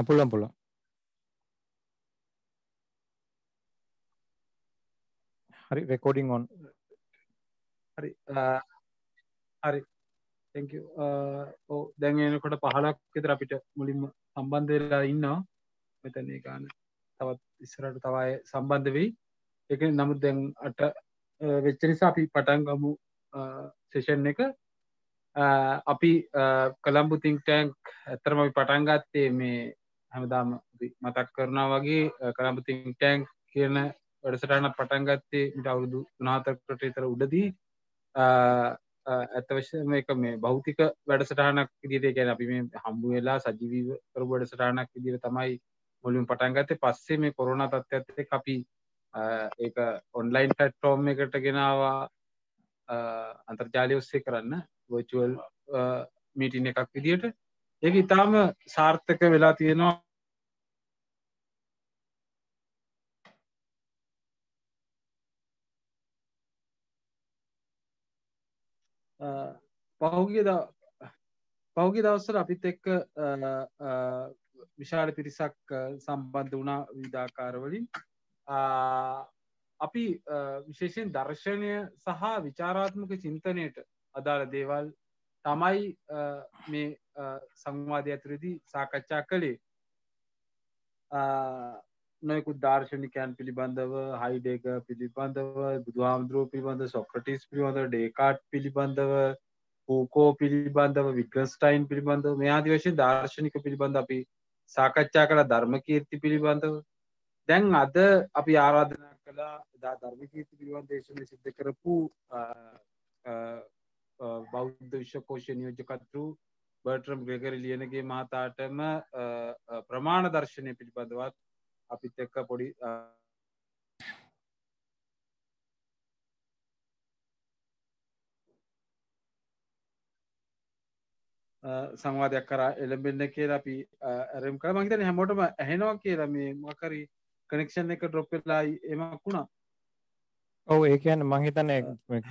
පුළුවන් පුළුවන්. හරි රෙකෝඩින් ඔන්. හරි හරි thank you. ඔව් දැන් එනකොට 15ක් විතර අපිට මුලින්ම සම්බන්ධ වෙලා ඉන්නවා. මෙතන ඒ ගන්න තවත් ඉස්සරහට තව අය සම්බන්ධ වෙයි. ඒක නමුත් දැන් 8 වෙච්ච නිසා අපි පටන් ගමු සෙෂන් එක. අපි කොළඹ think tank ඇත්තටම අපි පටන් ගත්තේ මේ හැමදාම අපි මතක් කරනවා වගේ කොළඹ think tank කියන වැඩසටහන පටන් ගත්තේ ඊට අවුරුදු 3-4කට විතර උඩදී. ඇත්ත වශයෙන්ම මේක මේ භෞතික වැඩසටහනක් විදිහට ඒ කියන්නේ අපි මේ හම්බු වෙලා සජීවීව කරපු වැඩසටහනක් විදිහට තමයි මුලින්ම පටන් ගත්තේ. පස්සේ මේ කොරෝනා තත්ත්වයත් එක්ක අපි ඒක ඔන්ලයින් ප්ලැට්ෆෝම් එකට ගෙනාවා අන්තර්ජාලය ඔස්සේ කරන්න virtual meeting එකක් විදිහට. ඒක ඉතාම සාර්ථක වෙලා තියෙනවා. පහුගිය දවස්වල අපිත් එක්ක විශාල පිරිසක් සම්බන්ධ වුණා විවිධාකාරවලින්. අපි විශේෂයෙන් දර්ශනය සහ විචාරාත්මක චින්තනයට අදාළ දේවල් තමයි මේ සංවාදය ඇතුළේදී සාකච්ඡා කළේ. නොයෙකුත් දාර්ශනිකයන් පිළිබඳව, හයිඩෙගර් පිළිබඳව, බුදුහාමුදුරුවෝ පිළිබඳව, සොක්‍රටිස් පිළිබඳව, ඩේකාට් පිළිබඳව, ෆූකෝ පිළිබඳව, විට්ගන්ස්ටයින් පිළිබඳව මේ ආදී වශයෙන් දාර්ශනික පිළිබඳව අපි සාකච්ඡා කළා. ධර්මකීර්ති පිළිබඳව දැන් අද අපි ආරාධනා කළා ධර්මකීර්ති පිළිබඳ දේශනාව සිදු කරපු බෞද්ධ විශ්වකෝෂ නියෝජකත්වරු බර්ට්‍රම් ග්‍රෙගරි ලියනගේ මහතාටම ප්‍රමාණ දර්ශනය පිළිබඳවත් අපිත් එක්ක පොඩි සංවාදයක් කරා එළඹෙන්න කියලා අපි ආරම්භ කළා. මම හිතන්නේ හැමෝටම ඇහෙනවා කියලා මේ මොකක් හරි කනෙක්ෂන් එක ඩ්‍රොප් වෙලා එමක් වුණා. ඔව් ඒ කියන්නේ මම හිතන්නේ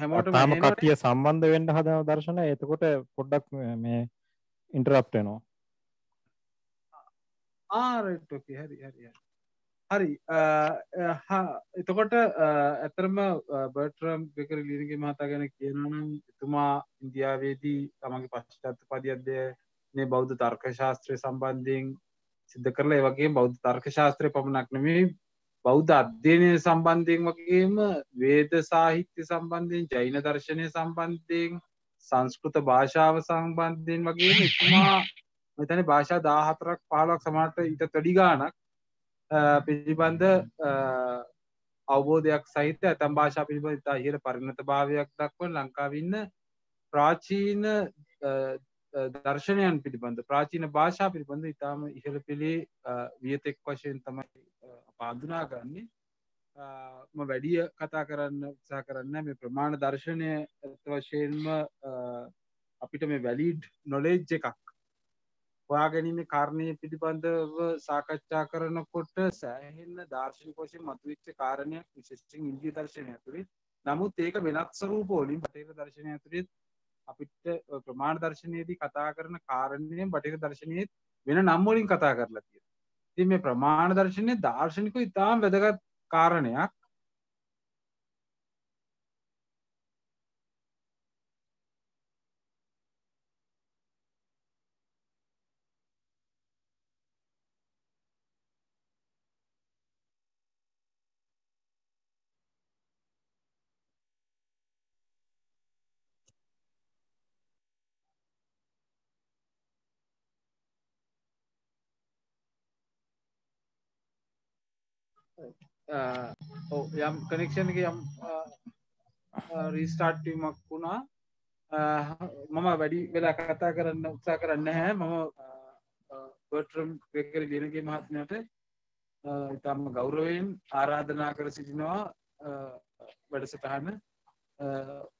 හැමෝටම තාම කට්ටිය සම්බන්ධ වෙන්න හදන දර්ශනය. එතකොට පොඩ්ඩක් මේ ඉන්ටරප්ට් වෙනවා. රයිට් ඕකේ හරි එතකොට ඇතරම බර්ට්‍රම් ග්‍රෙගරි ලියනගේ මහතා ගැන කියනවා නම් එතුමා ඉන්දියාවේදී තමන්ගේ පශ්චාත්පද අධ්‍යයනයේ බෞද්ධ තර්ක ශාස්ත්‍රය සම්බන්ධයෙන් සිද්ධ කරලා ඒ වගේම බෞද්ධ තර්ක ශාස්ත්‍රය පමණක් නෙමෙයි බෞද්ධ අධ්‍යයනය සම්බන්ධයෙන් වගේම වේද සාහිත්‍ය සම්බන්ධයෙන් ජෛන දර්ශනය සම්බන්ධයෙන් සංස්කෘත භාෂාව සම්බන්ධයෙන් වගේම එතුමා මෙතන භාෂා 14ක් 15ක් සමහරට ඊට වැඩි ගාණක් පිළිබඳ අවබෝධයක් සහිත ඇතම් භාෂා පිළිබඳ ඉතා ඉහළ පරිණත භාවයක් දක්වන ලංකාවේ ඉන්න ප්‍රාචීන දර්ශනයන් පිළිබඳ ප්‍රාචීන භාෂා පිළිබඳ ඉතාම ඉහළ පෙළේ වියතෙක් වශයෙන් තමයි අප හඳුනාගන්නේ. මම වැඩි කතා කරන්න උත්සාහ කරන්නේ මේ ප්‍රමාණ දර්ශනය ඇත්ත වශයෙන්ම අපිට මේ වැලිඩ් නොලෙජ් එකක් හොයා ගැනීමේ කාරණය පිළිබඳව සාකච්ඡා කරනකොට සෑහෙන්න දාර්ශනික වශයෙන් මතුවෙච්ච කාරණයක් විශේෂයෙන් ඉන්දිය දර්ශනය ඇතුළේ. නමුත් ඒක වෙනත් ස්වරූප වලින් බටහිර දර්ශනය ඇතුළේ අපිට ප්‍රමාණ දර්ශනයේදී කතා කරන කාරණේ බටහිර දර්ශනයේ වෙන නම් වලින් කතා කරලා තියෙනවා. ඉතින් මේ ප්‍රමාණ දර්ශනයේ දාර්ශනිකව ඉතාම වැදගත් කාරණයක්. යම් කනෙක්ෂන් එක යම් රීස්ටාර්ට් වීමක් වුණා. මම වැඩි වෙලා කතා කරන්න උත්සාහ කරන්නේ නැහැ. මම බර්ට්‍රම් ග්‍රෙගරි ලියනගේ මහත්මයාට ඉතාම ගෞරවයෙන් ආරාධනා කර සිටිනවා වැඩසටහන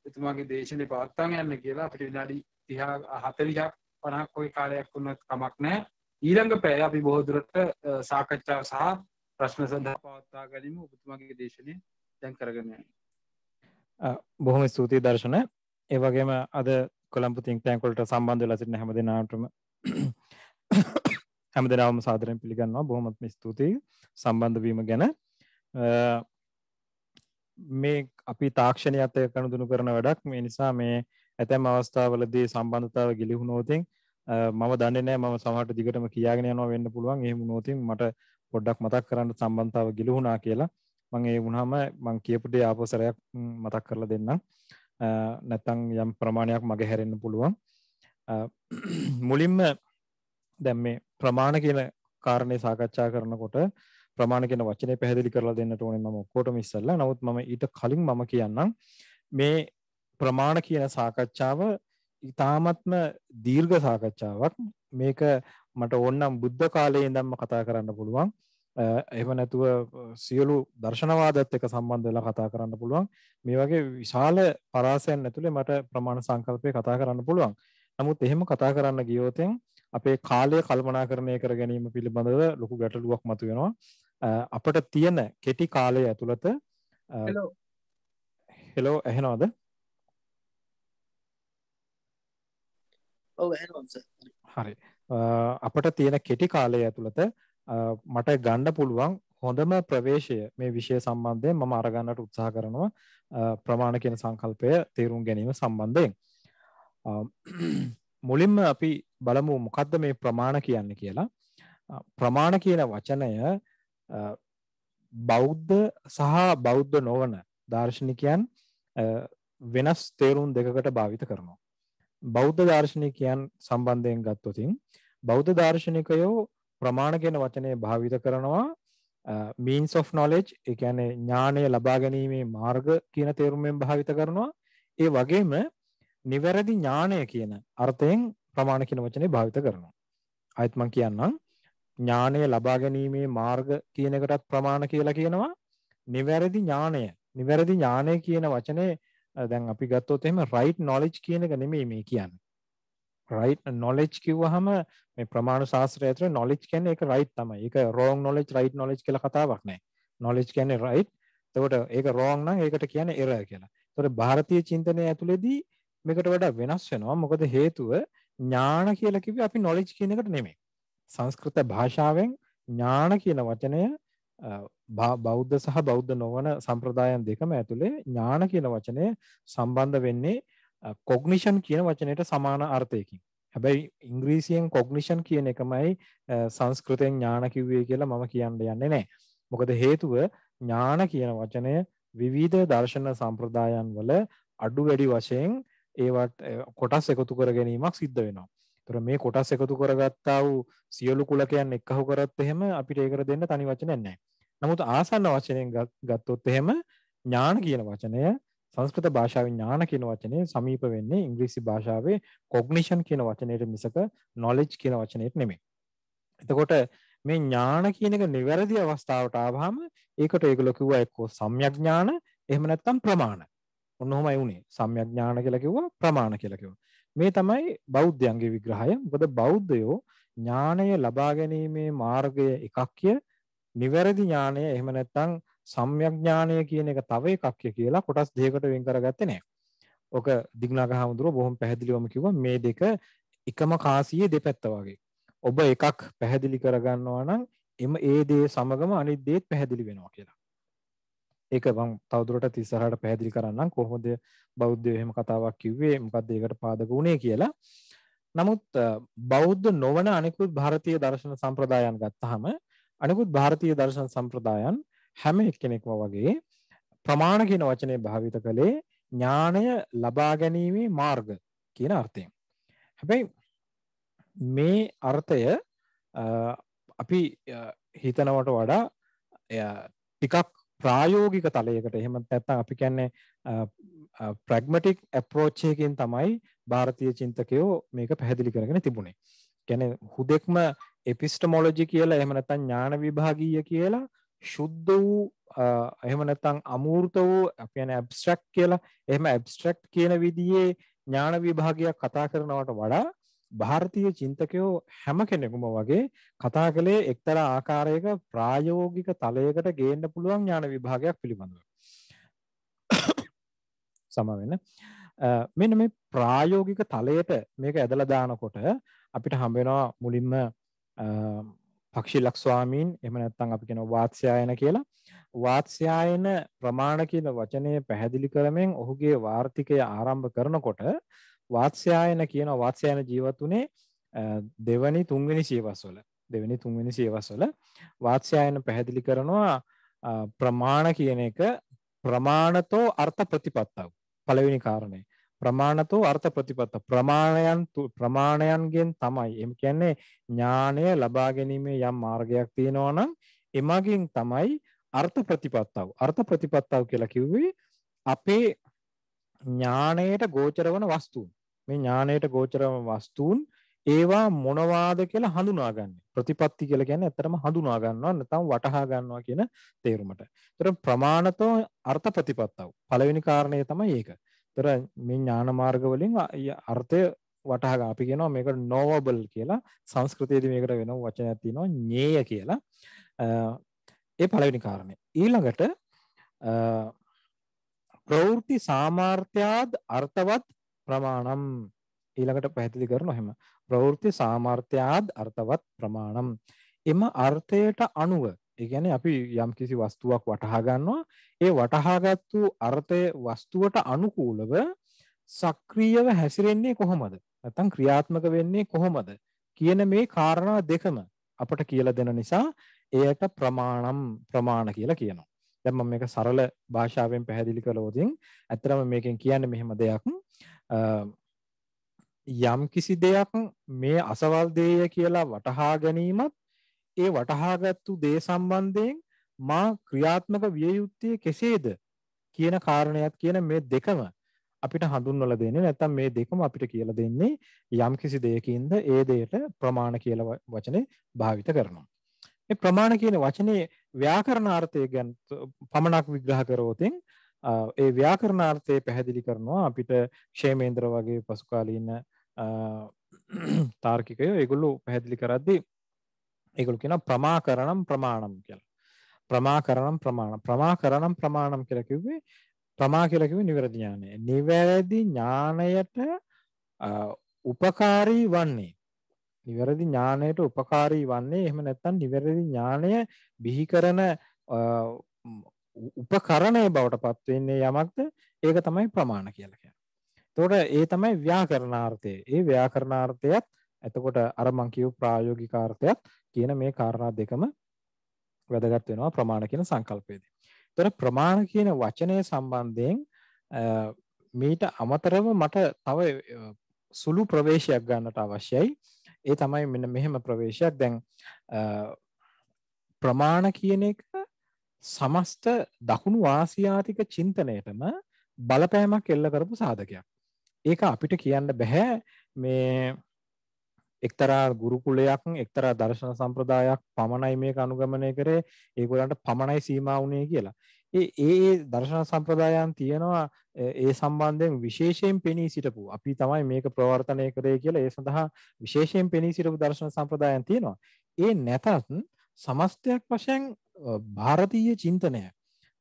එතුමාගේ දේශනේ පවත්වාගෙන යන්න කියලා. අපිට විනාඩි 30 40ක් 50ක් වගේ කාලයක් වුණත් කමක් නැහැ. ඊළඟ පැය අපි බොහෝ දුරට සාකච්ඡාව සහ ප්‍රශ්න සඳහා පවත්වා ගැනීම ඔබතුමාගේ දේශනේ දැන් කරගෙන යන්න. බොහොම ස්තුතියි දර්ශන. ඒ වගේම අද කොළඹ think tank වලට සම්බන්ධ වෙලා සිටින හැම දෙනාටම හැමදෙනාම සාදරයෙන් පිළිගන්නවා. බොහොමත්ම ස්තුතියි සම්බන්ධ වීම ගැන. මේ අපි තාක්ෂණයත් එක්ක කනුදුණු කරන වැඩක්. මේ නිසා මේ ඇතැම් අවස්ථාවලදී සම්බන්ධතාව ගිලිහුණොත් මම දන්නේ නැහැ, මම සමහරට දිගටම කියාගෙන යනවා වෙන්න පුළුවන්. එහෙම වුණොත් මට පොඩ්ඩක් මතක් කරන්න සම්බන්ධතාව ගිලිහුණා කියලා. මම ඒ වුණාම මම කියපු දේ ආපස්සරයක් මතක් කරලා දෙන්නම්. නැත්තම් යම් ප්‍රමාණයක් මගේ හැරෙන්න පුළුවන්. මුලින්ම දැන් මේ ප්‍රමාණ කියන කාරණේ සාකච්ඡා කරනකොට ප්‍රමාණ කියන වචනේ පැහැදිලි කරලා දෙන්නට ඕනේ මම ඔක්කොටම ඉස්සෙල්ලා. නමුත් මම ඊට කලින් මම කියන්නම් මේ ප්‍රමාණ කියන සාකච්ඡාව ඉතාමත්ම දීර්ඝ සාකච්ඡාවක්. මේක මට ඕනනම් බුද්ධ කාලයේ ඉඳන්ම කතා කරන්න පුළුවන්. එහෙම නැතුව සියලු දර්ශනවාදත් එක්ක සම්බන්ධ වෙලා කතා කරන්න පුළුවන්. මේ වගේ විශාල පරාසයන් ඇතුලේ මට ප්‍රමාණ සංකල්පය කතා කරන්න පුළුවන්. නමුත් එහෙම කතා කරන්න ගියොත් අපේ කාලය කල්පනාකරණය කර ගැනීම පිළිබඳව ලොකු ගැටලුවක් මතුවෙනවා. අපිට තියෙන කෙටි කාලය ඇතුළත හෙලෝ ඇහෙනවද? ඔව් ඇහෙනවා සර්. හරි. අපිට තියෙන කෙටි කාලය ඇතුළත මට ගන්න පුළුවන් හොඳම ප්‍රවේශය මේ විෂය සම්බන්ධයෙන් මම අරගන්නට උත්සාහ කරනවා ප්‍රමාණ කියන සංකල්පය තේරුම් ගැනීම සම්බන්ධයෙන්. මුලින්ම අපි බලමු මොකද්ද මේ ප්‍රමාණ කියන්නේ කියලා. ප්‍රමාණ කියන වචනය බෞද්ධ සහ බෞද්ධ නොවන දාර්ශනිකයන් වෙනස් තේරුම් දෙකකට භාවිත කරනවා. බෞද්ධ දාර්ශනිකයන් සම්බන්ධයෙන් ගත්තොත් බෞද්ධ දාර්ශනිකයෝ ප්‍රමාණ කියන වචනේ භාවිත කරනවා means of knowledge, ඒ කියන්නේ ඥානය ලබා ගැනීමේ මාර්ග කියන තේරුමෙන් භාවිත කරනවා. ඒ වගේම නිවැරදි ඥානය කියන අර්ථයෙන් ප්‍රමාණ කියන වචනේ භාවිත කරනවා. ආයෙත් මම කියන්නම් ඥානය ලබා ගැනීමේ මාර්ග කියන එකටත් ප්‍රමාණ කියලා කියනවා. නිවැරදි ඥානය කියන වචනේ දැන් අපි ගත්තොත් එහෙම right knowledge කියන එක නෙමෙයි මේ කියන්නේ. right knowledge කිව්වහම මේ ප්‍රමාණ ශාස්ත්‍රය ඇතුලේ knowledge කියන්නේ ඒක right තමයි. ඒක wrong knowledge right knowledge කියලා කතාවක් නෑ. knowledge කියන්නේ right. එතකොට ඒක wrong නම් ඒකට කියන්නේ error කියලා. එතකොට ಭಾರತೀಯ චින්තනය ඇතුලේදී මේකට වඩා වෙනස් වෙනවා. මොකද හේතුව ඥාන කියලා කිව්වේ අපි knowledge කියන එකට නෙමෙයි. සංස්කෘත භාෂාවෙන් ඥාන කියන වචනය බෞද්ධ සහ බෞද්ධ නොවන සම්ප්‍රදායන් දෙකම ඇතුලේ ඥාන කියන වචනය සම්බන්ධ වෙන්නේ cognition කියන වචනයට සමාන අර්ථයකින්. හැබැයි ඉංග්‍රීසියෙන් cognition කියන එකමයි සංස්කෘතයෙන් ඥාන කිව්වේ කියලා මම කියන්න යන්නේ නැහැ. මොකද හේතුව ඥාන කියන වචනය විවිධ දර්ශන සම්ප්‍රදායන් වල අඩු වැඩි වශයෙන් ඒවට කොටස් එකතු කර ගැනීමක් සිද්ධ වෙනවා. ඒතර මේ කොටස් එකතු කරගත්තා වූ සියලු කුලකයන් එක්කහු කරත් එහෙම අපිට ඒකට දෙන්න තනි වචනයක් නැහැ. නමුත් ආසන්න වචනයෙන් ගත්තොත් එහෙම ඥාන කියන වචනය සංස්කෘත භාෂාවේ ඥාන කියන වචනේ සමීප වෙන්නේ ඉංග්‍රීසි භාෂාවේ cognition කියන වචනයට මිසක knowledge කියන වචනයට නෙමෙයි. එතකොට මේ ඥාන කියන එක නිවැරදි අවස්ථාවට ආවහම ඒකට ඒගොල්ලෝ කිව්වා එක්කෝ සම්‍යක් ඥාන එහෙම නැත්නම් ප්‍රමාණ. ඔන්න ඔහමයි උනේ. සම්‍යක් ඥාන කියලා කිව්වා ප්‍රමාණ කියලා කිව්වා. මේ තමයි බෞද්ධයන්ගේ විග්‍රහය. මොකද බෞද්ධයෝ ඥානය ලබා ගැනීමේ මාර්ගය එකක්ය, නිවැරදි ඥානය එහෙම නැත්නම් සම්‍යක් ඥානය කියන එක තව එකක්ය කියලා කොටස් දෙකකට වෙන් කරගත්තේ නැහැ. ඔක දිග්නාග හාමුදුරුවෝ බොහොම පැහැදිලිවම කිව්වා මේ දෙක එකම කාසියේ දෙපැත්ත වගේ. ඔබ එකක් පැහැදිලි කරගන්නවා නම් ඒ දේ සමගම අනිත් දේත් පැහැදිලි වෙනවා කියලා. ඒක මම තවදුරටත් ඉස්සරහට පැහැදිලි කරන්නම් කොහොමද බෞද්ධයෝ එහෙම කතාවක් කිව්වේ, මොකද්ද ඒකට පාදක වුණේ කියලා. නමුත් බෞද්ධ නොවන අනිකුත් ಭಾರತೀಯ දර්ශන සම්ප්‍රදායන් ගත්තාම අනිකුත් ಭಾರತೀಯ දර්ශන සම්ප්‍රදායන් හැම එක්කෙනෙක්ම වගේ ප්‍රමාණ කියන වචනේ භාවිත කළේ ඥානය ලබා ගැනීමේ මාර්ග කියන අර්ථයෙන්. හැබැයි මේ අර්ථය අපි හිතනවට වඩා ටිකක් ප්‍රායෝගික තලයකට එහෙම නැත්නම් අපි කියන්නේ ප්‍රැග්මැටික් අප්‍රෝච් එකකින් තමයි ಭಾರತೀಯ චින්තකයෝ මේක පැහැදිලි කරගෙන තිබුණේ. කියන්නේ හුදෙක්ම එපිස්ටමොලොජි කියලා එහෙම නැත්නම් ඥාන විභාගීය කියලා සුද්ධ වූ එහෙම නැත්නම් අමූර්ත වූ අපි කියන්නේ ඇබ්ස්ට්‍රැක්ට් කියලා එහෙම ඇබ්ස්ට්‍රැක්ට් කියන විදිහේ ඥාන විභාගයක් කතා කරනවට වඩා ಭಾರತೀಯ චින්තකයෝ හැම කෙනෙකුම වගේ කතා කළේ එක්තරා ආකාරයක ප්‍රායෝගික තලයකට ගේන්න පුළුවන් ඥාන විභාගයක් පිළිබඳව. සමවෙන්න. මෙන්න මේ ප්‍රායෝගික තලයට මේක ඇදලා දානකොට අපිට හම්බ වෙනවා මුලින්ම පක්ෂිලක් ස්වාමීන් එහෙම නැත්නම් අපි කියනවා වාත්ස්‍යායන කියලා. වාත්ස්‍යායන ප්‍රමාණ කියන වචනය පැහැදිලි කරමින් ඔහුගේ වාර්තිකය ආරම්භ කරනකොට වාත්ස්‍යායන කියන වාත්ස්‍යායන ජීවත් වුණේ දෙවනි තුන්වෙනි සියවස්වල වාත්ස්‍යායන පැහැදිලි කරනවා ප්‍රමාණ කියන එක ප්‍රමාණතෝ අර්ථ ප්‍රතිපත්තව. පළවෙනි කාරණේ ප්‍රමාණතෝ අර්ථ ප්‍රතිපත්ත ප්‍රමාණයන්ගෙන් තමයි එම් කියන්නේ ඥානය ලබා ගැනීමේ යම් මාර්ගයක් තියෙනවා නම් එමගින් තමයි අර්ථ ප්‍රතිපත්තව කියලා කිව්වේ අපේ ඥාණයට ගෝචර වන වස්තුන්. මේ ඥාණයට ගෝචර වන වස්තුන් ඒවා මොනවාද කියලා හඳුනාගන්නේ. ප්‍රතිපත්ති කියලා කියන්නේ ඇත්තටම හඳුනා ගන්නවා නැත්නම් වටහා ගන්නවා කියන තේරුමට. ඒතර ප්‍රමාණතෝ අර්ථ ප්‍රතිපත්තව. පළවෙනි කාරණය තමයි ඒක. ඒතර මේ ඥාන මාර්ග වලින් අර්ථය වටහා ගන්න. අපි කියනවා මේකට knowable කියලා. සංස්කෘතයේදී මේකට වෙනම වචනයක් තියෙනවා ඤේය කියලා. ඒ පළවෙනි කාරණය. ඊළඟට ප්‍රවෘත්ති සාමාර්ථ්‍යාද අර්ථවත් ප්‍රමාණම් ඊළඟට පැහැදිලි කරනවා එහෙම. ප්‍රවෘත්ති සාමාර්ථ්‍යාද අර්ථවත් ප්‍රමාණම්. එම අර්ථයට අනුව ඒ කියන්නේ අපි යම් කිසි වස්තුවක් වටහා ගන්නවා. ඒ වටහාගත්තු අර්ථය වස්තුවට අනුකූලව සක්‍රියව හැසිරෙන්නේ කොහොමද? නැත්නම් ක්‍රියාත්මක වෙන්නේ කොහොමද? කියන මේ කාරණා දෙකම අපට කියලා දෙන නිසා එයට ප්‍රමාණ කියලා කියනවා. දැන් මම මේක සරල භාෂාවෙන් පැහැදිලි කළොත් ඇත්තටම මේකෙන් කියන්නේ මෙහෙම දෙයක්. යම් කිසි දෙයක් මේ අසවල් දෙය කියලා වටහා ගැනීමත් ඒ වටහාගත්තු දේ සම්බන්ධයෙන් මා ක්‍රියාත්මක විය යුත්තේ කෙසේද කියන කාරණයක් කියන මේ දෙකම අපිට හඳුන්වලා දෙන්නේ නැත්නම් මේ දෙකම අපිට කියලා දෙන්නේ යම් කිසි දෙයකින්ද ඒ දෙයට ප්‍රමාණ කියලා වචනේ භාවිත කරනවා. මේ ප්‍රමාණ කියන වචනේ ව්‍යාකරණාර්ථය ගැන පමණක් විග්‍රහ කරවොත් ඒ ව්‍යාකරණාර්ථය පැහැදිලි කරනවා අපිට ක්ෂේමේන්ද්‍ර වගේ පසු කාලීන තාර්කිකයෝ ඒගොල්ලෝ පැහැදිලි කරද්දී ඒගොල්ලෝ කියනවා ප්‍රමාකරණම් ප්‍රමාණම් කියලා. ප්‍රමාකරණම් ප්‍රමාණම් කියලා කිව්වේ ප්‍රමා කියලා කිව්වේ නිවැරදි ඥානය. නිවැරදි ඥානයට උපකාරී වන්නේ. නිවැරදි ඥානයට උපකාරී වන්නේ එහෙම නැත්නම් නිවැරදි ඥානය බිහි කරන උපකරණය බවට පත් වෙන්නේ යමක්ද ඒක තමයි ප්‍රමාණ කියලා කියන්නේ. එතකොට ඒ තමයි ව්‍යාකරණාර්ථය. ඒ ව්‍යාකරණාර්ථයත් එතකොට අර මං කියපු ප්‍රායෝගිකාර්ථයත් කියන මේ කාරණා දෙකම වැදගත් වෙනවා ප්‍රමාණ කියන සංකල්පයේදී. එතකොට ප්‍රමාණ කියන වචනය සම්බන්ධයෙන් මීට අමතරව මට තව සුළු ප්‍රවේශයක් ගන්නට අවශ්‍යයි. ඒ තමයි මෙන්න මෙහෙම ප්‍රවේශයක්. දැන් ප්‍රමාණ කියන එක සමස්ත දකුණු ආසියාතික චින්තනයටම බලපෑමක් එල්ල කරපු සාධකයක්. ඒක අපිට කියන්න බෑ මේ එක්තරා ගුරුකුලයක් එක්තරා දර්ශන සම්ප්‍රදායක් පමණයි මේක අනුගමනය කරේ ඒගොල්ලන්ට පමණයි සීමා වුණේ කියලා. ඒ දර්ශන සම්ප්‍රදායන් තියෙනවා ඒ සම්බන්ධයෙන් විශේෂයෙන් පෙනී සිටපු අපි තමයි මේක ප්‍රවර්තනය කරේ කියලා ඒ සඳහා විශේෂයෙන් පෙනී සිටපු දර්ශන සම්ප්‍රදායන් තියෙනවා. ඒ නැතත් සමස්තයක් වශයෙන් ಭಾರತೀಯ චින්තනය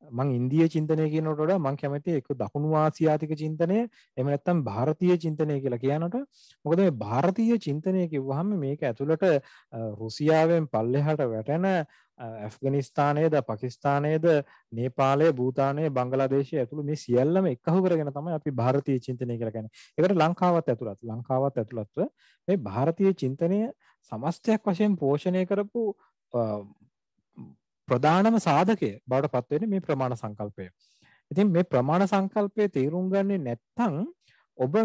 මං ඉන්දිය චින්තනය කියනට වඩා මං කැමති ඒක දකුණු ආසියාතික චින්තනය එහෙම නැත්නම් ಭಾರತೀಯ චින්තනය කියලා කියනට මොකද මේ ಭಾರತೀಯ චින්තනය කිව්වහම මේක ඇතුළට රුසියාවෙන් පල්ලෙහාට වැටෙන ඇෆ්ගනිස්තානයේද පාකිස්තානයේද නේපාලය භූතානය බංගලාදේශය ඇතුළු මේ සියල්ලම එකහු කරගෙන තමයි අපි ಭಾರತೀಯ චින්තනය කියලා කියන්නේ. ඒකට ලංකාවත් ඇතුළත්ව මේ ಭಾರತೀಯ චින්තනය සමස්තයක් වශයෙන් පෝෂණය කරපු ප්‍රධානම සාධකය බවට පත් වෙන්නේ මේ ප්‍රමාණ සංකල්පය. ඉතින් මේ ප්‍රමාණ සංකල්පය තේරුම් ගන්නේ නැත්නම් ඔබ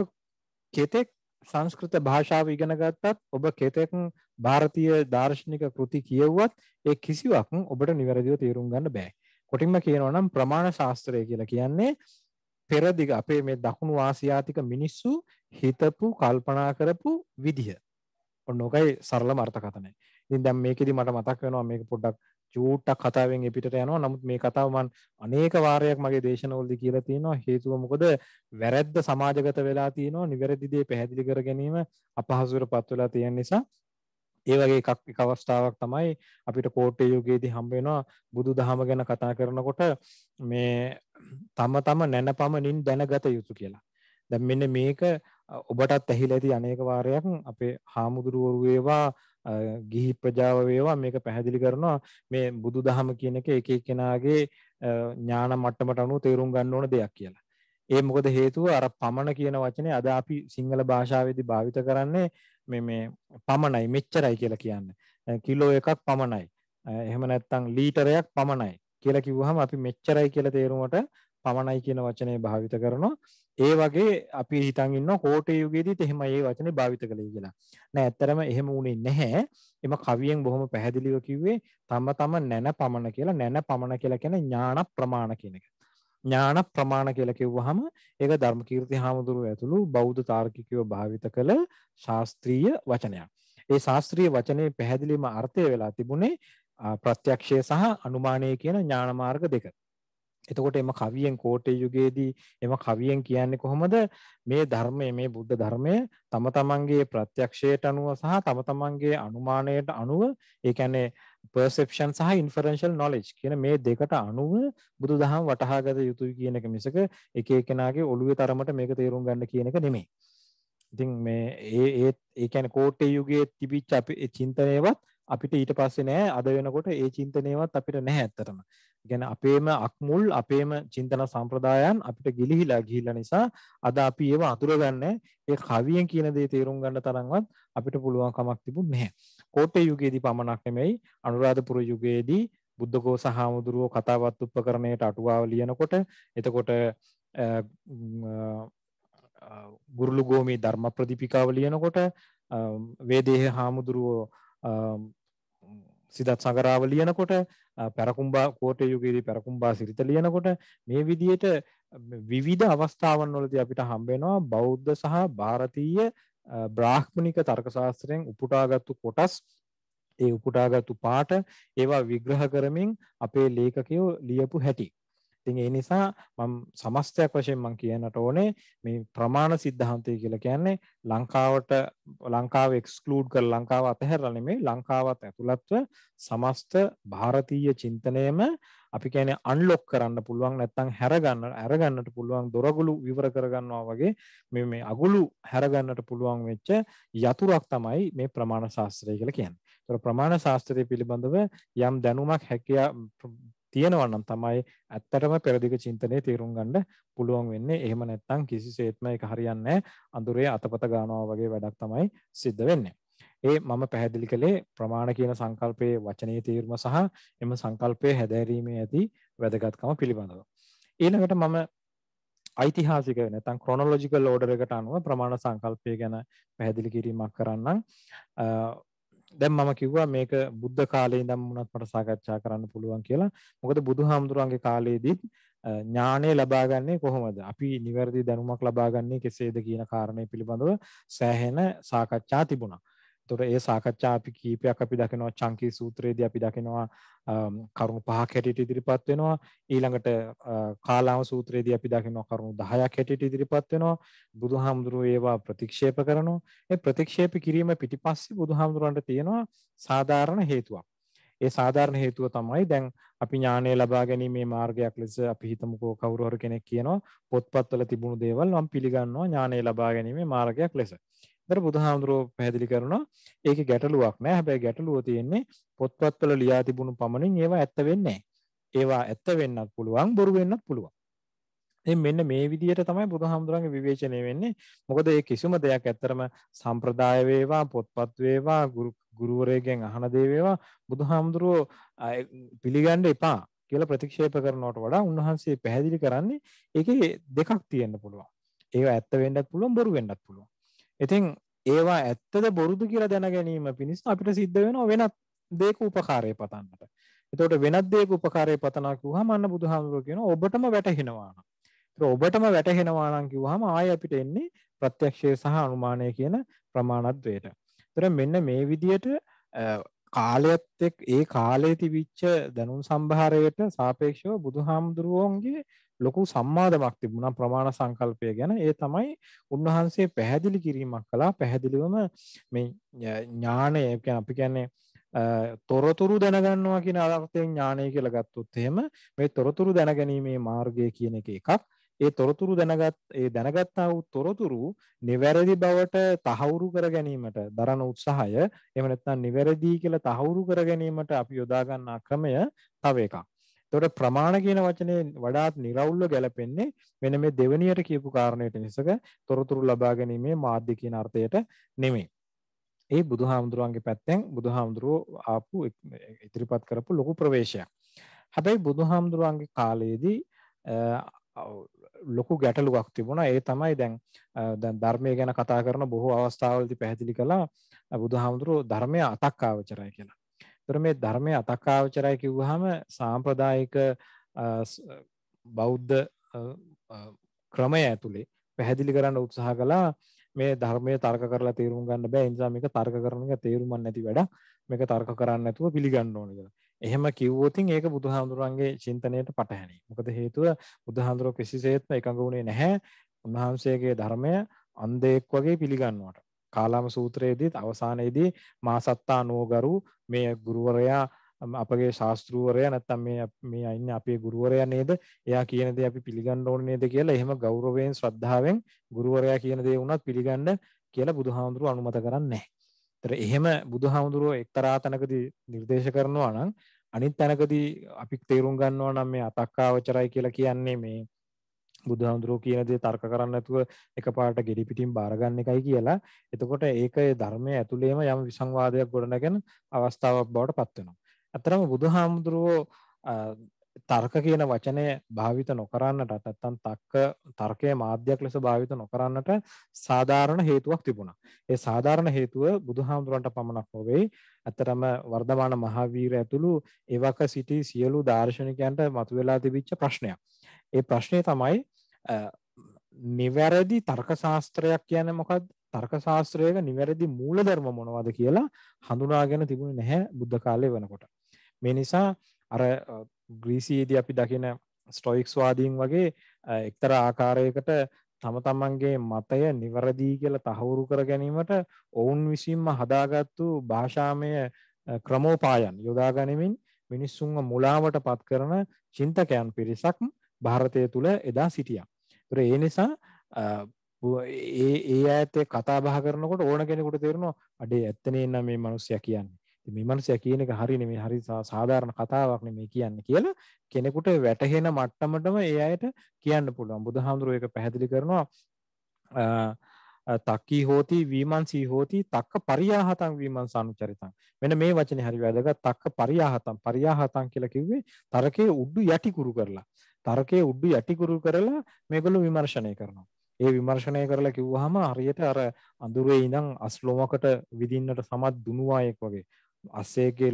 කෙතෙක් සංස්කෘත භාෂාව ඉගෙන ගත්තත් ඔබ කෙතෙක් ಭಾರತೀಯ දාර්ශනික කෘති කියවුවත් ඒ කිසිවක් ඔබට නිවැරදිව තේරුම් ගන්න බෑ. කොටින්ම කියනවා නම් ප්‍රමාණ ශාස්ත්‍රය කියලා කියන්නේ පෙරදිග අපේ මේ දකුණු ආසියාතික මිනිස්සු හිතපු කල්පනා කරපු විදිහ. ඔන්න ඔකයි සරලම අර්ථකථනය. ඉතින් දැන් මේකෙදි මට මතක් වෙනවා මේක පොඩ්ඩක් චූට්ටක් කතාවෙන් එපිටට යනවා. නමුත් මේ කතාව මම අනේක වාරයක් මගේ දේශනවලදී කියලා තියෙනවා. හේතුව මොකද වැරැද්ද සමාජගත වෙලා තියෙනවා. නිවැරදි දේ පැහැදිලි කර ගැනීම අපහසුවටපත් වෙලා තියෙන නිසා ඒ වගේ එක අවස්ථාවක් තමයි අපිට කෝට්ටේ යුගයේදී හම්බ වෙනවා බුදුදහම ගැන කතා කරනකොට මේ තම නැනපමණින් දැනගත යුතු කියලා. දැන් මෙන්න මේක ඔබටත් ඇහිලා ඇති අනේක වාරයක් අපේ හාමුදුරුවරු වේවා ගිහි ප්‍රජාව වේවා මේක පැහැදිලි කරනවා මේ බුදුදහම කියන එක එක එක්කෙනාගේ ඥාන මට්ටමට අනුව තේරුම් ගන්න ඕන දෙයක් කියලා. ඒ මොකද හේතුව අර පමණ කියන වචනේ අද අපි සිංහල භාෂාවේදී භාවිත කරන්නේ මේ පමණයි මෙච්චරයි කියලා කියන්නේ. කිලෝ එකක් පමණයි. එහෙම නැත්නම් ලීටරයක් පමණයි කියලා කිව්වහම අපි මෙච්චරයි කියලා තේරුමට පමණයි කියන වචනේ භාවිත කරනවා. ඒ වගේ අපි හිතන් ඉන්නවා කෝටේ යුගයේදීත් එහෙම මේ වචනේ භාවිත කළේ කියලා. නෑ ඇත්තටම එහෙම වුණේ නැහැ. එම කවියෙන් බොහොම පැහැදිලිව කිව්වේ තම නැන පමණ කියලා. නැන පමණ කියලා කියන්නේ ඥාන ප්‍රමාණ කියන එක. ඥාන ප්‍රමාණ කියලා කිව්වහම ඒක ධර්මකීර්ති හාමුදුරුවෝ ඇතුළු බෞද්ධ තාර්කිකයෝ භාවිත කළ ශාස්ත්‍රීය වචනයක්. ඒ ශාස්ත්‍රීය වචනේ පැහැදිලිම අර්ථය වෙලා තිබුණේ ප්‍රත්‍යක්ෂය සහ අනුමානය කියන ඥාන මාර්ග දෙක. එතකොට එම කවියෙන් කෝටේ යුගයේදී එම කවියෙන් කියන්නේ කොහොමද මේ ධර්මයේ මේ බුද්ධ ධර්මය තම තමන්ගේ ප්‍රත්‍යක්ෂයට අනුව සහ තම තමන්ගේ අනුමානයට අනුව ඒ කියන්නේ perception සහ inferential knowledge කියන මේ දෙකට අනුව බුදුදහම වටහාගත යුතුයි කියන එක මිසක එක එකනාගේ ඔළුවේ තරමට මේක තේරුම් ගන්න කියන එක නෙමෙයි. ඉතින් මේ ඒ කියන්නේ කෝටේ යුගයේ තිබිච්ච අපේ චින්තනයවත් අපිට ඊට පස්සේ නෑ අද වෙනකොට ඒ චින්තනයවත් අපිට නැහැ ඇත්තටම. කියන්නේ අපේම අක්මුල් අපේම චින්තන සම්ප්‍රදායන් අපිට ගිලිහිලා නිසා අද අපි ඒව අතුරගන්නේ ඒ කවියෙන් කියන දේ තේරුම් ගන්න තරම්වත් අපිට පුළුවන් කමක් තිබුණ නැහැ. කෝට්ටේ යුගයේදී පමණක් නෙමෙයි අනුරාධපුර යුගයේදී බුද්ධඝෝස හාමුදුරුවෝ කතාවත් උපකරණයට අටුවාව ලියනකොට එතකොට ගුරුළුගෝමි ධර්ම ප්‍රදීපිකාව ලියනකොට වේදේහ හාමුදුරුවෝ සිදත් සඟරාව ලියනකොට පැරකුම්බා කෝටේ යුගයේදී පැරකුම්බා සිරිත ලියනකොට මේ විදිහට විවිධ අවස්ථාවන් වලදී අපිට හම්බ වෙනවා බෞද්ධ සහ ಭಾರತೀಯ බ්‍රාහ්මණික තර්ක ශාස්ත්‍රයෙන් උපුටාගත්තු කොටස් ඒ උපුටාගත්තු පාට ඒවා විග්‍රහ කරමින් අපේ ලේඛකයෝ ලියපු හැටි. ඉතින් ඒ නිසා මම සමස්තයක් වශයෙන් මම කියන්නට ඕනේ මේ ප්‍රමාණ සිද්ධාන්තය කියලා කියන්නේ ලංකාව එක්ස්ක්ලූඩ් කරලා ලංකාව අතහැරලා නෙමෙයි ලංකාවත් ඇතුළත්ව සමස්ත ಭಾರತೀಯ චින්තනයම අපි කියන්නේ අන්ලොක් කරන්න පුළුවන් නැත්නම් අරගන්නට පුළුවන් දොරගුළු විවර කරගන්නවා වගේ මේ අගුළු හැරගන්නට පුළුවන් වෙච්ච යතුරක් තමයි මේ ප්‍රමාණ ශාස්ත්‍රය කියලා කියන්නේ. ඒතර ප්‍රමාණ ශාස්ත්‍රය පිළිබඳව යම් දැනුමක් හැකියා තියෙනවා නම් තමයි ඇත්තටම පෙරදිග චින්තනයේ තේරුම් ගන්න පුළුවන් වෙන්නේ. එහෙම නැත්නම් කිසිසේත්ම ඒක හරියන්නේ නැහැ. අඳුරේ අතපත ගන්නවා වගේ වැඩක් තමයි සිද්ධ වෙන්නේ. ඒ මම පැහැදිලි කළේ ප්‍රමාණ කියන සංකල්පයේ වචනේ තේරුම සහ එම සංකල්පයේ හැදෑරීමේ ඇති වැදගත්කම පිළිබඳව. ඊළඟට මම ඓතිහාසික නැත්නම් ක්‍රොනොලොජිකල් ඕඩර් එකට අනුව ප්‍රමාණ සංකල්පය ගැන පැහැදිලි කිරීමක් කරන්නම්. දැන් මම කිව්වා මේක බුද්ධ කාලේ ඉඳන් වුණත් මට සාකච්ඡා කරන්න පුළුවන් කියලා. මොකද බුදුහාමුදුරන්ගේ කාලේදීත් ඥානය ලබාගන්නේ කොහොමද? අපි නිවැරදි දැනුමක් ලබාගන්නේ කෙසේද කියන කාරණේ පිළිබඳව සෑහෙන සාකච්ඡා තිබුණා. ඒතකොට ඒ සාකච්ඡා අපි කීපයක් අපි දකිනවා චංකී සූත්‍රයේදී අපි දකිනවා කරුණු 5ක් හැටියට ඉදිරිපත් වෙනවා. ඊළඟට කාලාම සූත්‍රයේදී අපි දකිනවා කරුණු 10ක් හැටියට ඉදිරිපත් වෙනවා. බුදුහාමුදුරුවෝ ඒවා ප්‍රතික්ෂේප කරනවා. ඒ ප්‍රතික්ෂේප කිරීම පිටිපස්සේ බුදුහාමුදුරන්ට තියෙනවා සාධාරණ හේතුවක්. ඒ සාධාරණ හේතුව තමයි දැන් අපි ඥානය ලබා ගැනීමේ මාර්ගයක් ලෙස අපි හිතමුකෝ කවුරු හරි කෙනෙක් කියනවා පොත්පත්වල තිබුණු දේවල් මම පිළිගන්නවා ඥානය ලබා ගැනීමේ මාර්ගයක් ලෙස. ඒතර බුදුහාමුදුරුවෝ පැහැදිලි කරනවා ඒකේ ගැටලුවක් නෑ. හැබැයි ගැටලුව තියෙන්නේ පොත්පත්වල ලියා තිබුණු පමණින් ඒවා ඇත්ත වෙන්නේ නෑ. ඒවා ඇත්ත වෙන්නත් පුළුවන් බොරු වෙන්නත් පුළුවන්. ඉතින් මෙන්න මේ විදිහට තමයි බුදුහාමුදුරන්ගේ විවේචනය වෙන්නේ. මොකද ඒ කිසිම දෙයක් ඇත්තරම සම්ප්‍රදාය වේවා පොත්පත් වේවා ගුරුවරයෙක්ගෙන් අහන දේ වේවා බුදුහාමුදුරුවෝ පිළිගන්න එපා කියලා ප්‍රතික්ෂේප කරනවට වඩා උන්වහන්සේ පැහැදිලි කරන්නේ ඒකේ දෙකක් තියෙන්න පුළුවන්. ඒවා ඇත්ත වෙන්නත් පුළුවන් බොරු වෙන්නත් පුළුවන්. ඉතින් ඒවා ඇත්තද බොරුද කියලා දැන ගැනීම පිණිස අපිට සිද්ධ වෙනවා වෙනත් දෙයක උපකාරය පතන්නට. එතකොට වෙනත් දෙයක උපකාරය පතනවා කිව්වහම අන්න බුදුහාමුදුරුවෝ කියනවා ඔබටම වැටහෙනවා නම්. ඒක ඔබටම වැටහෙනවා නම් කිව්වහම ආයෙ අපිට එන්නේ ප්‍රත්‍යක්ෂය සහ අනුමානය කියන ප්‍රමාණද්වයට. ඒතර මෙන්න මේ විදියට කාලයත් එක්ක ඒ කාලේ තිබිච්ච දැනුම් සම්භාරයට සාපේක්ෂව බුදුහාමුදුරුවෝන්ගේ ලොකු සම්මාදමක් තිබුණා ප්‍රමාණ සංකල්පය ගැන. ඒ තමයි උන්වහන්සේ පැහැදිලි කිරීමක් කළා. පැහැදිලිවම මේ ඥානය අපි කියන්නේ තොරතුරු දැනගන්නවා කියන අර්ථයෙන් ඥානය කියලා ගත්තොත් එහෙම මේ තොරතුරු දැනගැනීමේ මාර්ගය කියන එක එකක්. ඒ තොරතුරු දැනගත්තා වූ තොරතුරු නිවැරදි බවට තහවුරු කර ගැනීමට දරන උත්සාහය, එහෙම නැත්නම් නිවැරදි කියලා තහවුරු කර ගැනීමට අපි යොදා ගන්නා ක්‍රමය තව එකක්. ඒතකොට ප්‍රමාණ කියන වචනේ වඩාත් නිර්වුල්ව ගැලපෙන්නේ මෙන්න මේ දෙවෙනියට කියපු කාරණයට මිසක තොරතුරු ලබා ගැනීමේ මාධ්‍ය කියන අර්ථයට නෙමෙයි. ඒ බුදුහාමුදුරුවන්ගේ පැත්තෙන් බුදුහාමුදුරුවෝ ආපු ඉදිරිපත් කරපු ලොකු ප්‍රවේශයක්. හැබැයි බුදුහාමුදුරුවන්ගේ කාලයේදී ලොකු ගැටලුවක් තිබුණා. ඒ තමයි දැන් ධර්මය ගැන කතා කරන බොහෝ අවස්ථාවලදී පැහැදිලි කළා බුදුහාමුදුරුවෝ ධර්මය අතක්කාවචරයි කියලා. ඒතර මේ ධර්මය අතක්කාවචරයි කිව්වහම සාම්ප්‍රදායික බෞද්ධ ක්‍රමය ඇතුලේ පැහැදිලි කරන්න උත්සාහ කළා මේ ධර්මයේ තර්ක කරලා තේරුම් ගන්න බෑ. ඒ නිසා මේක තර්ක කරන එක තේරුම්ක් නැති වැඩක්. මේක තර්ක කරන්න නැතුව පිළිගන්න ඕනේ කියලා. එහෙම කිව්වොතින් ඒක බුදුහාමුදුරන්ගේ චින්තනයට පටහැනි. මොකද හේතුව බුදුහාමුදුරුවෝ කිසිසේත්ම එකඟ වුණේ නැහැ උන්වහන්සේගේ ධර්මය අන්ධයෙක් වගේ පිළිගන්නවට. කාලාම සූත්‍රයේදීත් අවසානයේදී මාසත්තා නෝගරු මේ ගුරුවරයා අපගේ ශාස්ත්‍රූවරයා නැත්තම් මේ ඉන්නේ අපේ ගුරුවරයා නේද? එයා කියන දේ අපි පිළිගන්න ඕනේ නේද කියලා එහෙම ගෞරවයෙන් ශ්‍රද්ධාවෙන් ගුරුවරයා කියන දේ වුණත් පිළිගන්න කියලා බුදුහාමුදුරුවෝ අනුමත කරන්නේ නැහැ. ඒතර එහෙම බුදුහාමුදුරුවෝ එක්තරා තැනකදී නිර්දේශ කරනවා නම් අනිත් තැනකදී අපි තේරුම් ගන්නවා නම් මේ අතක්කාවචරයි කියලා කියන්නේ මේ බුදුහාමුදුරුවෝ කියන දේ තර්ක කරන්නේ නැතුව එකපාරට ගෙඩි පිටින් බාරගන්න එකයි කියලා. එතකොට ඒක ධර්මයේ ඇතුළේම යම් විසංවාදයක් ගොඩනගෙන අවස්ථාවක් බවට පත් වෙනවා. අතරම බුදුහාමුදුරුවෝ තර්ක කියන වචනය භාවිත නොකරන්නට නැත්නම් තර්කයේ මාධ්‍යයක් ලෙස භාවිත නොකරන්නට සාධාරණ හේතුවක් තිබුණා. ඒ සාධාරණ හේතුව බුදුහාමුදුරන්ට පමණක් නොවේ. අතරම වර්ධමාන මහාවීර ඇතුළු එවක සිටි සියලු දාර්ශනිකයන්ට මතුවලා තිබිච්ච ප්‍රශ්නයක්. ඒ ප්‍රශ්නේ තමයි නිවැරදි තර්ක ශාස්ත්‍රයක් කියන්නේ මොකක්ද? තර්ක ශාස්ත්‍රයක නිවැරදි මූලධර්ම මොනවද කියලා හඳුනාගෙන තිබුණේ නැහැ බුද්ධ කාලේ වෙනකොට. මේ නිසා අර ග්‍රීසියේදී අපි දකින ස්ටොයික්ස් වාදීන් වගේ එක්තරා ආකාරයකට තම තමන්ගේ මතය නිවැරදි කියලා තහවුරු කර ගැනීමට ඔවුන් විසින්ම හදාගත්තු භාෂාමය ක්‍රමෝපායන් යොදා ගනිමින් මිනිස්සුන්ව මුලාවට පත් කරන චින්තකයන් පිරිසක් ಭಾರತය තුල එදා සිටියා. ඒතර ඒ නිසා ඒ ඈතේ කතා බහ කරනකොට ඕන කෙනෙකුට තේරෙනවා අඩේ ඇත්තනේ නම් මේ මිනිස්සයා කියන්නේ. මේ මිනිස්සයා කියන එක හරි නෙමෙයි, හරි සාධාරණ කතාවක් නෙමෙයි කියන්නේ කියලා කෙනෙකුට වැටහෙන මට්ටමටම ඒ අයට කියන්න පුළුවන්. බුදුහාමුදුරුවෝ ඒක පැහැදිලි කරනවා තක්කී හෝති විමංසී හෝති තක්ක පරියාහතං විමංසානුචරිතං. මෙන්න මේ වචනේ හරි වැදගත්. තක්ක පරියාහතං කියලා කිව්වේ තර්කයේ උඩු යටිකුරු කරලා. තර්කයේ උඩු යටිකුරු කරලා මේගොල්ලෝ විමර්ශනය කරනවා. ඒ විමර්ශනය කරලා කිව්වහම හරියට අර අඳුරේ ඉඳන් අස්ලොමකට විදින්නට සමත් දුනුවායෙක් වගේ. අස්සේගේ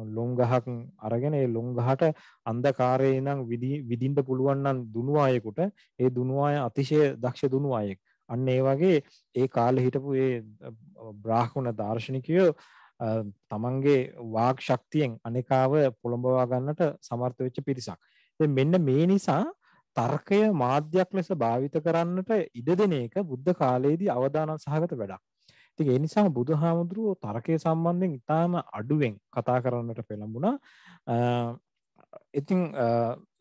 ලොං ගහක් අරගෙන ඒ ලොං ගහට අන්ධකාරයේ ඉඳන් විදින්න පුළුවන් නම් දුනුවායෙකුට ඒ දුනුවාය අතිශය දක්ෂ දුනුවායෙක්. අන්න ඒ වගේ ඒ කාලේ හිටපු ඒ බ්‍රාහ්මණ දාර්ශනිකයෝ තමන්ගේ වාග් ශක්තියෙන් අනිකාව පොළඹවා ගන්නට සමර්ථ වෙච්ච පිරිසක්. ඉතින් මෙන්න මේ නිසා තර්කය මාධ්‍යයක් ලෙස භාවිත කරන්නට ඉඩ දෙන එක බුද්ධ කාලයේදී අවදානම් සහගත වැඩක්. ඉතින් ඒ නිසා බුදුහාමුදුරුවෝ තර්කය සම්බන්ධයෙන් ඉතාම අඩුවෙන් කතා කරන්නට පෙළඹුණා. ඉතින්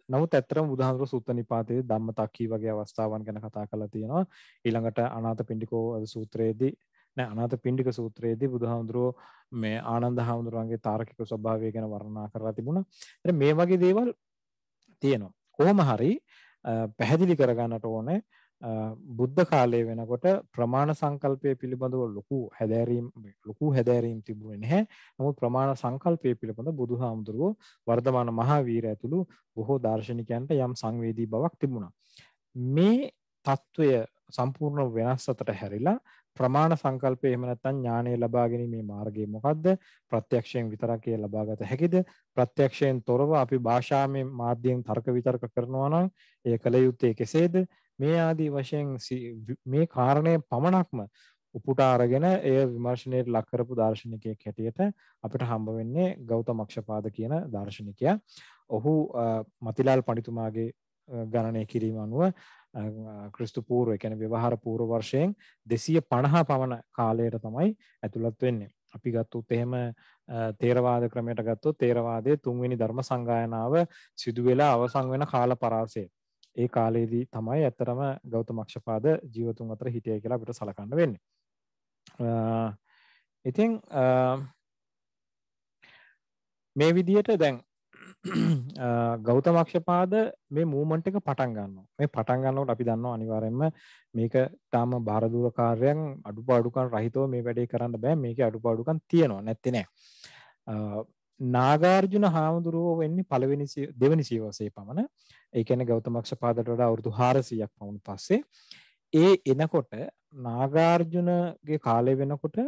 නමුත් ඇත්තටම බුදුහාමුදුරුවෝ සුත්ත නිපාතයේ ධම්මතක්කී වගේ අවස්ථාවන් ගැන කතා කරලා තියෙනවා. ඊළඟට අනාථපිණ්ඩිකෝ සූත්‍රයේදී අනාථපිණ්ඩික සූත්‍රයේදී බුදුහාමුදුරුවෝ මේ ආනන්ද හාමුදුරුවන්ගේ තාර්කික ස්වභාවය ගැන වර්ණනා කරලා තිබුණා. ඉතින් මේ වගේ දේවල් තියෙනවා. කොහොම හරි පැහැදිලි කරගන්නට ඕනේ බුද්ධ කාලයේ වෙනකොට ප්‍රමාණ සංකල්පය පිළිබඳව ලොකු හැදෑරීම් තිබුණේ නැහැ. නමුත් ප්‍රමාණ සංකල්පය පිළිබඳ බුදුහාමුදුරුවෝ වර්ධමාන මහාවීර ඇතුළු බොහෝ දාර්ශනිකයන්ට යම් සංවේදී බවක් තිබුණා. මේ తত্ত্বය සම්පූර්ණ වෙනස් අතට හැරිලා ප්‍රමාණ සංකල්පය එහෙම නැත්නම් ඥානය ලබා ගැනීමේ මාර්ගය මොකද්ද? ප්‍රත්‍යක්ෂයෙන් විතරක් ඒ ලබාගත හැකිද? ප්‍රත්‍යක්ෂයෙන් තොරව අපි භාෂාමය මාධ්‍යයෙන් තර්ක විතර්ක කරනවා නම් ඒ කල යුත්තේ කෙසේද? මේ ආදී වශයෙන් මේ කාරණය පමණක්ම උපුටා අරගෙන එය විමර්ශනයට ලක් කරපු දාර්ශනිකයෙක් හැටියට අපිට හම්බ වෙන්නේ ගෞතම අක්ෂපාද කියන දාර්ශනිකයා. ඔහු මතිලාල් පඬිතුමාගේ ගණනය කිරීම අනුව ක්‍රිස්තු පූර්ව ඒ කියන්නේ ව්‍යවහාර පූර්ව වර්ෂයෙන් 250 පමණ කාලයට තමයි ඇතුළත් වෙන්නේ. අපි ගත්තොත් එහෙම තේරවාද ක්‍රමයට ගත්තොත් තේරවාදයේ 3 වෙනි ධර්ම සංගායනාව සිදු වෙලා අවසන් වෙන කාල පරාසය ඒ කාලේදී තමයි ඇත්තරම ගෞතම අක්ෂපාද ජීවතුන් අතර හිටියයි කියලා අපිට සලකන්න වෙන්නේ. ඉතින් මේ විදිහට දැන් ගෞතම අක්ෂපාද මේ මූවමන්ට් එක පටන් ගන්නවා. මේ පටන් ගන්නකොට අපි දන්නවා අනිවාර්යයෙන්ම මේක තාම භාරදූර කාර්යයන් අඩුපාඩුකම් රහිතව මේ වැඩේ කරන්න බෑ. මේකේ අඩුපාඩුකම් තියෙනවා නැත්තේ නෑ. නාගාර්ජුන හාමුදුරුවෝ වෙන්නේ දෙවෙනි සියවසේ පමණ. ඒ කියන්නේ ගෞතම අක්ෂපාදට වඩා අවුරුදු 400ක් පමණ පස්සේ ඒ එනකොට නාගාර්ජුනගේ කාලය වෙනකොට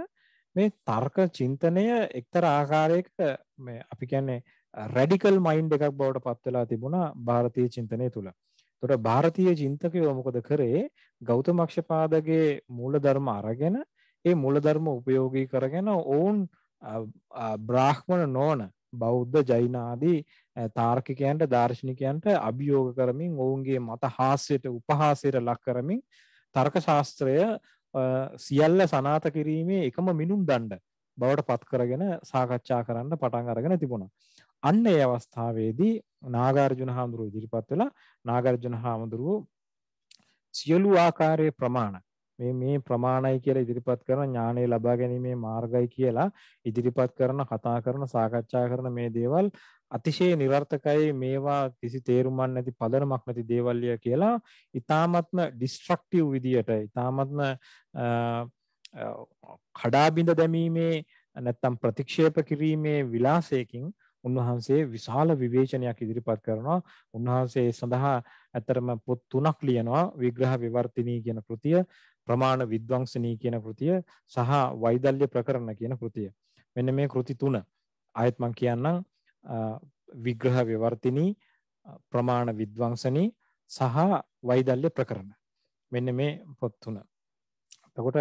මේ තර්ක චින්තනය එක්තරා ආකාරයක මේ අපි කියන්නේ රැඩිකල් මයින්ඩ් එකක් බවට පත් වෙලා තිබුණා ಭಾರತೀಯ චින්තනය තුල. ඒතකොට ಭಾರತೀಯ චින්තකයෝ මොකද කරේ? ගෞතම අක්ෂපාදගේ මූලධර්ම අරගෙන ඒ මූලධර්ම උපයෝගී කරගෙන ඔවුන් බ්‍රාහ්මණ නොවන බෞද්ධ ජෛන ආදී තාර්කිකයන්ට දාර්ශනිකයන්ට අභියෝග කරමින් ඔවුන්ගේ මත හාස්‍යයට උපහාසයට ලක් කරමින් තර්ක ශාස්ත්‍රය සියල්ල සනාත කිරීමේ එකම මිනුම් දණ්ඩ බවට පත් කරගෙන සාකච්ඡා කරන්න පටන් අරගෙන තිබුණා. අන්න ඒ අවස්ථාවේදී නාගාර්ජුන හාමුදුරුවෝ ඉදිරිපත් වෙලා නාගාර්ජුන හාමුදුරුවෝ සියලු ආකාරයේ ප්‍රමාණ මේ ප්‍රමාණයි කියලා ඉදිරිපත් කරන ඥානය ලබා ගැනීමේ මාර්ගයි කියලා ඉදිරිපත් කරන කතා කරන සාකච්ඡා කරන මේ දේවල් අතිශය නිර්ර්ථකයි, මේවා කිසි තේරුමක් නැති පදනමක් නැති දේවල්ය කියලා ඊ타මත්ම ඩිස්ට්‍රක්ටිව් විදියට ඊ타මත්ම කඩාබිඳ දැමීමේ නැත්තම් ප්‍රතික්ෂේප කිරීමේ විලාසයකින් උන්වහන්සේ විශාල විවේචනයක් ඉදිරිපත් කරනවා. උන්වහන්සේ සඳහා ඇත්තරම පොත් 3ක් ලියනවා. විග්‍රහ විවර්තිනී කියන කෘතිය, ප්‍රමාණ විද්වංසනී කියන කෘතිය සහ වෛදල්‍ය ප්‍රකරණ කියන කෘතිය. මෙන්න මේ කෘති 3 ආයත් මම කියන්නම්. විග්‍රහ විවර්තිනී, ප්‍රමාණ විද්වංසනී සහ වෛදල්‍ය ප්‍රකරණ. මෙන්න මේ පොත් 3. එතකොට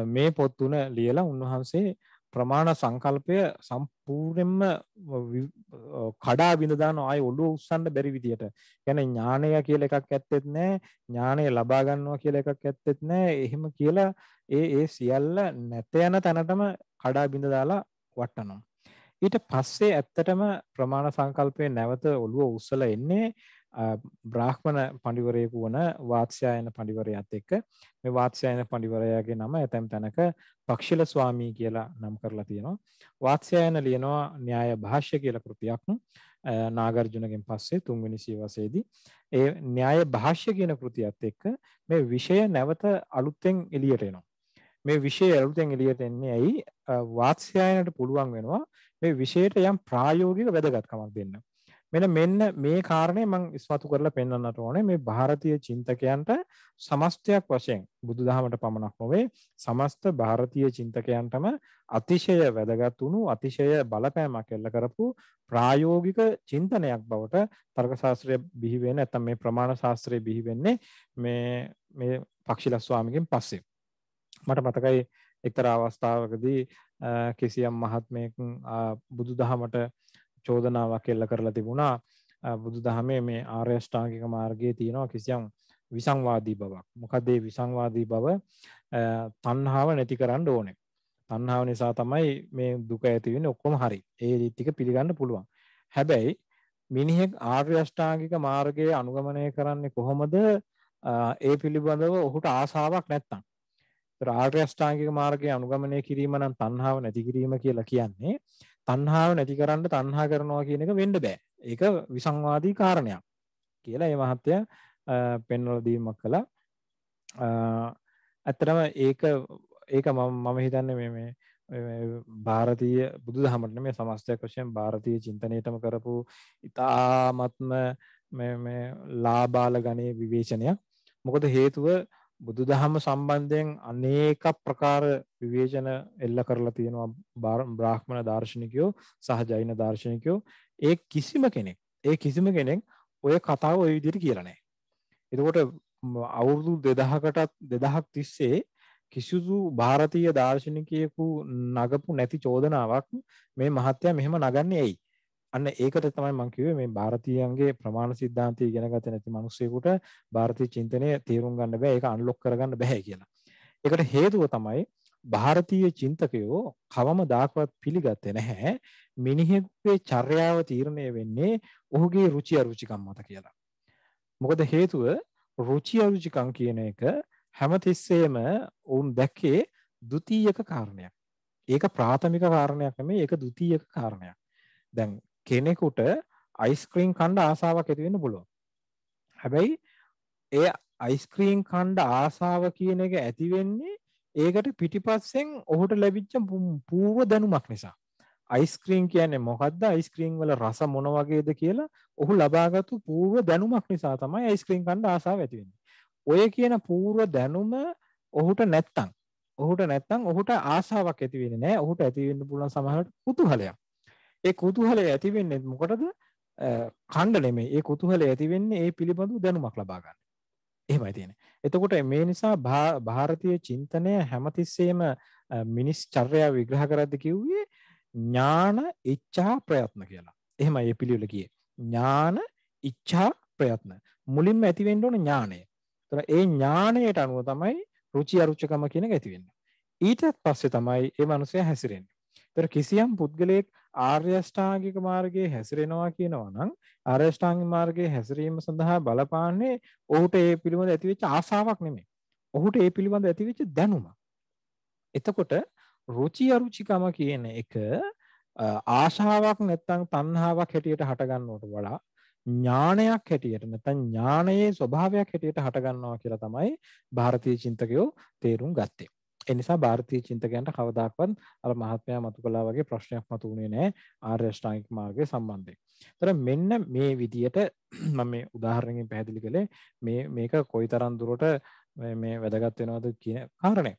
මේ පොත් 3 ලියලා උන්වහන්සේ ප්‍රමාණ සංකල්පය සම්පූර්ණයෙන්ම කඩා බිඳ දාන ආයේ ඔළුව උස්සන්න බැරි විදියට. කියන්නේ ඥානය කියලා එකක් ඇත්තෙත් නැහැ, ඥානය ලබා ගන්නවා කියලා එකක් ඇත්තෙත් නැහැ. එහෙම කියලා ඒ සියල්ල නැත යන තැනටම කඩා බිඳ දාලා වටනවා. ඊට පස්සේ ඇත්තටම ප්‍රමාණ සංකල්පයේ නැවත ඔළුව උස්සලා එන්නේ බ්‍රාහ්මණ පඬිවරයෙකු වන වාත්ස්‍යායන පඬිවරයාත් එක්ක. මේ වාත්ස්‍යායන පඬිවරයාගේ නම ඇතැම් තැනක පක්ෂිල ස්වාමී කියලා නම් කරලා තියෙනවා. වාත්ස්‍යායන ලියනවා න්‍යාය භාෂ්‍ය කියලා කෘතියක් නාගාර්ජුනගෙන් පස්සේ 3 වෙනි සියවසේදී. ඒ න්‍යාය භාෂ්‍ය කියන කෘතියත් එක්ක මේ විෂය නැවත අලුතෙන් එළියට එනවා. මේ විෂය අලුතෙන් එළියට එන්නේ ඇයි? වාත්ස්‍යායනට පුළුවන් වෙනවා මේ විෂයට යම් ප්‍රායෝගික වැදගත්කමක් දෙන්න. මෙන්න මේ කාරණේ මම ඉස්මතු කරලා පෙන්වන්නට ඕනේ. මේ ಭಾರತೀಯ චින්තකයන්ට සමස්තයක් වශයෙන් බුදුදහමට පමණක් නොවේ, සමස්ත ಭಾರತೀಯ චින්තකයන්ටම අතිශය වැදගත් වුණු, අතිශය බලපෑමක් එල්ල කරපු ප්‍රායෝගික චින්තනයක් බවට තර්ක ශාස්ත්‍රය බිහි වෙන්නේ, නැත්නම් මේ ප්‍රමාණ ශාස්ත්‍රය බිහි වෙන්නේ මේ පක්ෂිල ස්වාමීගෙන් පස්සේ. මට මතකයි එක්තරා අවස්ථාවකදී කිසියම් මහත්මයෙක් බුදුදහමට චෝදනාවක් එල්ල කරලා තිබුණා. බුදුදහමේ මේ ආර්ය අෂ්ටාංගික මාර්ගයේ තියෙනවා කිසියම් විසංවාදී බවක්. මොකද මේ විසංවාදී බව තණ්හාව නැති කරන්න ඕනේ. තණ්හාව නිසා තමයි මේ දුක ඇති වෙන්නේ. ඔක්කොම හරි. ඒ ටික පිළිගන්න පුළුවන්. හැබැයි මිනිහෙක් ආර්ය අෂ්ටාංගික මාර්ගයේ අනුගමනය කරන්නේ කොහොමද? ඒ පිළිබඳව ඔහුට ආසාවක් නැත්තම්. ඒතර ආර්ය අෂ්ටාංගික මාර්ගයේ අනුගමනය කිරීම නම් තණ්හාව නැති කිරීම කියලා කියන්නේ. තණ්හාව නැති කරන්න තණ්හා කරනවා කියන එක වෙන්න බෑ. ඒක විසංවාදී කාරණයක් කියලා මේ මහත්තයා පෙන්වලා දීමක් කළා. ඇත්තටම ඒක මම හිතන්නේ මේ ಭಾರತೀಯ බුදුදහමට නෙමෙයි සමස්තයක් වශයෙන් ಭಾರತೀಯ චින්තනයටම කරපු ඉතාමත්ම මේ ලාබාල ගණේ විවේචනයක්. මොකද හේතුව බුදුදහම සම්බන්ධයෙන් අනේක ප්‍රකාර විවේචන එල්ල කරලා තියෙනවා බ්‍රාහ්මණ දාර්ශනිකයෝ සහ ජෛන දාර්ශනිකයෝ. ඒ කිසිම කෙනෙක් ඔය කතාව ඔය විදිහට කියලා නැහැ. එතකොට අවුරුදු 2000ක් තිස්සේ කිසිදු ಭಾರತೀಯ දාර්ශනිකයෙකු නගපු නැති චෝදනාවක් මේ මහත්තයා මෙහෙම නගන්නේ ඇයි? අන්න ඒකට තමයි මම කිව්වේ මේ ಭಾರತೀයයන්ගේ ප්‍රමාණ સિદ્ધාන්තය ඉගෙන ගත නැති මිනිස්සුෙකුට ಭಾರತೀය චින්තනය තේරුම් ගන්න බෑ, ඒක අන්ලොක් කරගන්න බෑ කියලා. ඒකට හේතුව තමයි ಭಾರತೀය චින්තකයෝ කවමදාකවත් පිළිගත්තේ නැහැ මිනිහෙකුගේ චර්යාව තීරණය වෙන්නේ ඔහුගේ රුචි අරුචිකම් මත කියලා. මොකද හේතුව රුචි අරුචිකම් කියන එක හැමතිස්සෙම උන් දැක්කේ ද්විතීයක කාරණයක්. ඒක ප්‍රාථමික කාරණයක් නෙමෙයි, ඒක ද්විතීයක කාරණයක්. දැන් කෙනෙකුට අයිස්ක්‍රීම් කන්න ආසාවක් ඇති වෙන්න පුළුවන්. හැබැයි ඒ අයිස්ක්‍රීම් කන්න ආසාව කියන එක ඇති වෙන්නේ ඒකට පිටිපස්සෙන් ඔහුට ලැබිච්ච පූර්ව දැනුමක් නිසා. අයිස්ක්‍රීම් කියන්නේ මොකද්ද? අයිස්ක්‍රීම් වල රස මොන වගේද කියලා ඔහු ලබාගත්තු පූර්ව දැනුමක් නිසා තමයි අයිස්ක්‍රීම් කන්න ආසාව ඇති වෙන්නේ. ඔය කියන පූර්ව දැනුම ඔහුට නැත්තම් ඔහුට ආසාවක් ඇති වෙන්නේ නැහැ. ඔහුට ඇති වෙන්න පුළුවන් සමහරවිට කුතුහලයක්. ඒ කුතුහලය ඇති වෙන්නේ මොකටද? කණ්ඩ නෙමෙයි. ඒ කුතුහලය ඇති වෙන්නේ ඒ පිළිබඳව දැනුමක් ලබා ගන්න. එහෙමයි තියෙන්නේ. එතකොට මේ නිසා ಭಾರತೀಯ චින්තනය හැමතිස්සෙම මිනිස් චර්යාව විග්‍රහ කරද්දී කිව්වේ ඥාන ඉච්ඡා ප්‍රයත්න කියලා. එහෙමයි මේ පිළිවෙල කියේ. ඥාන ඉච්ඡා ප්‍රයත්න. මුලින්ම ඇති වෙන්න ඕන ඥානය. ඒතර ඒ ඥානයට අනුව තමයි රුචි අරුචිකම කියන එක ඇති වෙන්නේ. ඊටත් පස්සේ තමයි ඒ මනුස්සයා හැසිරෙන්නේ. ඒතර කිසියම් පුද්ගලයෙක් ආර්ය අෂ්ටාංගික මාර්ගයේ හැසිරෙනවා කියනවා නම් ආර්ය අෂ්ටාංගික මාර්ගයේ හැසිරීම සඳහා බලපාන්නේ ඔහුට ඒ පිළිබඳ ඇතිවෙච්ච ආසාවක් නෙමෙයි. ඔහුට ඒ පිළිබඳ ඇතිවෙච්ච දැනුම. එතකොට රුචි අරුචිකම කියන එක ආශාවක් නැත්නම් තණ්හාවක් හැටියට හට ගන්නවට වඩා ඥානයක් හැටියට නැත්නම් ඥානයේ ස්වභාවයක් හැටියට හට ගන්නවා කියලා තමයි ಭಾರತೀಯ චින්තකයෝ තේරුම් ගත්තේ. ඒ නිසා ಭಾರತೀಯ චින්තකයන්ට කවදාකවත් අර මහත්මයා මතු කළා වගේ ප්‍රශ්නයක් මතුුනේ නැහැ ආර්ය අෂ්ටාංගික මාර්ගය සම්බන්ධයෙන්. ඒතර මෙන්න මේ විදියට මම මේ උදාහරණකින් පැහැදිලි කළේ මේක කොයිතරම් දුරට මේ වැදගත් වෙනවද කියන කාරණේ.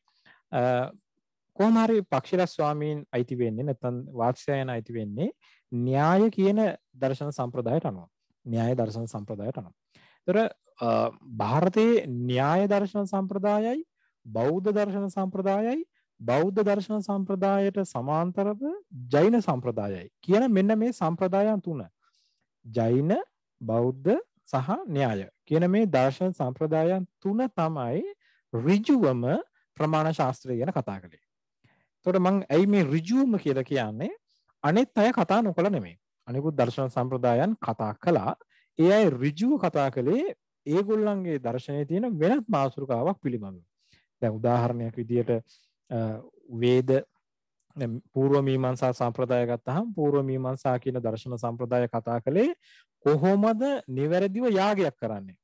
කොහොම හරි පක්ෂිරස් ස්වාමීන් අයිති වෙන්නේ නැත්නම් වාත්ස්‍යයන් අයිති වෙන්නේ න්‍යාය කියන දර්ශන සම්ප්‍රදායට අනුව. න්‍යාය දර්ශන සම්ප්‍රදායට අනුව. ඒතර ಭಾರತයේ න්‍යාය දර්ශන සම්ප්‍රදායයි බෞද්ධ දර්ශන සම්ප්‍රදායයි බෞද්ධ දර්ශන සම්ප්‍රදායට සමාන්තරව ජෛන සම්ප්‍රදායයි කියන මෙන්න මේ සම්ප්‍රදායන් තුන. ජෛන, බෞද්ධ සහ න්‍යාය කියන මේ දර්ශන සම්ප්‍රදායන් තුන තමයි ඍජුවම ප්‍රමාණ ශාස්ත්‍රය ගැන කතා කළේ. එතකොට මම ඇයි මේ ඍජුවම කියලා කියන්නේ? අනෙත් අය කතා නොකළ නෙමෙයි. අනිකුත් දර්ශන සම්ප්‍රදායන් කතා කළා. ඒ අය ඍජුව කතා කළේ ඒගොල්ලන්ගේ දර්ශනයේ තියෙන වෙනත් මාතෘකාවක් පිළිබඳව. දැන් උදාහරණයක් විදියට වේද පූර්ව මීමාංසා සම්ප්‍රදාය ගත්තහම පූර්ව මීමාංසා කියන දර්ශන සම්ප්‍රදාය කතා කළේ කොහොමද නිවැරදිව යාගයක් කරන්නේ?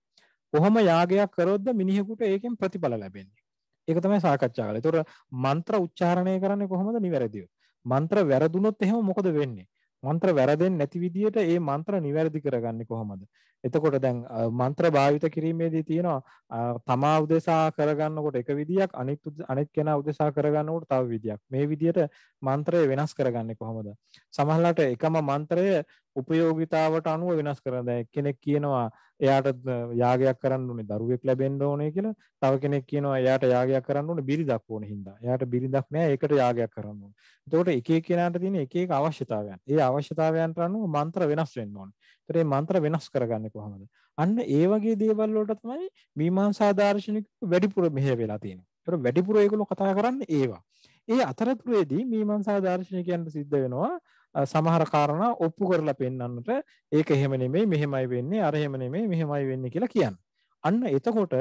කොහොම යාගයක් කරොත්ද මිනිහෙකුට ඒකෙන් ප්‍රතිඵල ලැබෙන්නේ? ඒක තමයි සාකච්ඡා කළේ. ඒතකොට මන්ත්‍ර උච්චාරණය කරන්නේ කොහොමද නිවැරදිව? මන්ත්‍ර වැරදුනොත් එහෙම මොකද වෙන්නේ? මන්ත්‍ර වැරදෙන්නේ නැති විදියට ඒ මන්ත්‍ර නිවැරදි කරගන්නේ කොහොමද? එතකොට දැන් මන්ත්‍ර භාවිත කිරීමේදී තියෙනවා තමා උදෙසා කරගන්නකොට එක විදියක් අනිත් කෙනා උදෙසා කරගන්නකොට තව විදියක්. මේ විදියට මන්ත්‍රය වෙනස් කරගන්නේ කොහොමද? සමහරවිට එකම මන්ත්‍රය උපයෝගිතාවට අනුව වෙනස් කරන. දැන් කෙනෙක් කියනවා එයාට යාගයක් කරන්න ඕනේ දරුවෙක් ලැබෙන්න ඕනේ කියලා. තව කෙනෙක් කියනවා එයාට යාගයක් කරන්න ඕනේ බිරිඳක් ඕනේ හින්දා. එයාට බිරිඳක් නැහැ ඒකට යාගයක් කරන්න ඕනේ. එතකොට එක එක කෙනාට තියෙන එක එක අවශ්‍යතාවයන්. ඒ අවශ්‍යතාවයන්ට අනුව මන්ත්‍ර වෙනස් වෙන්න ඕනේ. ඒතර මේ මන්ත්‍ර වෙනස් කරගන්නේ කොහොමද? අන්න ඒ වගේ දේවල් වලට තමයි මීමාංසා දාර්ශනික වැඩිපුර මෙහෙය වෙලා තියෙන්නේ. ඒතර වැඩිපුර ඒගොල්ලෝ කතා කරන්නේ ඒවා. ඒ අතරතුරේදී මීමාංසා දාර්ශනිකයන්ට සිද්ධ වෙනවා සමහර කාරණා ඔප්පු කරලා පෙන්වන්නට ඒක එහෙම නෙමෙයි මෙහෙමයි වෙන්නේ අර එහෙම නෙමෙයි මෙහෙමයි වෙන්නේ කියලා කියන්නේ. අන්න එතකොට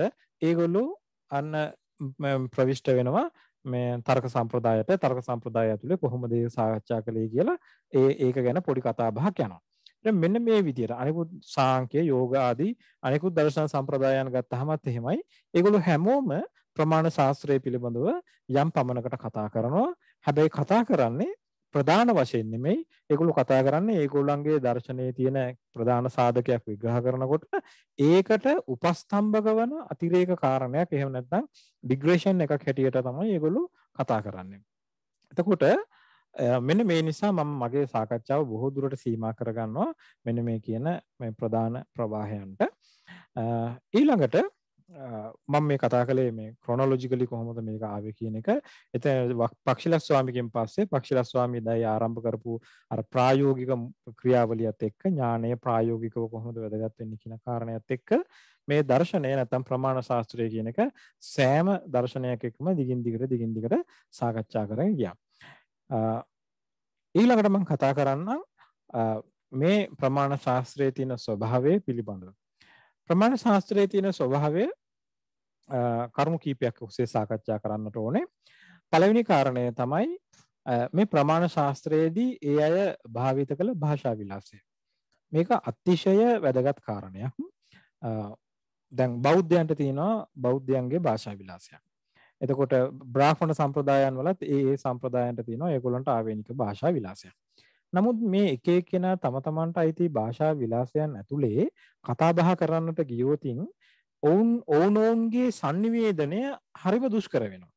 ඒගොල්ලෝ අන්න ප්‍රවිෂ්ඨ වෙනවා මේ තර්ක සම්ප්‍රදාය ඇතුලේ කොහොමද ඒ සාකච්ඡා කළේ කියලා ඒක ගැන පොඩි කතා බහක් යනවා. දැන් මෙන්න මේ විදිහට අනිකුත් සාංඛ්‍ය යෝග ආදී අනිකුත් දර්ශන සම්ප්‍රදායන් ගත්තහමත් එහෙමයි. ඒගොල්ලෝ හැමෝම ප්‍රමාණ ශාස්ත්‍රය පිළිබඳව යම් පමණකට කතා කරනවා. හැබැයි කතා කරන්නේ ප්‍රධාන වශයෙන් නෙමෙයි. ඒගොල්ලෝ කතා කරන්නේ ඒගොල්ලන්ගේ දර්ශනයේ තියෙන ප්‍රධාන සාධකයක් විග්‍රහ කරනකොට ඒකට උපස්තම්භක වන අතිරේක කාරණයක් එහෙම නැත්නම් ඩිග්‍රේෂන් එකක් හැටියට තමයි ඒගොල්ලෝ කතා කරන්නේ. එතකොට මෙන්න මේ නිසා මම මගේ සාකච්ඡාව බොහෝ දුරට සීමා කරගන්නවා මෙන්න මේ කියන මේ ප්‍රධාන ප්‍රවාහයන්ට. ඊළඟට මම මේ කතා කළේ මේ ක්‍රොනොලොජිකලි කොහොමද මේක ආවේ කියන එක. එතන පක්ෂිලස් ස්වාමීගෙන් පස්සේ පක්ෂිලස් ස්වාමී දැයි ආරම්භ කරපු අර ප්‍රායෝගික ක්‍රියාවලියත් එක්ක ඥානය ප්‍රායෝගිකව කොහොමද වැදගත් වෙන්නේ කියන කාරණයත් එක්ක මේ දර්ශනය නැත්නම් ප්‍රමාණ ශාස්ත්‍රය කියන එක සෑම දර්ශනයක් එක්කම දිගින් දිගට සාකච්ඡා කරගෙන ගියා. ඊළඟට මම කතා කරන්නම් මේ ප්‍රමාණ ශාස්ත්‍රයේ තියෙන ස්වභාවය පිළිබඳව. ප්‍රමාණ ශාස්ත්‍රයේ තියෙන ස්වභාවය කරුණු කීපයක් ඔස්සේ සාකච්ඡා කරන්නට ඕනේ. පළවෙනි කාරණය තමයි මේ ප්‍රමාණ ශාස්ත්‍රයේදී ඒ අය භාවිත කළ භාෂා විලාසය. මේක අතිශය වැදගත් කාරණයක්. දැන් බෞද්ධයන්ට තියෙනවා බෞද්ධයන්ගේ භාෂා විලාසයක්. එතකොට බ්‍රාහ්මණ සම්ප්‍රදායන් වලත් ඒ සම්ප්‍රදායන්ට තියෙනවා ඒගොල්ලන්ට ආවේනික භාෂා විලාසයක්. නමුත් මේ එක එක්කෙනා තම තමන්ට අයිති භාෂා විලාසයන් ඇතුලේ කතා බහ කරන්නට ගියොතින් ඔවුන්ගේ sannivedanaය හරිම දුෂ්කර වෙනවා.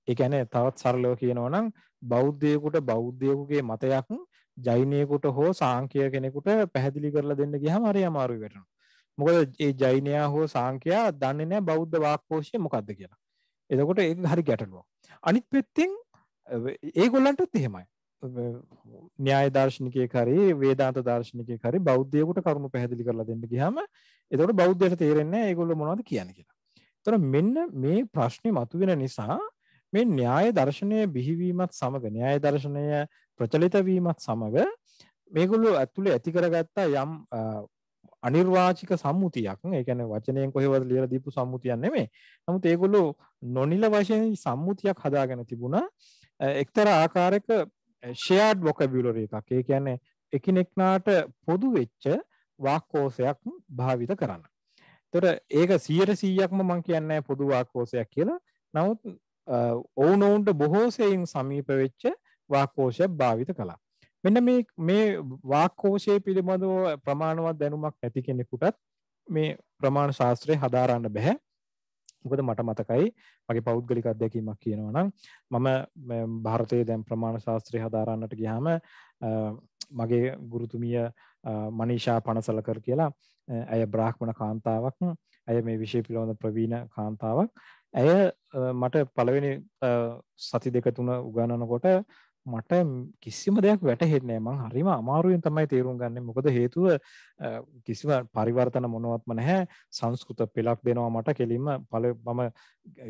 ඒ කියන්නේ තවත් සරලව කියනවා නම් බෞද්ධයෙකුගේ මතයක් ජෛනයෙකුට හෝ සාංඛ්‍ය කෙනෙකුට පැහැදිලි කරලා දෙන්න ගියාම හරි අමාරුයි වෙනවා. මොකද ඒ ජෛනයා හෝ සාංඛ්‍යයා දන්නේ නැහැ බෞද්ධ වාක්කෝෂය මොකක්ද කියලා. එතකොට ඒක හරි ගැටලුවක්. අනිත් පැත්තෙන් ඒගොල්ලන්ටත් එහෙමයි. න්‍යාය දාර්ශනිකයෙක් හරි වේදාන්ත දාර්ශනිකයෙක් හරි බෞද්ධයෙකුට කරුණු පැහැදිලි කරලා දෙන්න ගියාම එතකොට බෞද්ධයට තේරෙන්නේ නැහැ ඒගොල්ලෝ මොනවද කියන්නේ කියලා. එතකොට මෙන්න මේ ප්‍රශ්නේ මතුවෙන නිසා මේ න්‍යාය දර්ශනය බිහිවීමත් සමග න්‍යාය දර්ශනය ප්‍රචලිත වීමත් සමග මේගොල්ලෝ ඇතුලේ ඇති කරගත්ත යම් අනිර්වාචික සම්මුතියක්, ඒ කියන්නේ වචනයෙන් කොහෙවත් ලියලා දීපු සම්මුතියක් නෙමෙයි. නමුත් ඒගොල්ලෝ නොනිල වශයෙන් සම්මුතියක් හදාගෙන තිබුණා. එක්තරා ආකාරයක shared vocabulary එකක්. ඒ කියන්නේ එකිනෙකනාට පොදු වෙච්ච වාක්කෝෂයක් භාවිත කරන්න. ඒතර ඒක 100%ක්ම මම කියන්නේ පොදු වාක්කෝෂයක් කියලා. නමුත් ඔවුනොවුන්ට බොහෝ සෙයින් සමීප වෙච්ච වාක්කෝෂයක් භාවිත කළා. මෙන්න මේ වාක්කෝෂය පිළිබඳව ප්‍රමාණවත් දැනුමක් නැති කෙනෙකුටත් මේ ප්‍රමාණ ශාස්ත්‍රය හදාරන්න බෑ. මොකද මට මතකයි මගේ පෞද්ගලික අත්දැකීමක් කියනවා නම් මම ಭಾರತයේ දැන් ප්‍රමාණ ශාස්ත්‍රය හදාරන්නට ගියාම මගේ ගුරුතුමිය මනීෂා පනසලකර් කියලා ඇය බ්‍රාහ්මණ කාන්තාවක්. ඇය මේ විෂය පිළිබඳ ප්‍රවීණ කාන්තාවක්. ඇය මට පළවෙනි සති දෙක තුන උගන්වනකොට මට කිසිම දෙයක් වැටහෙන්නේ නැහැ. මං හරිම අමාරුවෙන් තමයි තේරුම් ගන්නේ. මොකද හේතුව කිසිම පරිවර්තන මොනවත්ම නැහැ. සංස්කෘත පෙළක් දෙනවා මට කෙලින්ම මම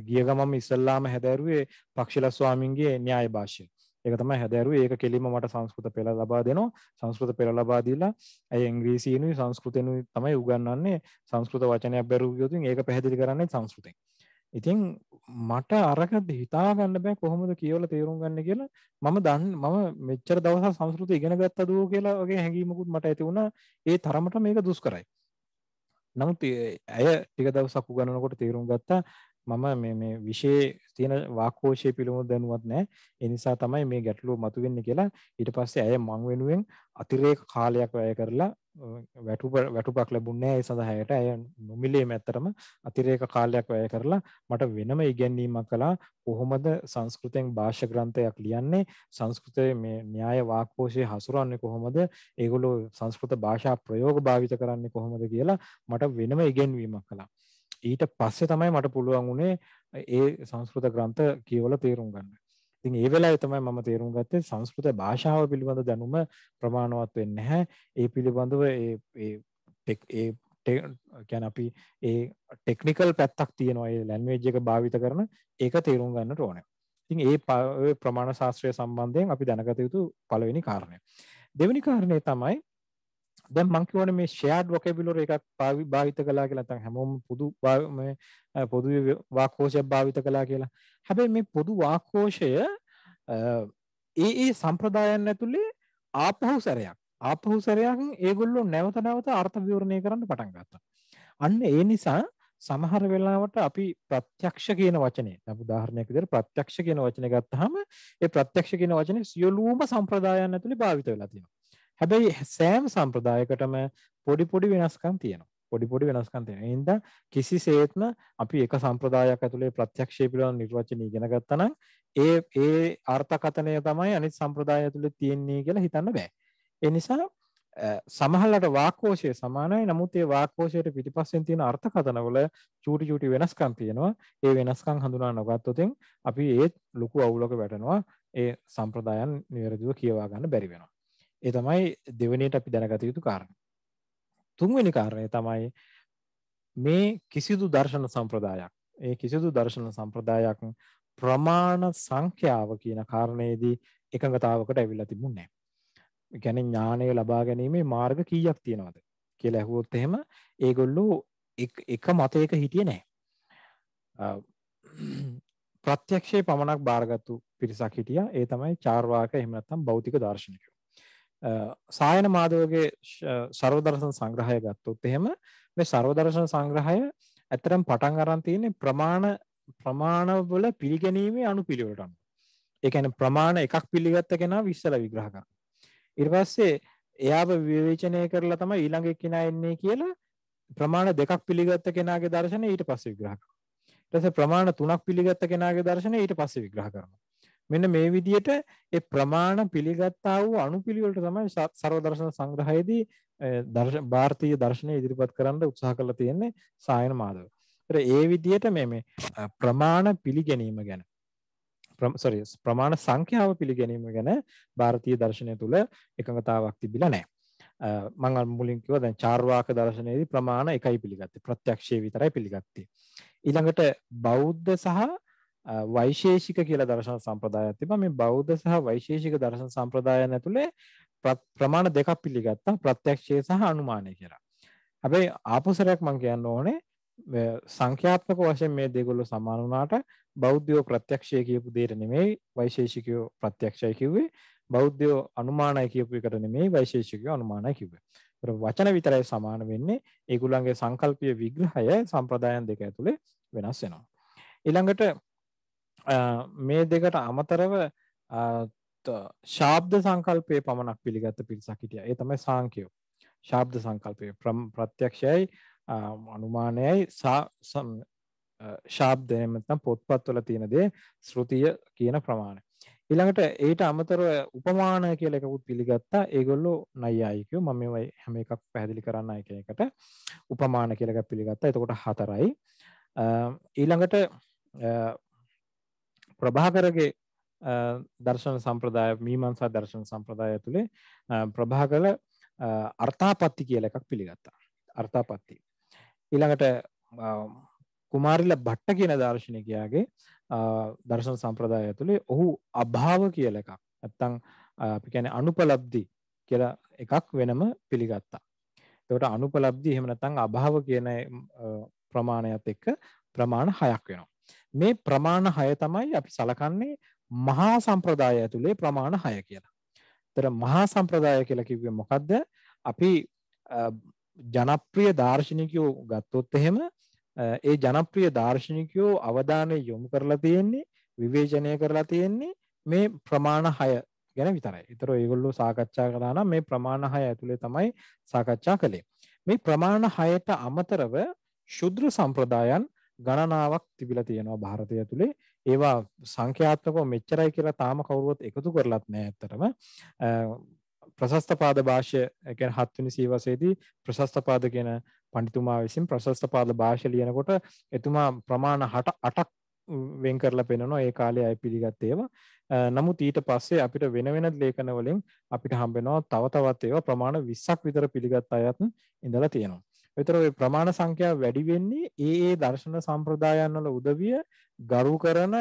ගිය ගමම ඉස්සල්ලාම හැදෑරුවේ පක්ෂිල ස්වාමින්ගේ න්‍යාය භාෂය. ඒක තමයි හැදෑරුවේ. ඒක කෙලින්ම මට සංස්කෘත පෙළ ලබා දෙනවා. සංස්කෘත පෙළ ලබා දීලා ඇය ඉංග්‍රීසියෙනුයි සංස්කෘතෙනුයි තමයි උගන්වන්නේ. සංස්කෘත වචනයක් බැරුව ගියොත් ඒක පැහැදිලි කරන්නේ සංස්කෘතෙන්. ඉතින් මට අරක හිතා ගන්න බෑ කොහොමද කියවලා තේරුම් ගන්න කියලා. මම මෙච්චර දවසක් සංස්කෘත ඉගෙන ගත්තද කියලා වගේ හැඟීමකුත් මට ඇති වුණා. ඒ තරමට මේක දුෂ්කරයි. නමුත් ඇය ටික දවසක් උගන්වනකොට තේරුම් ගත්තා මම මේ විෂයේ තියෙන වාක්කෝෂය පිළිබඳව දැනුවත් නැහැ. ඒ නිසා තමයි මේ ගැටලුව මතුවෙන්නේ කියලා. ඊට පස්සේ ඇය මං වෙනුවෙන් අතිරේක කාලයක් වැය කරලා වැටුපක් ලැබුණේ නැහැ. ඒ සඳහා ඇයට ඇය නොමිලේම ඇත්තටම අතිරේක කාලයක් වැය කරලා මට වෙනම ඉගැන්වීමක් කළා. කොහොමද සංස්කෘතෙන් භාෂා ග්‍රන්ථයක් ලියන්නේ, සංස්කෘතයේ මේ න්‍යාය වාක්කෝෂය හසුරවන්නේ කොහොමද, ඒගොල්ලෝ සංස්කෘත භාෂා ප්‍රයෝග භාවිත කරන්නේ කොහොමද කියලා මට වෙනම ඉගැන්වීමක් කළා. ඊට පස්සේ තමයි මට පුළුවන් වුණේ ඒ සංස්කෘත ග්‍රන්ථ කියවලා තේරුම් ගන්න. ඉතින් ඒ වෙලාවේ තමයි මම තේරුම් ගත්තේ සංස්කෘත භාෂාව පිළිබඳ දැනුම ප්‍රමාණවත් වෙන්නේ නැහැ. ඒ පිළිබඳව කියන්නේ අපි ඒ ටෙක්නිකල් පැත්තක් තියෙනවා. ඒ ලැන්ග්වේජ් එක භාවිත කරන ඒක තේරුම් ගන්නට ඕනේ. ඉතින් ඒ ප්‍රමාණ ශාස්ත්‍රය සම්බන්ධයෙන් අපි දැනගත යුතු පළවෙනි කාරණය. දෙවෙනි කාරණය තමයි දැන් මම කියවනේ මේ shared vocabulary එකක් භාවිත කළා කියලා. නැත්නම් හැමෝම පොදු වාක්කෝෂයක් භාවිත කළා කියලා. හැබැයි මේ පොදු වාක්කෝෂය ඒ සම්ප්‍රදායන් ඇතුලේ ආපහු සැරයක් ඒගොල්ලෝ නැවත අර්ථ විවරණය කරන්න පටන් ගත්තා. අන්න ඒ නිසා සමහර වෙලාවට අපි ප්‍රත්‍යක්ෂ කියන වචනේ, අපි උදාහරණයක් විදිහට ප්‍රත්‍යක්ෂ කියන වචනේ ගත්තාම ඒ ප්‍රත්‍යක්ෂ කියන වචනේ සියලුම සම්ප්‍රදායන් ඇතුලේ භාවිත වෙලා තියෙනවා. හැබැයි සෑම සම්ප්‍රදායකටම පොඩි වෙනස්කම් තියෙනවා. පොඩි වෙනස්කම් තියෙනවා. ඒ හින්දා කිසිසේත්ම අපි එක සම්ප්‍රදායක් ඇතුලේ ප්‍රත්‍යක්ෂය පිළිබඳ නිර්වචන ඉගෙන ගත්තා නම් ඒ අර්ථකථනය තමයි අනිත් සම්ප්‍රදාය ඇතුලේ තියෙන්නේ කියලා හිතන්න බෑ. ඒ නිසා සමහරවිට වාක්කෝෂය සමානයි. නමුත් ඒ වාක්කෝෂයට පිටිපස්සෙන් තියෙන අර්ථකථනවල චූටි වෙනස්කම් තියෙනවා. ඒ වෙනස්කම් හඳුනා නොගත්තොත් අපි ඒ ලොකු අවුලක වැටෙනවා. ඒ සම්ප්‍රදායන් නිවැරදිව කියවා ගන්න බැරි වෙනවා. ඒ තමයි දෙවෙනියට අපි දැනගත යුතු කාරණය. තුන්වෙනි කාරණය තමයි මේ කිසිදු දර්ශන සම්ප්‍රදායක් ප්‍රමාණ සංඛ්‍යාව කියන කාරණේදී එකඟතාවකට ඇවිල්ලා තිබුණේ නැහැ. කියන්නේ ඥානය ලබා ගැනීමේ මාර්ග කීයක් තියෙනවද කියලා ඇහුවොත් එහෙම ඒගොල්ලෝ එක මතයක හිටියේ නැහැ. ප්‍රත්‍යක්ෂයේ පමණක් බාරගත්තු පිරිසක් හිටියා. ඒ තමයි චාර්වාක එහෙම නැත්නම් භෞතික දාර්ශනිකයෝ. සායන මාධවගේ සර්වදර්ශන සංග්‍රහය ගත්තොත් එහෙම මේ සර්වදර්ශන සංග්‍රහය ඇත්තටම පටන් අරන් තියෙන්නේ ප්‍රමාණවල පිළිගැනීමේ අනුපිළිවෙලට අනුව. ඒ කියන්නේ ප්‍රමාණ එකක් පිළිගත්ත කෙනා 20ලා විග්‍රහ කරනවා. ඊට පස්සේ එයාව විවේචනය කරලා තමයි ඊළඟ එක්කෙනා එන්නේ කියලා ප්‍රමාණ දෙකක් පිළිගත්ත කෙනාගේ දර්ශනය ඊට පස්සේ විග්‍රහ කරනවා. ඊට පස්සේ ප්‍රමාණ තුනක් පිළිගත්ත කෙනාගේ දර්ශනය ඊට පස්සේ විග්‍රහ කරනවා. මෙන්න මේ විදිහට ඒ ප්‍රමාණ පිළිගත්තා වූ අනුපිළිවෙලට තමයි සර්වදර්ශන සංග්‍රහයේදී ಭಾರತೀಯ දර්ශනය ඉදිරිපත් කරන්න උත්සාහ කරලා තියෙන්නේ සායන මාධව. ඒ විදිහට මේ ප්‍රමාණ පිළිගැනීම ගැන ප්‍රමාණ සංඛ්‍යාව පිළිගැනීම ගැන ಭಾರತೀය දර්ශනය තුල එකඟතාවක් තිබිලා නැහැ. මම මුලින් කිව්වා දැන් චාර්වාක දර්ශනයේදී ප්‍රමාණ එකයි පිළිගත්තේ. ප්‍රත්‍යක්ෂයේ විතරයි පිළිගත්තේ. ඊළඟට බෞද්ධ සහ වෛශේෂික කියලා දර්ශන සම්ප්‍රදායක් තිබ්බා. මේ බෞද්ධ සහ වෛශේෂික දර්ශන සම්ප්‍රදායන් ඇතුලේ ප්‍රමාණ දෙකක් පිළිගත්තා. ප්‍රත්‍යක්ෂය සහ අනුමානය කියලා. හැබැයි ආපසරයක් මම කියන්න ඕනේ සංඛ්‍යාත්මක වශයෙන් මේ දෙගොල්ලෝ සමාන වුණාට බෞද්ධයෝ ප්‍රත්‍යක්ෂය කියපු දෙයට නෙමෙයි වෛශේෂිකයෝ ප්‍රත්‍යක්ෂය කිව්වේ. බෞද්ධයෝ අනුමානයි කියපු එකට නෙමෙයි වෛශේෂිකයෝ අනුමානයි කිව්වේ. ඒතර වචන විතරයි සමාන වෙන්නේ. ඒගොල්ලන්ගේ සංකල්පීය විග්‍රහය සම්ප්‍රදායන් දෙක ඇතුලේ වෙනස් වෙනවා. ඊළඟට මේ දෙකට අමතරව ශාබ්ද සංකල්පයේ පමණක් පිළිගත්ත පිරිසක් හිටියා. ඒ තමයි සාංඛ්‍යයෝ. ශාබ්ද සංකල්පයේ ප්‍රත්‍යක්ෂයයි අනුමානයයි ශාබ්ද එහෙම නැත්නම් පොත්පත්වල තියෙන දේ ශ්‍රුතිය කියන ප්‍රමාණය. ඊළඟට ඊට අමතරව උපමාන කියලා එකකුත් පිළිගත්තා. ඒගොල්ලෝ නෛයායිකයෝ. මම මේ හැම එකක් පැහැදිලි කරන්න එක එකට. උපමාන කියලා එකක් පිළිගත්තා. එතකොට 4යි. ඊළඟට ප්‍රභාකරගේ දර්ශන සම්ප්‍රදාය මීමාංසා දර්ශන සම්ප්‍රදාය ඇතුලේ ප්‍රභාකර අර්ථාපත්ති කියලා එකක් පිළිගත්තා. අර්ථාපත්ති. ඊළඟට කුමාරිල භට්ට කියන දාර්ශනිකයාගේ දර්ශන සම්ප්‍රදාය ඇතුලේ ඔහු අභාව කියලා එකක් නැත්තම් අපි කියන්නේ අනුපලබ්ධි කියලා එකක් වෙනම පිළිගත්තා. ඒකට අනුපලබ්ධි එහෙම නැත්තම් අභාව කියන ප්‍රමාණයත් එක්ක ප්‍රමාණ 6ක් වෙනවා. මේ ප්‍රමාණ 6 තමයි අපි සලකන්නේ මහා සම්ප්‍රදාය ඇතුලේ ප්‍රමාණ 6 කියලා. ඒතර මහා සම්ප්‍රදාය කියලා කිව්වේ මොකද්ද? අපි ජනප්‍රිය දාර්ශනිකයෝ ගත්තොත් එහෙම ඒ ජනප්‍රිය දාර්ශනිකයෝ අවධානය යොමු කරලා තියෙන්නේ විවේචනය කරලා තියෙන්නේ මේ ප්‍රමාණ 6 ගැන විතරයි. ඒතර ඒගොල්ලෝ සාකච්ඡා කළා නම් මේ ප්‍රමාණ 6 ඇතුලේ තමයි සාකච්ඡා කළේ. මේ ප්‍රමාණ 6ට අමතරව ශුද්‍ර සම්ප්‍රදායන් ගණනාවක් තිබිලා තියෙනවා ಭಾರತය ඇතුලේ. ඒවා සංඛ්‍යාත්මකව මෙච්චරයි කියලා තාම කවුරුවත් එකතු කරලත් නැහැ ඇත්තටම. ප්‍රශස්තපාද භාෂ්‍ය කියන්නේ 7 වෙනි සීවසේදී ප්‍රශස්තපාද කියන පඬිතුමා විසින් ප්‍රශස්තපාද භාෂ්‍ය ලියනකොට එතුමා ප්‍රමාණ 8ක් වෙන් කරලා පෙන්නනවා ඒ කාලේ අය පිළිගත් ඒවා. නමුත් ඊට පස්සේ අපිට වෙන වෙන ලේඛන වලින් අපිට හම්බ වෙනවා තව තවත් ඒවා ප්‍රමාණ 20ක් විතර පිළිගත් අයත් ඉඳලා තියෙනවා. ඒතර ඔය ප්‍රමාණ සංඛ්‍යාව වැඩි වෙන්නේ ඒ දර්ශන සම්ප්‍රදායන් වල උදවිය ගරු කරන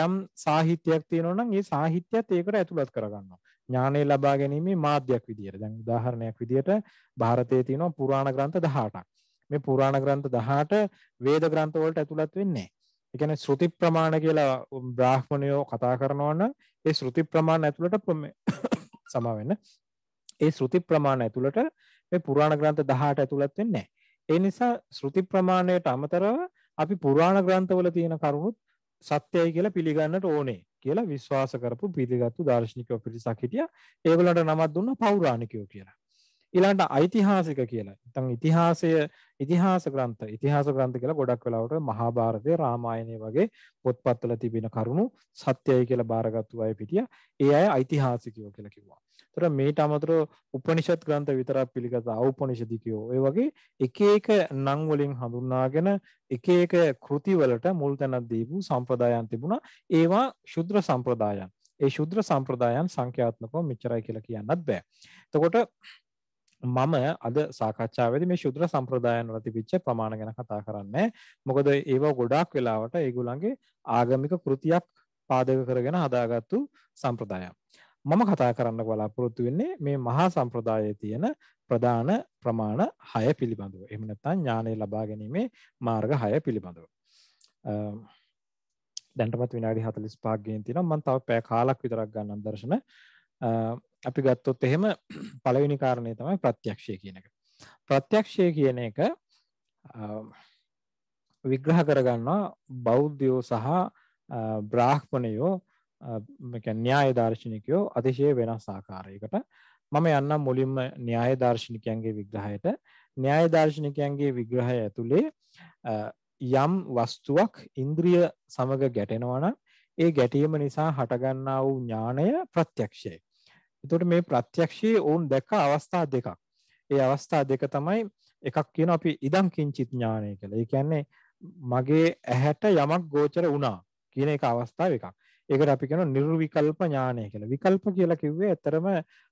යම් සාහිත්‍යයක් තියෙනවා නම් ඒ සාහිත්‍යයත් ඒකට ඇතුළත් කරගන්නවා. ඥානය ලබා ගැනීමේ මාධ්‍යයක් විදියට. දැන් උදාහරණයක් විදියට ಭಾರತයේ තියෙනවා පුරාණ ග්‍රන්ථ 18ක්. මේ පුරාණ ග්‍රන්ථ 18 වේද ග්‍රන්ථ වලට ඇතුළත් වෙන්නේ නැහැ. ඒ කියන්නේ ශ්‍රුති ප්‍රමාණ කියලා බ්‍රාහ්මණයෝ කතා කරනවා නම් ඒ ශ්‍රුති ප්‍රමාණ ඇතුළට සමා වෙන්න. ඒ ශ්‍රුති ප්‍රමාණ ඇතුළට මේ පුරාණ ග්‍රන්ථ 18 ඇතුළත් වෙන්නේ නැහැ. ඒ නිසා ශ්‍රුති ප්‍රමාණයට අමතරව අපි පුරාණ ග්‍රන්ථවල තියෙන කරුණුත් සත්‍යයි කියලා පිළිගන්නට ඕනේ කියලා විශ්වාස කරපු පිළිගත්තු දාර්ශනිකයෝ පිරිසක් හිටියා. ඒගොල්ලන්ට නමක් දුන්නා පෞරාණිකයෝ කියලා. ඊළඟට ඓතිහාසික කියලා. නැත්නම් ඉතිහාස ග්‍රන්ථ කියලා ගොඩක් වෙලාවට මහා භාරතය, රාමායනය වගේ පොත්පත්වල තිබෙන කරුණු සත්‍යයි කියලා බාරගත්තු අය පිටියා. ඒ අය ඓතිහාසිකයෝ කියලා කිව්වා. ඒතර මේට අමතරව උපනිෂද් ග්‍රන්ථ විතරක් පිළිගත් ඖපනිෂදිකයෝ ඒ වගේ එක එක නම් වලින් හඳුන්වාගෙන එක එක කෘති වලට මුල් තැනක් දීපු සම්ප්‍රදායන් තිබුණා. ඒවා ශුද්‍ර සම්ප්‍රදායන්. ඒ ශුද්‍ර සම්ප්‍රදායන් සංඛ්‍යාත්මකව මෙච්චරයි කියලා කියන්නත් බෑ. එතකොට මම අද සාකච්ඡාවේදී මේ ශුද්‍ර සම්ප්‍රදායන් වල තිබිච්ච ප්‍රමාණ ගැන කතා කරන්නේ. මොකද ඒවා ගොඩාක් වෙලාවට ඒගොල්ලන්ගේ ආගමික කෘතියක් පාදක කරගෙන හදාගත්තු සම්ප්‍රදායන්. මම කතා කරන්න බලාපොරොත්තු වෙන්නේ මේ මහා සම්ප්‍රදායේ තියෙන ප්‍රධාන ප්‍රමාණ 6 පිළිබඳව. එහෙම නැත්නම් ඥානය ලබා ගැනීමේ මාර්ග 6 පිළිබඳව. දැන්ටමත් විනාඩි 45ක් ගෙන් තියෙනවා. මම තව පැය කාලක් විතරක් ගන්නම් දර්ශන. අපි ගත්තොත් එහෙම පළවෙනි කාරණේ තමයි ප්‍රත්‍යක්ෂය කියන එක. ප්‍රත්‍යක්ෂය කියන එක විග්‍රහ කරගන්නවා බෞද්ධයෝ සහ බ්‍රාහ්මණයෝ න්‍යාය දාර්ශනිකයෝ අතිශය වෙනස් ආකාරයකට. මම යන්නම් මුලින්ම න්‍යාය දාර්ශනිකයන්ගේ විග්‍රහයට. න්‍යාය දාර්ශනිකයන්ගේ විග්‍රහය ඇතුලේ යම් වස්තුවක් ඉන්ද්‍රිය සමග ගැටෙනවා නම් ඒ ගැටීම නිසා හටගන්නා වූ ඥාණය ප්‍රත්‍යක්ෂයයි. එතකොට මේ ප්‍රත්‍යක්ෂයේ ඕන් දැක්ක අවස්ථා දෙකක්. ඒ අවස්ථා දෙක තමයි එකක් කියන අපි ඉදං කිංචිත් ඥානය කියලා. ඒ කියන්නේ මගේ ඇහැට යමක් ගෝචර වුණා කියන එක අවස්ථාව එකක්. ඒකට අපි කියනවා නිර්විකල්ප ඥානය කියලා. විකල්ප කියලා කිව්වේ ඇත්තරම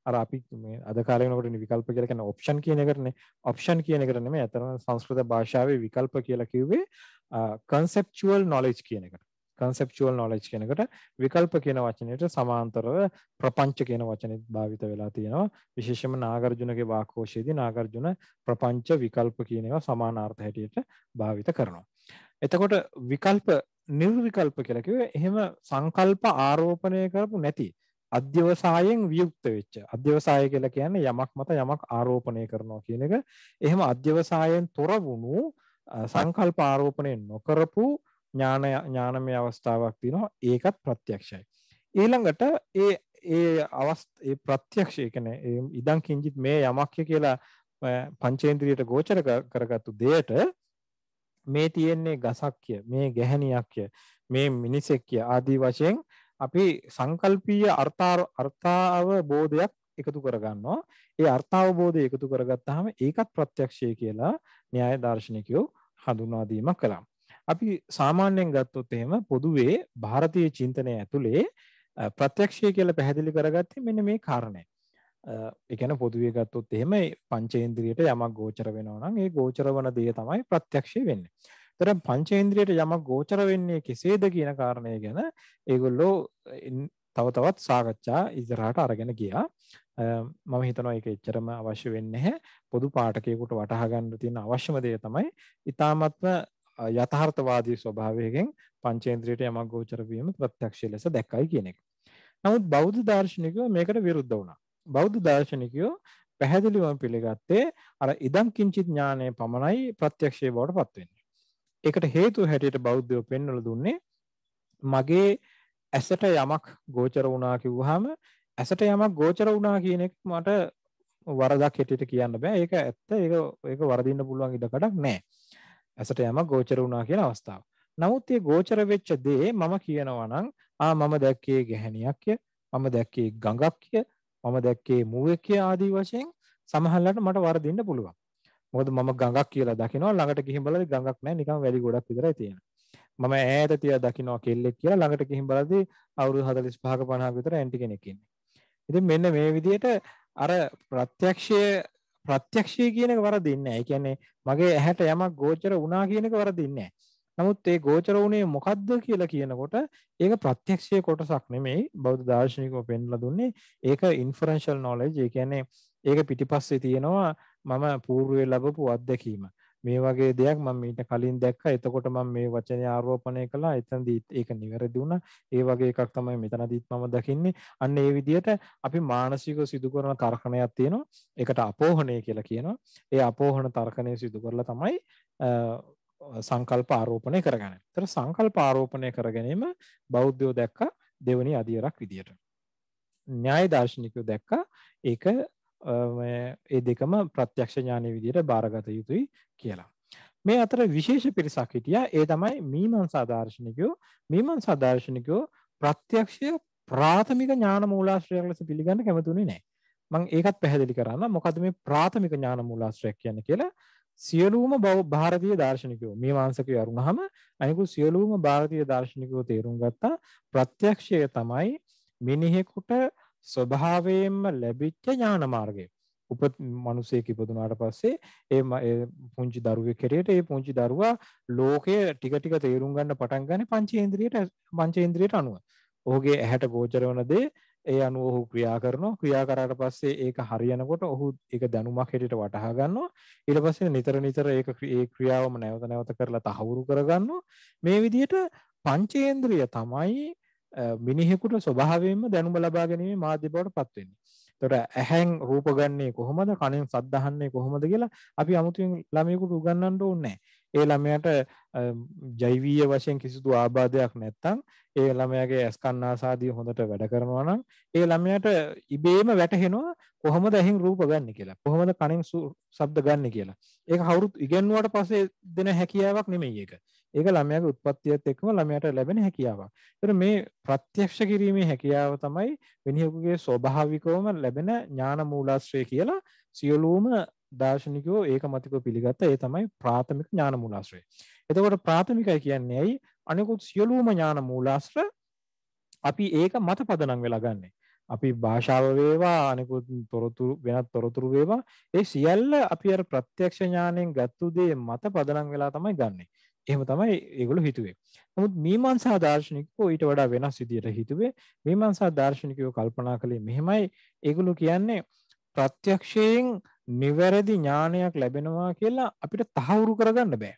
අර අපි මේ අද කාලේ වෙනකොට විකල්ප කියලා කියන්නේ ඔප්ෂන් කියන එකටනේ. ඔප්ෂන් කියන එකට නෙමෙයි. ඇත්තරම සංස්කෘත භාෂාවේ විකල්ප කියලා කිව්වේ conceptual knowledge කියන එකට. conceptual knowledge කියන එකට විකල්ප කියන වචනයට සමාන්තරව ප්‍රපංච කියන වචනේ භාවිත වෙලා තියෙනවා. විශේෂයෙන්ම නාගර්ජුනගේ වාක්කෝෂයේදී නාගර්ජුන ප්‍රපංච විකල්ප කියන ඒවා සමානාර්ථ හැටියට භාවිත කරනවා. එතකොට විකල්ප නිර්විකල්ප කියලා කිව්වේ එහෙම සංකල්ප ආරෝපණය කරපු නැති අධ්‍යවසායෙන් වියුක්ත වෙච්ච. අධ්‍යවසාය කියලා කියන්නේ යමක් මත යමක් ආරෝපණය කරනවා කියන එක. එහෙම අධ්‍යවසායෙන් තොර වුණු සංකල්ප ආරෝපණය නොකරපු ඥානමය අවස්ථාවක් තියෙනවා. ඒකත් ප්‍රත්‍යක්ෂයි. ඊළඟට ඒ ප්‍රත්‍යක්ෂය කියන්නේ ඉදං කිංචිත් මේ යමක්ය කියලා පංචේන්ද්‍රියට ගෝචර කරගත්තු දෙයට මේ තියෙන්නේ ගසක්ය, මේ ගැහණියක්ය, මේ මිනිසෙක්ය ආදී වශයෙන් අපි සංකල්පීය අර්ථාවබෝධයක් එකතු කරගන්නවා. ඒ අර්ථාවබෝධය එකතු කරගත්තාම ඒකත් ප්‍රත්‍යක්ෂය කියලා න්‍යාය දාර්ශනිකයෝ හඳුන්වා දීමක් කළා. අපි සාමාන්‍යයෙන් ගත්තොත් එහෙම පොදුවේ ಭಾರತೀಯ චින්තනය ඇතුලේ ප්‍රත්‍යක්ෂය කියලා පැහැදිලි කරගත්තේ මෙන්න මේ කාරණේ. ඒ කියන්නේ පොදුවේ ගත්තොත් එහෙම පංචේන්ද්‍රියට යමක් ගෝචර වෙනවා නම් ඒ ගෝචර වන දේ තමයි ප්‍රත්‍යක්ෂය වෙන්නේ. ඒතර පංචේන්ද්‍රියට යමක් ගෝචර වෙන්නේ කෙසේද කියන කාරණය ගැන ඒගොල්ලෝ තව තවත් සාකච්ඡා ඉස්සරහට අරගෙන ගියා. මම හිතනවා ඒක එච්චරම අවශ්‍ය වෙන්නේ නැහැ. පොදු පාඨකයෙකුට වටහා ගන්න තියෙන අවශ්‍යම දේ තමයි ඊ타මත්ම යථාර්ථවාදී ස්වභාවයෙන් පංචේන්ද්‍රියට යමක් ගෝචර වීම ප්‍රත්‍යක්ෂ ලෙස දැක්කයි කියන එක. නමුත් බෞද්ධ දාර්ශනිකයෝ මේකට විරුද්ධ වුණා. බෞද්ධ දාර්ශනිකයෝ පැහැදිලිවම පිළිගත්තේ අර ඉදං කිංචිත් ඥානය පමණයි ප්‍රත්‍යක්ෂය බවට පත් වෙන්නේ. ඒකට හේතුව හැටියට බෞද්ධයෝ පෙන්වලා දුන්නේ මගේ ඇසට යමක් ගෝචර වුණා කිව්වහම ඇසට යමක් ගෝචර වුණා කියන එක මට වරදක් හැටියට කියන්න බෑ. ඒක ඇත්ත. ඒක වරදින්න පුළුවන් ඉඩකඩක් නැහැ. ඇසට යමක් ගෝචර වුණා කියන අවස්ථාව. නමුත් මේ ගෝචර වෙච්ච දේ මම කියනවා නම් මම දැක්කේ ගැහණියක්ය, මම දැක්කේ ගඟක්ය, මම දැක්කේ මුවෙක්ය ආදී වශයෙන් සමහරවිට මට වරදින්න පුළුවන්. මොකද මම ගඟක් කියලා දකිනවා ළඟට ගිහින් බලද්දි ගඟක් නැහැ නිකන් වැලි ගොඩක් විතරයි තියෙන්නේ. මම ඈත තියා දකිනවා කෙල්ලෙක් කියලා ළඟට ගිහින් බලද්දි අවුරුදු 45ක 50ක විතර ඇන්ටි කෙනෙක් ඉන්නේ. ඉතින් මෙන්න මේ විදිහට අර ප්‍රත්‍යක්ෂය කියන එක වරදින්නේ නැහැ. ඒ කියන්නේ මගේ ඇහැට යමක් ගෝචර වුණා කියන එක වරදින්නේ නැහැ. නමුත් ඒ ගෝචර වුණේ මොකද්ද කියලා කියනකොට ඒක ප්‍රත්‍යක්ෂයේ කොටසක් නෙමෙයි. බෞද්ධ දාර්ශනිකව පෙන්වලා දුන්නේ ඒක ඉන්ෆරෙන්ෂල් නොලෙජ්. ඒ කියන්නේ ඒක පිටිපස්සේ තියෙනවා මම పూర్වයේ ලැබපු අත්දැකීම. මේ වගේ දෙයක් මම ඊට කලින් දැක්කා. එතකොට මම මේ වචනේ ආරෝපණය කළා. එතනදී ඒක නිවැරදි වුණා. ඒ වගේ එකක් තමයි මෙතනදීත් මම දකින්නේ. අන්න ඒ විදිහට අපි මානසිකව සිදු කරන තර්කණයක් තියෙනවා. ඒකට අපෝහණය කියලා කියනවා. ඒ අපෝහණ තර්කණය සිදු කරලා තමයි සංකල්ප ආරෝපණය කරගන්නේ. ඒතර සංකල්ප ආරෝපණය කර ගැනීම බෞද්ධයෝ දැක්ක දෙවනි අදියරක් විදියට. න්‍යාය දාර්ශනිකයෝ දැක්ක ඒක ඒ දෙකම ප්‍රත්‍යක්ෂ ඥානයේ විදියට බාරගත යුතුයි කියලා. මේ අතර විශේෂ පිරිසක් හිටියා. ඒ තමයි මීමන්සා දාර්ශනිකයෝ. මීමන්සා දාර්ශනිකයෝ ප්‍රත්‍යක්ෂය ප්‍රාථමික ඥාන මූලාශ්‍රයක් ලෙස පිළිගන්න කැමතුනේ නැහැ. මම ඒකත් පැහැදිලි කරන්න. මොකද මේ ප්‍රාථමික ඥාන මූලාශ්‍රයක් කියන්නේ කියලා සියලුම ಭಾರತೀಯ දාර්ශනිකයෝ මීමාංශකයෝ අරුණහම අනිකුත් සියලුම ಭಾರತೀಯ දාර්ශනිකයෝ තේරුම් ගත්තා ප්‍රත්‍යක්ෂය තමයි මිනිහෙකුට ස්වභාවයෙන්ම ලැබිච්ච ඥාන මාර්ගය. මිනිසෙක් ඉපදුනාට පස්සේ ඒ පුංචි දරුවෙක් හැටියට ඒ පුංචි දරුවා ලෝකය ටික ටික තේරුම් ගන්න පටන් ගන්න පංචේන්ද්‍රියට අනුව. ඔහුගේ ඇහැට ගෝචර වන දේ ඒ අනුව ඔහු ක්‍රියා කරනවා. ක්‍රියා කරාට පස්සේ ඒක හරියනකොට ඔහු ඒක දැනුමක් හැටියට වටහා ගන්නවා. ඊට පස්සේ නිතර නිතර ඒ ක්‍රියාවම නැවත නැවත කරලා තහවුරු කරගන්නවා. මේ විදිහට පංචේන්ද්‍රිය තමයි මිනිහෙකුට ස්වභාවයෙන්ම දැනුම ලබා ගැනීමේ මාධ්‍ය බවට පත් වෙන්නේ. ඒතර ඇහෙන් රූප ගන්නේ කොහොමද? කනෙන් ශබ්ද අහන්නේ කොහොමද කියලා අපි අමුතුවෙන් ළමයෙකුට උගන්වන්න ඕනේ නැහැ. ඒ ළමයාට ජෛවීය වශයෙන් කිසිදු ආබාධයක් නැත්නම් ඒ ළමයාගේ ඇස් කන් ආසාදිය හොඳට වැඩ කරනවා නම් ඒ ළමයාට ඉබේම වැටහෙනවා කොහොමද ඇහෙන් රූප ගන්න කියලා. කොහොමද කනෙන් ශබ්ද ගන්න කියලා. ඒක කවුරුත් ඉගෙනුවාට පස්සේ දෙන හැකියාවක් නෙමෙයි ඒක. ඒක ළමයාගේ උත්පත්තියත් එක්කම ළමයාට ලැබෙන හැකියාවක්. ඒතර මේ ප්‍රත්‍යක්ෂ කිරීමේ හැකියාව තමයි මිනිහෙකුගේ ස්වභාවිකවම ලැබෙන ඥාන මූලාශ්‍රය කියලා සියලුම දාර්ශනිකයෝ ඒකමතිකව පිළිගත්ත ඒ තමයි ප්‍රාථමික ඥාන මූලාශ්‍රය. එතකොට ප්‍රාථමිකයි කියන්නේ ඇයි? අනිකුත් සියලුම ඥාන මූලාශ්‍ර අපි ඒක මත පදනම් වෙලා ගන්නෙ. අපි භාෂාව වේවා අනිකුත් තොරතුරු වෙනත් තොරතුරු වේවා ඒ සියල්ල අපි අර ප්‍රත්‍යක්ෂ ඥාණයෙන් ගත්තු දේ මත පදනම් වෙලා තමයි ගන්නෙ. එහෙම තමයි ඒගොල්ලෝ හිතුවේ. නමුත් මීමාංසා දාර්ශනිකයෝ ඊට වඩා වෙනස් විදියට හිතුවේ. මීමාංසා දාර්ශනිකයෝ කල්පනා කළේ මෙහෙමයි. ඒගොල්ලෝ කියන්නේ ප්‍රත්‍යක්ෂයෙන් නිවැරදි ඥානයක් ලැබෙනවා කියලා අපිට තහවුරු කරගන්න බෑ.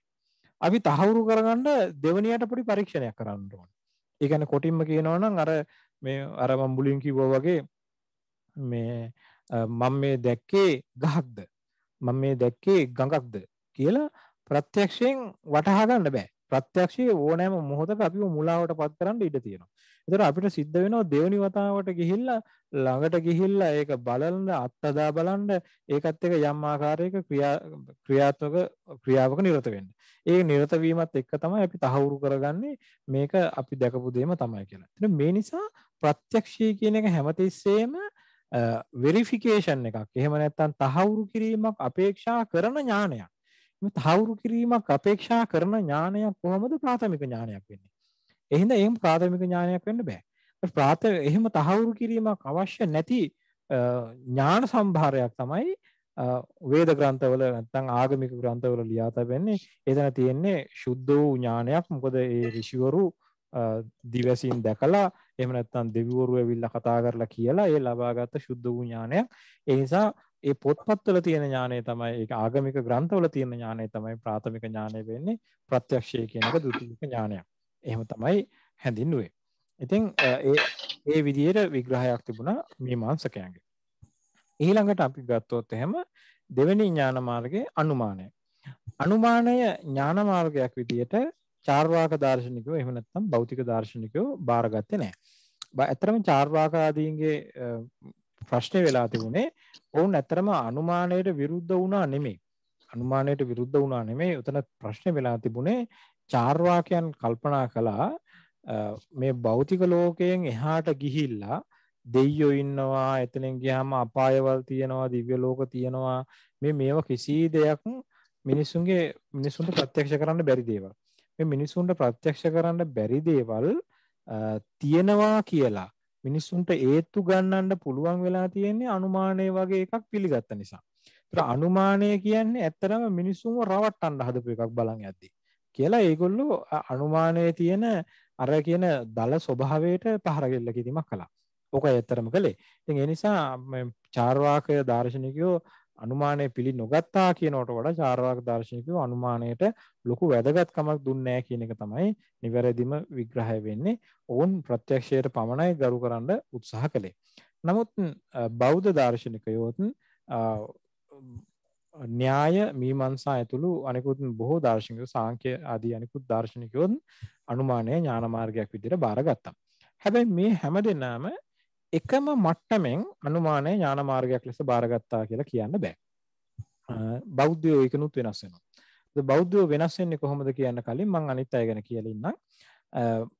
අපි තහවුරු කරගන්න දෙවනියට පොඩි පරීක්ෂණයක් කරන්න ඕනේ. ඒ කියන්නේ කොටින්ම කියනවා නම් අර මම මුලින් කිව්වා වගේ මේ මම මේ දැක්කේ ගහක්ද මම මේ දැක්කේ ගඟක්ද කියලා ප්‍රත්‍යක්ෂයෙන් වටහා ගන්න බෑ. ප්‍රත්‍යක්ෂයේ ඕනෑම මොහොතක අපිව මුලාවට පත් කරන්න ඉඩ තියෙනවා. ඒතර අපිට සිද්ධ වෙනවා දෙවනි වතාවට ගිහිල්ලා ළඟට ගිහිල්ලා ඒක බලන්න අත්දා බලන්න ඒකත් එක්ක යම් ආකාරයක ක්‍රියාවක නිරත වෙන්න. ඒ නිරත වීමත් එක්ක තමයි අපි තහවුරු කරගන්නේ මේක අපි දැකපු දෙයම තමයි කියලා. එතන මේ නිසා ප්‍රත්‍යක්ෂය කියන එක හැමතිස්සෙම වෙරිෆිකේෂන් එකක්. එහෙම නැත්නම් තහවුරු කිරීමක් අපේක්ෂා කරන ඥානයක්. මේ තහවුරු කිරීමක් අපේක්ෂා කරන ඥානයක් කොහොමද ප්‍රාථමික ඥානයක් වෙන්නේ? එහෙනම් එහෙම ප්‍රාථමික ඥානයක් වෙන්න බෑ. එහෙම තහවුරු කිරීමක් අවශ්‍ය නැති ඥාන සම්භාරයක් තමයි වේද ග්‍රන්ථවල නැත්නම් ආගමික ග්‍රන්ථවල ලියා තබන්නේ. එතන තියෙන්නේ සුද්ධ වූ ඥානයක්. මොකද ඒ ඍෂිවරු දිවසින් දැකලා එහෙම නැත්නම් දෙවිවරු ඇවිල්ලා කතා කරලා කියලා ඒ ලබාගත් සුද්ධ වූ ඥානයක්. ඒ නිසා ඒ පොත්පත්වල තියෙන ඥානය තමයි ඒක ආගමික ග්‍රන්ථවල තියෙන ඥානය තමයි ප්‍රාථමික ඥානය වෙන්නේ. ප්‍රත්‍යක්ෂය කියන එක ද්විතීයික ඥානයක්. එහෙම තමයි හැඳින්වුවේ. ඉතින් ඒ විදිහට විග්‍රහයක් තිබුණා මීමාංසකයන්ගේ. ඊළඟට අපි ගත්තොත් එහෙම දෙවෙනි ඥාන මාර්ගයේ අනුමානය. අනුමානය ඥාන මාර්ගයක් විදිහට චාර්වාක දාර්ශනිකයෝ එහෙම නැත්නම් භෞතික දාර්ශනිකයෝ බාරගත්තේ නැහැ. ඇත්තටම චාර්වාක ආදීන්ගේ ප්‍රශ්නේ වෙලා තිබුණේ ඔවුන් ඇත්තටම අනුමානයට විරුද්ධ වුණා නෙමෙයි. අනුමානයට විරුද්ධ වුණා නෙමෙයි. උතන ප්‍රශ්නේ වෙලා තිබුණේ චාර්වාකයන් කල්පනා කළා මේ භෞතික ලෝකයෙන් එහාට ගිහිල්ලා දෙයියෝ ඉන්නවා, එතනින් ගියාම අපායවල් තියෙනවා, දිව්‍ය ලෝක තියෙනවා. මේවා කිසි දෙයක් මිනිසුන්ට ප්‍රත්‍යක්ෂ කරන්න බැරි දේවල්. මේ මිනිසුන්ට ප්‍රත්‍යක්ෂ කරන්න බැරි දේවල් තියෙනවා කියලා මිනිසුන්ට ඒත්තු ගන්නන්න පුළුවන් වෙලා තියෙන්නේ අනුමානය වගේ එකක් පිළිගත්ත නිසා. ඒතර අනුමානය කියන්නේ ඇත්තටම මිනිසුන්ව රවට්ටන්න හදපු එකක් බලන් යද්දී කියලා ඒගොල්ලෝ අනුමානයේ තියෙන අර කියන දල ස්වභාවයට පහර ගෙල්ල කිරීමක් කළා. ඕකයි ඇත්තටම කළේ. ඉතින් ඒ නිසා චාර්වාක දාර්ශනිකයෝ අනුමානය පිළි නොගත්තා කියනවට වඩා චාර්වාක දාර්ශනිකයෝ අනුමානයට ලොකු වැදගත්කමක් දුන්නේ නැහැ කියන එක තමයි නිවැරදිම විග්‍රහය වෙන්නේ. ඕන් ප්‍රත්‍යක්ෂයට පමණයි ගරු කරන්න උත්සාහ කළේ. නමුත් බෞද්ධ දාර්ශනිකයෝත් න්‍යාය මීමන්සා ඇතුළු අනිකුත් බොහෝ දාර්ශනිකයෝ සාංඛ්‍ය ආදී අනිකුත් දාර්ශනිකයෝත් අනුමානය ඥාන මාර්ගයක් විදිහට බාරගත්තා. හැබැයි මේ හැමදෙනාම එකම මට්ටමින් අනුමානය ඥාන මාර්ගයක් ලෙස බාරගත්තා කියලා කියන්න බෑ. බෞද්ධයෝ ඒකනුත් වෙනස් වෙනවා. බෞද්ධයෝ වෙනස් වෙන්නේ කොහොමද කියන්න කලින් මම අනිත් අය ගැන කියලා ඉන්නම්.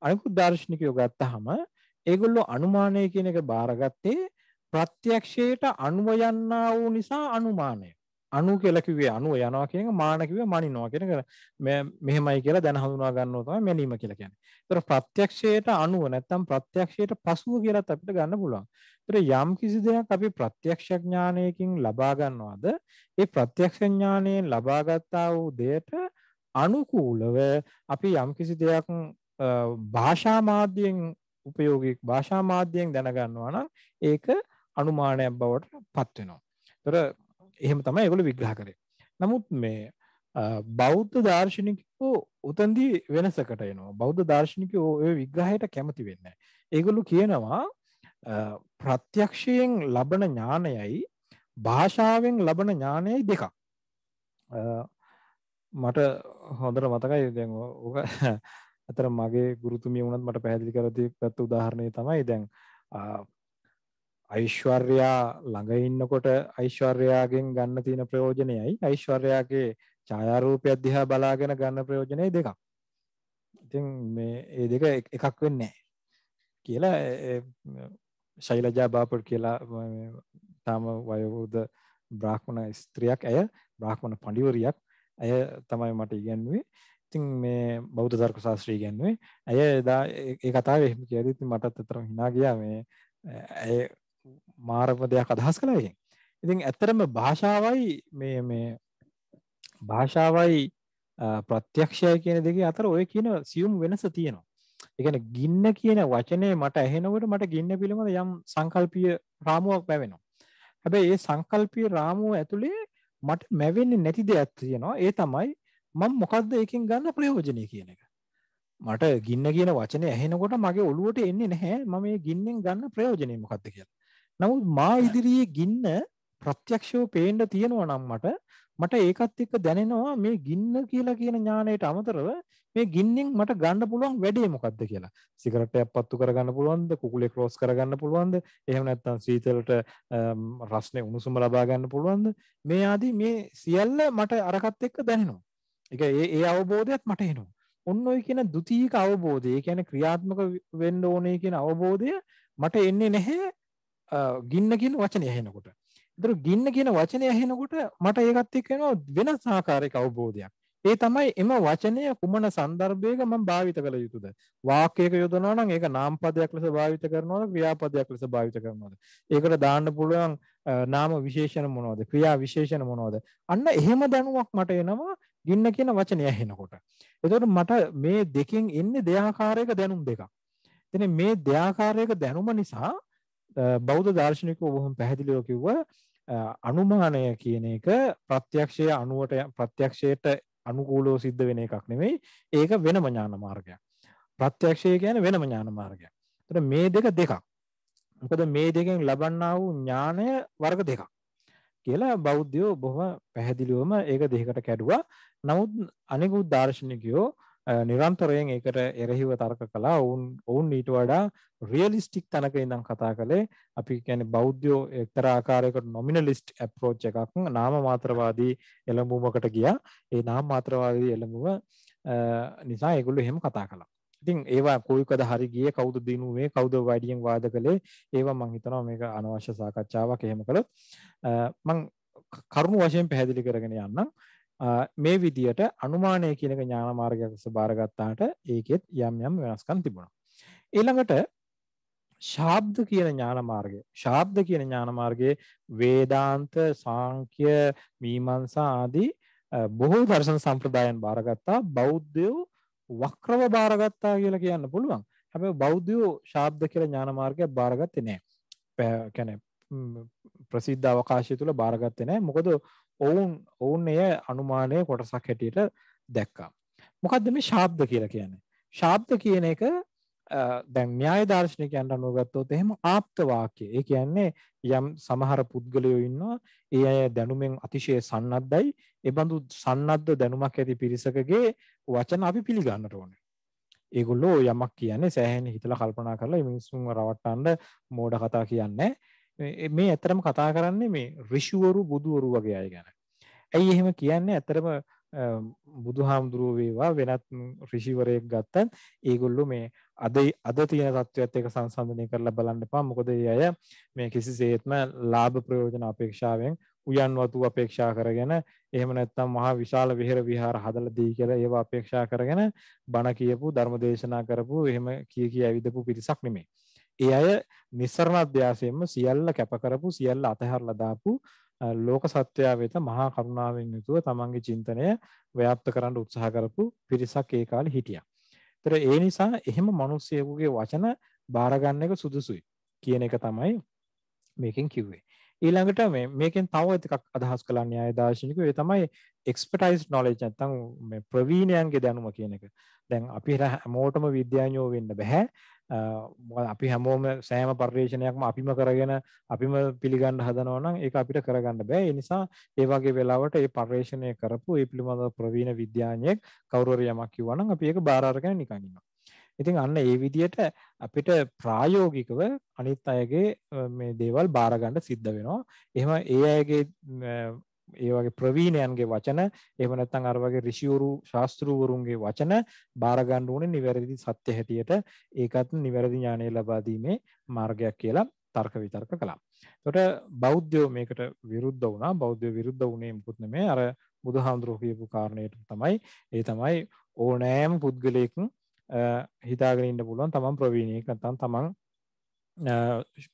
අනිකුත් දාර්ශනිකයෝ ගත්තාම ඒගොල්ලෝ අනුමානය කියන එක බාරගත්තේ ප්‍රත්‍යක්ෂයට අනුව යන්නා වූ නිසා අනුමානය. අනු කියලා කිව්වේ අනුව යනවා කියන එක, මාන කිව්වේ මනිනවා කියන එක. මෙහෙමයි කියලා දැන හඳුනා ගන්නවා තමයි මැනීම කියලා කියන්නේ. ඒතර ප්‍රත්‍යක්ෂයට අනුව නැත්තම් ප්‍රත්‍යක්ෂයට පසුව කියලාත් අපිට ගන්න පුළුවන්. ඒතර යම් කිසි දෙයක් අපි ප්‍රත්‍යක්ෂ ඥානයකින් ලබා ගන්නවාද ඒ ප්‍රත්‍යක්ෂ ඥානයෙන් ලබා ගත්තා වූ දෙයට අනුකූලව අපි යම් කිසි දෙයක් භාෂා මාධ්‍යයෙන් උපයෝගී භාෂා මාධ්‍යයෙන් දැනගන්නවා නම් ඒක අනුමානයක් බවට පත් වෙනවා. ඒතර එහෙම තමයි ඒගොල්ලෝ විග්‍රහ කරේ. නමුත් මේ බෞද්ධ දාර්ශනිකයෝ උතන්දී වෙනසකට එනවා. බෞද්ධ දාර්ශනිකයෝ ඔය විග්‍රහයට කැමති වෙන්නේ නැහැ. ඒගොල්ලෝ කියනවා ප්‍රත්‍යක්ෂයෙන් ලබන ඥානයයි භාෂාවෙන් ලබන ඥානයයි දෙකක්. මට හොඳට මතකයි දැන් ඔක අතර මගේ ගුරුතුමිය වුණත් මට පැහැදිලි කරලා දීපත් උදාහරණය තමයි දැන් ඓශ්වර්යා ළඟ ඉන්නකොට ඓශ්වර්යාගෙන් ගන්න තියෙන ප්‍රයෝජනයයි ඓශ්වර්යාගේ ඡායාරූපයක් දිහා බලාගෙන ගන්න ප්‍රයෝජනයි දෙකක්. ඉතින් මේ ඒ දෙක එකක් වෙන්නේ නැහැ කියලා ශෛලජා බාපට් කියලා තාම වයෝවෘද්ධ බ්‍රාහ්මණ ස්ත්‍රියක් ඇය බ්‍රාහ්මණ පඬිවරියක් ඇය තමයි මට ඉගැන්වුවේ. ඉතින් මේ බෞද්ධ තර්ක ශාස්ත්‍රය ඉගැන්වුවේ ඇය එදා ඒ කතාවේ එහෙම කියද්දි ඉතින් මටත් අතරම hina ගියා මේ ඇය මාරම දෙයක් අදහස් කළා එකෙන්. ඉතින් ඇත්තටම භාෂාවයි ප්‍රත්‍යක්ෂය කියන දෙකේ අතර ඔය කියන සියුම් වෙනස තියෙනවා. ඒ කියන්නේ ගින්න කියන වචනේ මට ඇහෙනකොට මට ගින්න පිළිබඳ යම් සංකල්පීය රාමුවක් පැවෙනවා. හැබැයි ඒ සංකල්පීය රාමුව ඇතුලේ මට මැවෙන්නේ නැති දෙයක් තියෙනවා. ඒ තමයි මම මොකද්ද එකෙන් ගන්න ප්‍රයෝජනය කියන එක. මට ගින්න කියන වචනේ ඇහෙනකොට මගේ ඔළුවට එන්නේ නැහැ මම මේ ගින්නෙන් ගන්න ප්‍රයෝජනය මොකද්ද කියලා. නමුත් මා ඉදිරියේ ගින්න ප්‍රත්‍යක්ෂව පේන්න තියෙනවා නම් මට ඒකත් එක්ක දැනෙනවා මේ ගින්න කියලා කියන ඥාණයට අමතරව මේ ගින්නෙන් මට ගන්න පුළුවන් වැඩේ මොකද්ද කියලා. සිගරට් එකක් පත්තු කරගන්න පුළුවන්ද? කුකුලේ ක්‍රෝස් කරගන්න පුළුවන්ද? එහෙම නැත්නම් සීතලට රස්නේ උණුසුම ලබා ගන්න පුළුවන්ද? මේ ආදී මේ සියල්ල මට අරකට එක්ක දැනෙනවා. ඒ අවබෝධයත් මට එනවා. ඔන්න ඔය කියන ද්විතීයික අවබෝධය, ඒ කියන්නේ ක්‍රියාත්මක වෙන්න ඕනේ කියන අවබෝධය මට එන්නේ නැහැ ගින්න කියන වචනේ ඇහෙනකොට. ඒතර ගින්න කියන වචනේ ඇහෙනකොට මට ඒකත් එක්ක එනවා වෙනස් ආකාරයක අවබෝධයක්. ඒ තමයි එම වචනය කුමන සන්දර්භයක මම භාවිත කළ යුතුද? වාක්‍යයක යොදනවා නම් ඒක නාම පදයක් ලෙස භාවිත කරනවද? ක්‍රියාපදයක් ලෙස භාවිත කරනවද? ඒකට දාන්න පුළුවන් නාම විශේෂණ මොනවද? ක්‍රියා විශේෂණ මොනවද? අන්න එහෙම දැනුමක් මට එනවා ගින්න කියන වචනේ ඇහෙනකොට. එතකොට මට මේ දෙකෙන් එන්නේ දෙආකාරයක දැනුම් දෙකක්. ඉතින් මේ දෙආකාරයක දැනුම නිසා බෞද්ධ දාර්ශනිකයෝ බොහොම පැහැදිලිව කිව්වා අනුමානය කියන එක ප්‍රත්‍යක්ෂයට අනුකූලව සිද්ධ වෙන එකක් නෙමෙයි. ඒක වෙනම ඥාන මාර්ගයක්. ප්‍රත්‍යක්ෂය කියන්නේ වෙනම ඥාන මාර්ගයක්. ඒතර මේ දෙකක්. මොකද මේ දෙකෙන් ලබන්නා වූ ඥානය වර්ග දෙකක්. කියලා බෞද්ධයෝ බොහොම පැහැදිලිවම ඒක දෙකකට කැඩුවා. නමුත් අනිකුත් දාර්ශනිකයෝ නිරන්තරයෙන් ඒකට එරෙහිව තර්ක කළා. ඔවුන් ඊට වඩා රියලිස්ටික් තැනක ඉඳන් කතා කළේ. අපි කියන්නේ බෞද්ධයෝ එක්තරා ආකාරයකට නොමිනලිස්ට් අප්‍රෝච් එකක් නාම මාත්‍රවාදී එළඹුමකට ගියා. ඒ නාම මාත්‍රවාදී එළඹුම නිසා ඒගොල්ලෝ එහෙම කතා කළා. ඉතින් ඒවා කොයිකද හරි ගියේ, කවුද දිනුවේ, කවුද වැඩියෙන් වාද කළේ, ඒවා මම හිතනවා මේක අනවශ්‍ය සාකච්ඡාවක්. එහෙම කළොත් මම කරුණු වශයෙන් පැහැදිලි කරගෙන යන්නම්. මේ විදියට අනුමානය කියන එක ඥාන මාර්ගයක් ලෙස බාරගත්තාට ඒකෙත් යම් යම් වෙනස්කම් තිබුණා. ඊළඟට ශාබ්ද කියන ඥාන මාර්ගය. ශාබ්ද කියන ඥාන මාර්ගයේ වේදාන්ත, සාංඛ්‍ය, මීමාංසා ආදී බොහෝ දර්ශන සම්ප්‍රදායන් බාරගත්තා. බෞද්ධයෝ වක්‍රව බාරගත්තා කියලා කියන්න පුළුවන්. හැබැයි බෞද්ධයෝ ශාබ්ද කියලා ඥාන මාර්ගයක් බාරගත්තේ නැහැ. කියන්නේ ප්‍රසිද්ධ අවකාශය තුල බාරගත්තේ නැහැ. මොකද ඔවුන් එය අනුමානයේ කොටසක් හැටියට දැක්කා. මොකද්ද මේ ශාබ්ද කියලා කියන්නේ? ශාබ්ද කියන එක දැන් න්‍යාය දාර්ශනිකයන්ට අනුව ගත්තොත් එහෙම ආප්ත වාක්‍ය. ඒ කියන්නේ යම් සමහර පුද්ගලයෝ ඉන්නවා ඒ අය දැනුමෙන් අතිශය සන්නද්ධයි. ඒ බඳු සන්නද්ධ දැනුමක් ඇති පිරිසකගේ වචන අපි පිළිගන්නට ඕනේ. ඒගොල්ලෝ යමක් කියන්නේ සෑහෙන හිතලා කල්පනා කරලා මේ මිනිස්සුන්ව රවට්ටන්න මෝඩ කතා කියන්නේ. මේ ඇත්තටම කතා කරන්නේ මේ ඍෂිවරු බුදුවරු වගේ අය ගැන. ඇයි එහෙම කියන්නේ? ඇත්තටම බුදුහාමුදුරුවෝ වේවා වෙනත් ඍෂිවරයෙක් ගත්තත් ඒගොල්ලෝ මේ අද තියෙන තත්ත්වයට එක සංසන්දනය කරලා බලන්න එපා. මොකද ඒ අය මේ කිසිසේත්ම ලාභ ප්‍රයෝජන අපේක්ෂාවෙන් උයන් වතු අපේක්ෂා කරගෙන එහෙම නැත්නම් මහා විශාල විහෙර විහාර හදලා දෙයි කියලා ඒවා අපේක්ෂා කරගෙන බණ කියපු ධර්ම දේශනා කරපු එහෙම කී ඇවිදපු පිරිසක් නෙමෙයි. ඒ අය නිස්සරණ අධ්‍යාසයෙන්ම සියල්ල කැප කරපු සියල්ල අතහැරලා දාපු ලෝක සත්‍යය වෙත මහා කරුණාවෙන් යුතුව තමන්ගේ චින්තනය ව්‍යාප්ත කරන්න උත්සාහ කරපු පිරිසක් ඒ කාලේ හිටියා. ඒතර ඒ නිසා එහෙම මිනිස්සෙකුගේ වචන බාර ගන්න එක සුදුසුයි කියන එක තමයි මේකෙන් කිව්වේ. ඊළඟට මේකෙන් තව එකක් අදහස් කළා න්‍යාය දාර්ශනිකයෝ. ඒ තමයි එක්ස්පර්ටයිස්ඩ් නොලෙජ් නැත්නම් මේ ප්‍රවීණයන්ගේ දැනුම කියන එක. දැන් අපි හැමෝටම විද්‍යාඥයෝ වෙන්න බෑ. අපි හැමෝම සෑම පර්යේෂණයක්ම අපිම කරගෙන අපිම පිළිගන්න හදනවා නම් ඒක අපිට කරගන්න බෑ. ඒ නිසා ඒ වගේ වෙලාවට ඒ පර්යේෂණය කරපු ඒ පිළිබඳව ප්‍රවීණ විද්‍යාඥයෙක් කවුරු හරි යමක් කිව්වා නම් අපි ඒක බාර අරගෙන නිකන් ඉන්නවා. ඉතින් අන්න ඒ විදිහට අපිට ප්‍රායෝගිකව අනිත් අයගේ මේ දේවල් බාර ගන්න සිද්ධ වෙනවා. එහෙම ඒ අයගේ ඒ වගේ ප්‍රවීණයන්ගේ වචන එහෙම නැත්නම් අර වගේ ඍෂිවරු ශාස්ත්‍රූවරුන්ගේ වචන බාර ගන්න ඕනේ නිවැරදි සත්‍ය හැටියට. ඒකත් නිවැරදි ඥානය ලබා දීමේ මාර්ගයක් කියලා තර්ක විතර්ක කළා. එතකොට බෞද්ධයෝ මේකට විරුද්ධ වුණා. බෞද්ධයෝ විරුද්ධ වුණේ මොකුත් නෙමෙයි. අර බුදුහාමුදුරුවෝ කියපු කාරණේට තමයි. ඒ තමයි ඕනෑම පුද්ගලයෙක් හිතාගෙන ඉන්න පුළුවන් තමන් ප්‍රවීණයෙක් නැත්නම් තමන්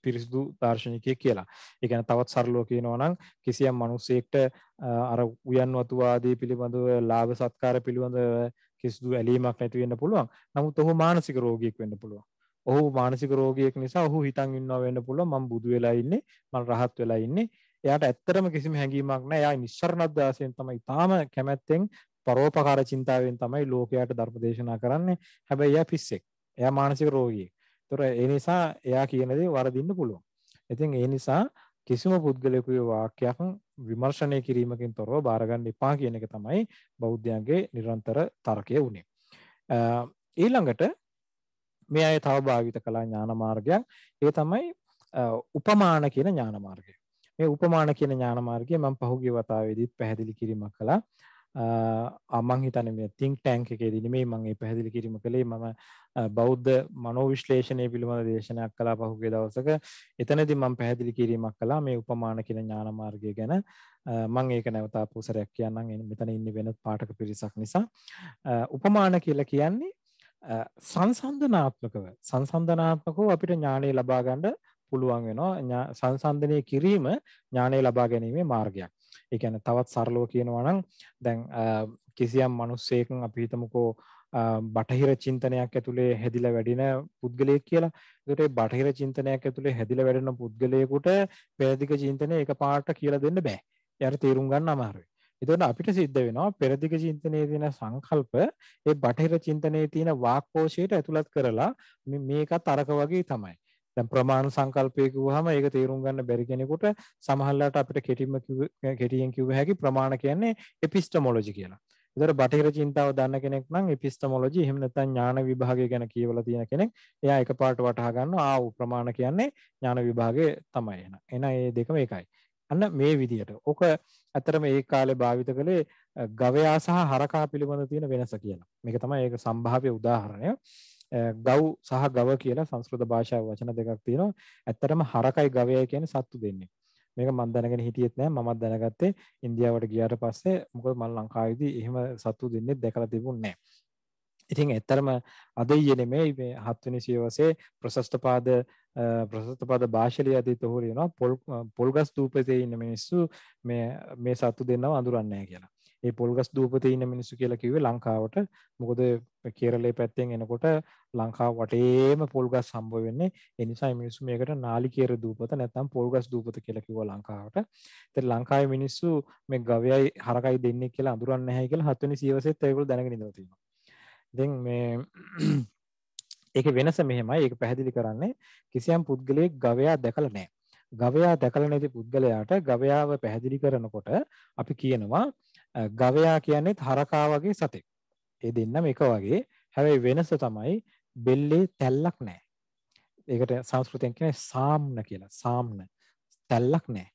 පිරිසිදු දාර්ශනිකයෙක් කියලා. ඒ කියන්නේ තවත් සරලව කියනවා නම් කිසියම් මිනිසෙක්ට අර උයන් වතුවාදී පිළිබඳව ලාභ සත්කාර පිළිබඳව කිසිදු ඇලීමක් නැති වෙන්න පුළුවන්. නමුත් ඔහු මානසික රෝගියෙක් වෙන්න පුළුවන්. ඔහු මානසික රෝගියෙක් නිසා ඔහු හිතන් ඉන්නවා වෙන්න පුළුවන් මම බුදු වෙලා ඉන්නේ මම රහත් වෙලා ඉන්නේ. එයාට ඇත්තටම කිසිම හැඟීමක් නැහැ. එයා නිස්සරණද්දාසයෙන් තමයි තාම කැමැත්තෙන් පරෝපකාර චින්තාවෙන් තමයි ලෝකයට ධර්ම දේශනා කරන්නේ. හැබැයි එයා පිස්සෙක්. එයා මානසික රෝගියෙක්. ඒතර ඒ නිසා එයා කියන දේ වරදින්න පුළුවන්. ඉතින් ඒ නිසා කිසිම පුද්ගලයෙකුගේ වාක්‍යයක් විමර්ශනය කිරීමකින් තොරව බාර ගන්න එපා කියන එක තමයි බෞද්ධයන්ගේ නිරන්තර තර්කය වුණේ. ඊළඟට මේ අය තව භාවිත කළා ඥාන මාර්ගයක්. ඒ තමයි උපමාන කියන ඥාන මාර්ගය. මේ උපමාන කියන ඥාන මාර්ගය මම පහුගිය වතාවේදීත් පැහැදිලි කිරීමක් කළා. මම හිතන්නේ මේ think tank එකේදී නෙමෙයි මම මේ පැහැදිලි කිරීම කළේ. මම බෞද්ධ මනෝවිශ්ලේෂණය පිළිබඳ දේශනයක් කළා පහුගිය දවසක. එතනදී මම පැහැදිලි කිරීමක් කළා මේ උපමාන කියන ඥාන මාර්ගය ගැන. මම ඒක නැවත අපුසරයක් කියන්නම් මෙතන ඉන්නේ වෙනත් පාඨක පිරිසක් නිසා. උපමාන කියලා කියන්නේ සංසන්දනාත්මකව අපිට ඥානය ලබා ගන්න පුළුවන් වෙනවා. සංසන්දනය කිරීම ඥානය ලබා ගැනීමේ මාර්ගයක්. ඒ කියන්නේ තවත් සරලව කියනවා නම් දැන් කිසියම් මිනිස්සෙක් අපි හිතමුකෝ බටහිර චින්තනයක් ඇතුලේ හැදිලා වැඩින පුද්ගලයෙක් කියලා. ඒකට ඒ බටහිර චින්තනයක් ඇතුලේ හැදිලා වැඩෙන පුද්ගලයෙකුට පෙරදිග චින්තනය එකපාරට කියලා දෙන්න බෑ. එයාට තේරුම් ගන්න අමාරුයි. එතකොට අපිට සිද්ධ වෙනවා පෙරදිග චින්තනයේ තියෙන සංකල්ප ඒ බටහිර චින්තනයේ තියෙන වාක්කෝෂයට ඇතුළත් කරලා මේකත් අරක වගේ තමයි. දැන් ප්‍රමාණ සංකල්පය කිව්වහම ඒක තේරුම් ගන්න බැරි කෙනෙකුට සමහරවිට අපිට කෙටියෙන් කිව්ව හැකි ප්‍රමාණ කියන්නේ එපිස්ටමොලොජි කියලා. ඒතර බටහිර චින්තාව දන්න කෙනෙක් නම් එපිස්ටමොලොජි එහෙම නැත්නම් ඥාන විභාගය ගැන කියවලා තියෙන කෙනෙක් එයා එකපාරට වටහා ගන්නවා ප්‍රමාණ කියන්නේ ඥාන විභාගය තමයි. එහෙනම් මේ දෙකම එකයි. අන්න මේ විදිහට. ඔක ඇත්තටම ඒ කාලේ භාවිත කළේ ගවයා සහ හරකා පිළිබඳ තියෙන වෙනස කියලා. මේක තමයි ඒක සම්භාව්‍ය උදාහරණය. ගව් සහ ගව කියලා සංස්කෘත භාෂාවේ වචන දෙකක් තියෙනවා. ඇත්තටම හරකයි ගවයයි කියන්නේ සත්තු දෙන්නේ. මේක මම දැනගෙන හිටියෙත් නෑ. මමත් දැනගත්තේ ඉන්දියාවට ගියාට පස්සේ. මොකද මම ලංකාවේදී එහෙම සත්තු දෙන්නේ දැකලා තිබුණේ නෑ. ඉතින් ඇත්තටම අද ඊයේ නෙමෙයි මේ 7 වෙනි සියවසේ ප්‍රශස්ත පාද භාෂාලිය අධි තොහොර වෙනවා පොල්ගස් දූපතේ ඉන්න මිනිස්සු මේ සත්තු දෙන්නව අඳුරන්නේ නැහැ කියලා. ඒ පොල්ගස් දූපතේ ඉන්න මිනිස්සු කියලා කිව්වේ ලංකාවට. මොකද කේරළේ පැත්තෙන් එනකොට ලංකාව වටේම පොල්ගස් හම්බ වෙන්නේ. ඒ නිසා මේ මිනිස්සු මේකට නාලිකේර දූපත නැත්නම් පොල්ගස් දූපත කියලා කිව්වා ලංකාවට. ඒත් ලංකාවේ මිනිස්සු මේ ගවයයි හරකයි දෙන්නේ කියලා අඳුරන්නේ නැහැ කියලා 7 වෙනි සියවසෙත් ඒගොල්ලෝ දැනගෙන ඉඳලා තියෙනවා. ඉතින් මේ ඒකේ වෙනස මෙහෙමයි. ඒක පැහැදිලි කරන්නේ කිසියම් පුද්ගලයෙක් ගවයා දැකලා නැහැ. ගවයා දැකලා නැති පුද්ගලයාට ගවයාව පැහැදිලි කරනකොට අපි කියනවා ගවයා කියන්නේ හරකා වගේ සතෙක්. ඒ දෙන්නම එක වගේ. හැබැයි වෙනස තමයි බෙල්ලේ තැල්ලක් නැහැ. ඒකට සංස්කෘතයෙන් කියන්නේ සාම්න කියලා. සාම්න. තැල්ලක් නැහැ.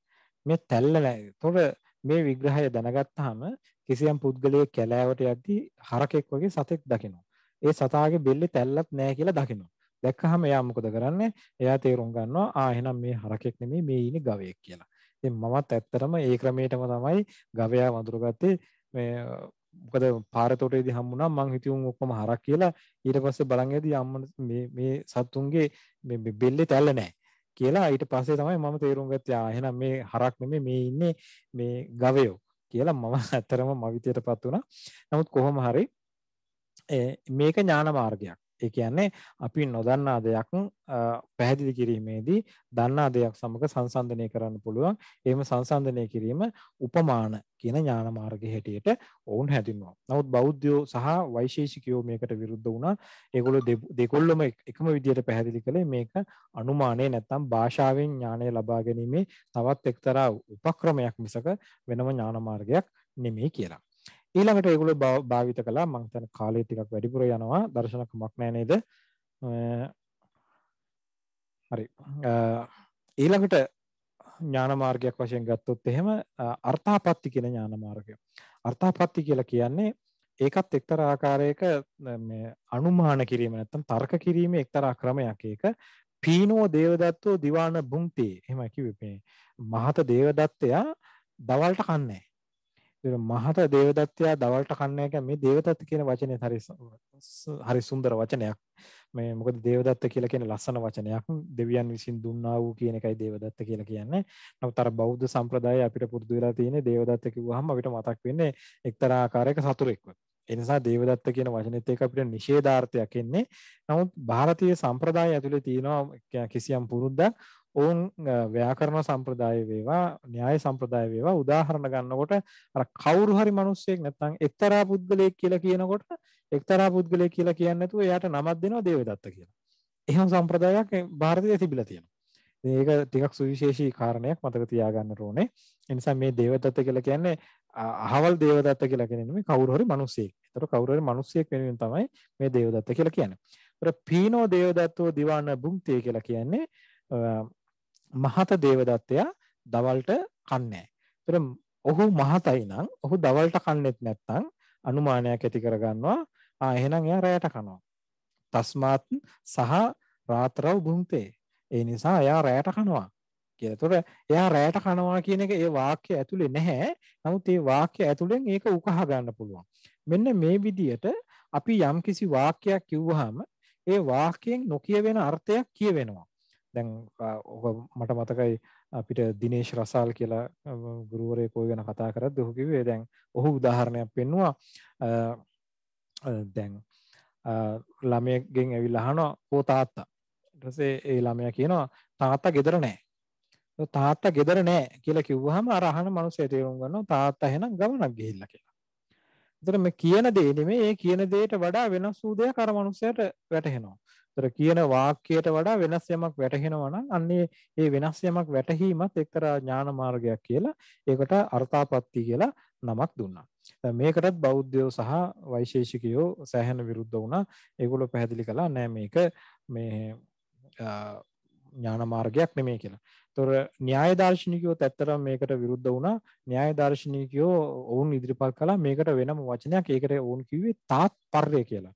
මේ තැල්ල නැහැ. ඒතකොට මේ විග්‍රහය දැනගත්තාම කිසියම් පුද්ගලයෙක් කැලෑවට යද්දී හරකෙක් වගේ සතෙක් දකිනවා. ඒ සතාගේ බෙල්ලේ තැල්ලක් නැහැ කියලා දකිනවා. දැක්කහම එයා මොකද කරන්නේ? එයා තේරුම් ගන්නවා එහෙනම් මේ හරකෙක් නෙමෙයි මේ ඉන්නේ ගවයෙක් කියලා. ඉතින් මමත් ඇත්තටම ඒ ක්‍රමයටම තමයි ගවයා වඳුරගත්තේ. මේ මොකද පාරතෝටේදී හම්බුණා මං හිතුවුම් ඔක්කොම හරක් කියලා. ඊට පස්සේ බලන් යද්දී අම්මා මේ සතුන්ගේ මේ බෙල්ලේ තැල්ල නැහැ කියලා. ඊට පස්සේ තමයි මම තේරුම් ගත්තේ එහෙනම් මේ හරක් නෙමෙයි මේ ඉන්නේ මේ ගවයෝ කියලා. මම ඇත්තටම මවිතයටපත් වුණා. නමුත් කොහොම හරි මේක ඥාන මාර්ගයක්. ඒ කියන්නේ අපි නොදන්නා දෙයක් පැහැදිලි කිරීමේදී දන්නා දෙයක් සමග සංසන්දනය කරන්න පුළුවන්. එහෙම සංසන්දනය කිරීම උපමාන කියන ඥාන මාර්ගයේ හැටියට ඔවුන් හැඳින්වනවා. නමුත් බෞද්ධයෝ සහ වෛශේෂිකයෝ මේකට විරුද්ධ වුණා. ඒගොල්ලෝ දෙකොල්ලම එකම විදිහට පැහැදිලි කළේ මේක අනුමානයේ නැත්තම් භාෂාවෙන් ඥානය ලබා ගැනීමේ තවත් එක්තරා උපක්‍රමයක් මිසක වෙනම ඥාන මාර්ගයක් නෙමෙයි කියලා. ඊළඟට ඒගොල්ලෝ භාවිත කළා මම හිතන්නේ කාලය ටිකක් වැඩිපුර යනවා දර්ශනකමක් නෑ නේද? හරි. ඊළඟට ඥාන මාර්ගයක් වශයෙන් ගත්තොත් එහෙම අර්ථාපත්ති කියන ඥාන මාර්ගය. අර්ථාපත්ති කියලා කියන්නේ ඒකත් එක්තරා ආකාරයක මේ අනුමාන කිරීම නැත්නම් තර්ක කිරීමේ එක්තරා ක්‍රමයක්. ඒක පීනෝ දේවදත්තෝ දිවාන බුන්ති. එහෙම කිව්වේ මේ මහත දේවදත්තයා දවල්ට කන්නේ. මහත දේවදත්තයා දවල්ට කන්නේ කියන්නේ මේ දේවදත්ත කියන වචනේ හරි සුන්දර වචනයක්. මේ මොකද දේවදත්ත කියලා කියන ලස්සන වචනයක්. දෙවියන් විසින් දුන්නා වූ කියන එකයි දේවදත්ත කියලා කියන්නේ. නමුත් අර බෞද්ධ සම්ප්‍රදායේ අපිට පුරුදු වෙලා තියෙන්නේ දේවදත්ත කිව්වහම අපිට මතක් වෙන්නේ එක්තරා ආකාරයක සතුරෙක්ව. ඒ නිසා දේවදත්ත කියන වචනේත් එක්ක අපිට නිෂේධාර්ථයක් එන්නේ. නමුත් ಭಾರತೀಯ සම්ප්‍රදාය ඇතුලේ තියෙනවා කිසියම් පුරුද්දක්. ඔවුන් ව්‍යාකරණ සම්ප්‍රදාය වේවා න්‍යාය සම්ප්‍රදාය වේවා උදාහරණ ගන්නකොට අර කවුරු හරි මිනිස්සෙක් නැත්නම් එක්තරා පුද්ගලයෙක් කියලා කියනකොට එක්තරා පුද්ගලයෙක් කියලා කියන්නේ නැතුව එයාට නමක් දෙනවා දේවදත්ත කියලා. එහෙම සම්ප්‍රදායක් ಭಾರತයේ තිබිලා තියෙනවා. මේක ටිකක් සුවිශේෂී කාරණයක් මතක තියාගන්න ඕනේ. ඒ නිසා මේ දේවදත්ත කියලා කියන්නේ අහවල් දේවදත්ත කියලා කියන්නේ මේ කවුරු හරි මිනිස්සෙක්. ඒතර කවුරු හරි මිනිස්සෙක් වෙනුවෙන් තමයි මේ දේවදත්ත කියලා කියන්නේ. ඒතර පීනෝ දේවදත්තෝ දිවාන බුන්ති කියලා කියන්නේ මහත දේවදත්තයා දවල්ට කන්නේ. ඒතර ඔහු මහතයි නම් ඔහු දවල්ට කන්නේත් නැත්නම් අනුමානයක් ඇති කරගන්නවා. එහෙනම් එයා රැයට කනවා. තස්මාත් සහ රාත්‍රව බුන්තේ. ඒ නිසා එයා රැයට කනවා කියලා. ඒතර එයා රැයට කනවා කියන එක ඒ වාක්‍ය ඇතුලේ නැහැ. නමුත් ඒ වාක්‍ය ඇතුලෙන් ඒක උකහා ගන්න පුළුවන්. මෙන්න මේ විදියට අපි යම්කිසි වාක්‍යයක් කිව්වහම ඒ වාක්‍යයෙන් නොකියවෙන අර්ථයක් කියවෙනවා. දැන් මට මතකයි අපිට දිනේෂ් රසාල් කියලා ගුරුවරයෙක් ඔය ගැන කතා කරද්දී ඔහු කිව්වේ දැන් ඔහු උදාහරණයක් පෙන්නුවා දැන් ළමයෙක්ගෙන් ඇවිල්ලා අහනවා "ඕ තාත්තා" ඊට පස්සේ ඒ ළමයා කියනවා "තාත්තා ගෙදර නැහැ." තාත්තා ගෙදර නැහැ කියලා කිව්වහම අර අහන මනුස්සයා තේරුම් ගන්නවා තාත්තා එහෙනම් ගමනක් ගිහිල්ලා කියලා. ඒතර මේ කියන දේ නෙමෙයි ඒ කියන දෙයට වඩා වෙනස් වූ දෙයක් අර මනුස්සයාට වැටහෙනවා. කියන වාක්‍යයට වඩා වෙනස් යමක් වැටහෙනවා නම් අන්නේ ඒ වෙනස් යමක් වැටහීමත් එක්තරා ඥාන මාර්ගයක් කියලා ඒකට අර්ථාපත්ති කියලා නමක් දුන්නා. මේකටත් බෞද්ධයෝ සහ වෛශේෂිකයෝ සෑහෙන විරුද්ධ වුණා. ඒගොල්ලෝ පැහැදිලි කළා නෑ මේක මේ ඥාන මාර්ගයක් නෙමෙයි කියලා. ඒතොර න්‍යාය දාර්ශනිකයෝත් ඇත්තටම මේකට විරුද්ධ වුණා. න්‍යාය දාර්ශනිකයෝ ඔවුන් ඉදිරිපත් කළා මේකට වෙනම වචනයක්. ඒකට ඔවුන් කිව්වේ තාත්පර්ය කියලා.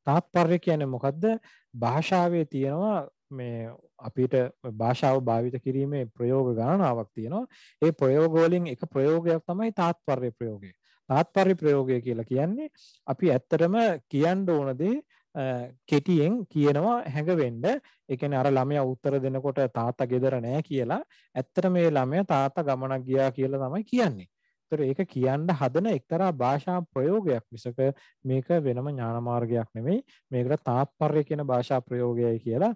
තාත්පර්ය කියන්නේ මොකද්ද? භාෂාවේ තියෙනවා මේ අපිට භාෂාව භාවිත කිරීමේ ප්‍රයෝග ගණනාවක් තියෙනවා. ඒ ප්‍රයෝග වලින් එක ප්‍රයෝගයක් තමයි තාත්පර්ය ප්‍රයෝගය. තාත්පර්ය ප්‍රයෝගය කියලා කියන්නේ අපි ඇත්තටම කියන්න ඕන දේ කෙටියෙන් කියනවා හැඟවෙන්න. ඒ කියන්නේ අර ළමයා උත්තර දෙනකොට තාත්තා ගෙදර නැහැ කියලා ඇත්තට මේ ළමයා තාත්තා ගමනක් ගියා කියලා තමයි කියන්නේ. ඒක කියන්න හදන එක්තරා භාෂා ප්‍රයෝගයක් මිසක මේක වෙනම ඥාන මාර්ගයක් නෙමෙයි. මේකට තාත්පර්ය කියන භාෂා ප්‍රයෝගයයි කියලා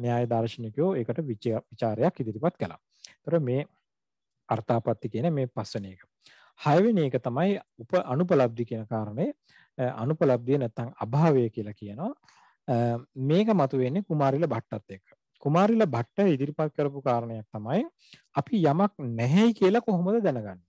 න්‍යාය දාර්ශනිකයෝ ඒකට විචාරයක් ඉදිරිපත් කළා. ඒතර මේ අර්ථාපත්ති කියන මේ පස්වෙනි එක. හයවෙනි එක තමයි අනුපලබ්ධි කියන කාරණේ. අනුපලබ්ධිය නැත්නම් අභාවය කියලා කියනවා. මේක මතුවෙන්නේ කුමාරිල භට්ටත් එක්ක. කුමාරිල භට්ට ඉදිරිපත් කරපු කාරණයක් තමයි අපි යමක් නැහැයි කියලා කොහොමද දැනගන්නේ?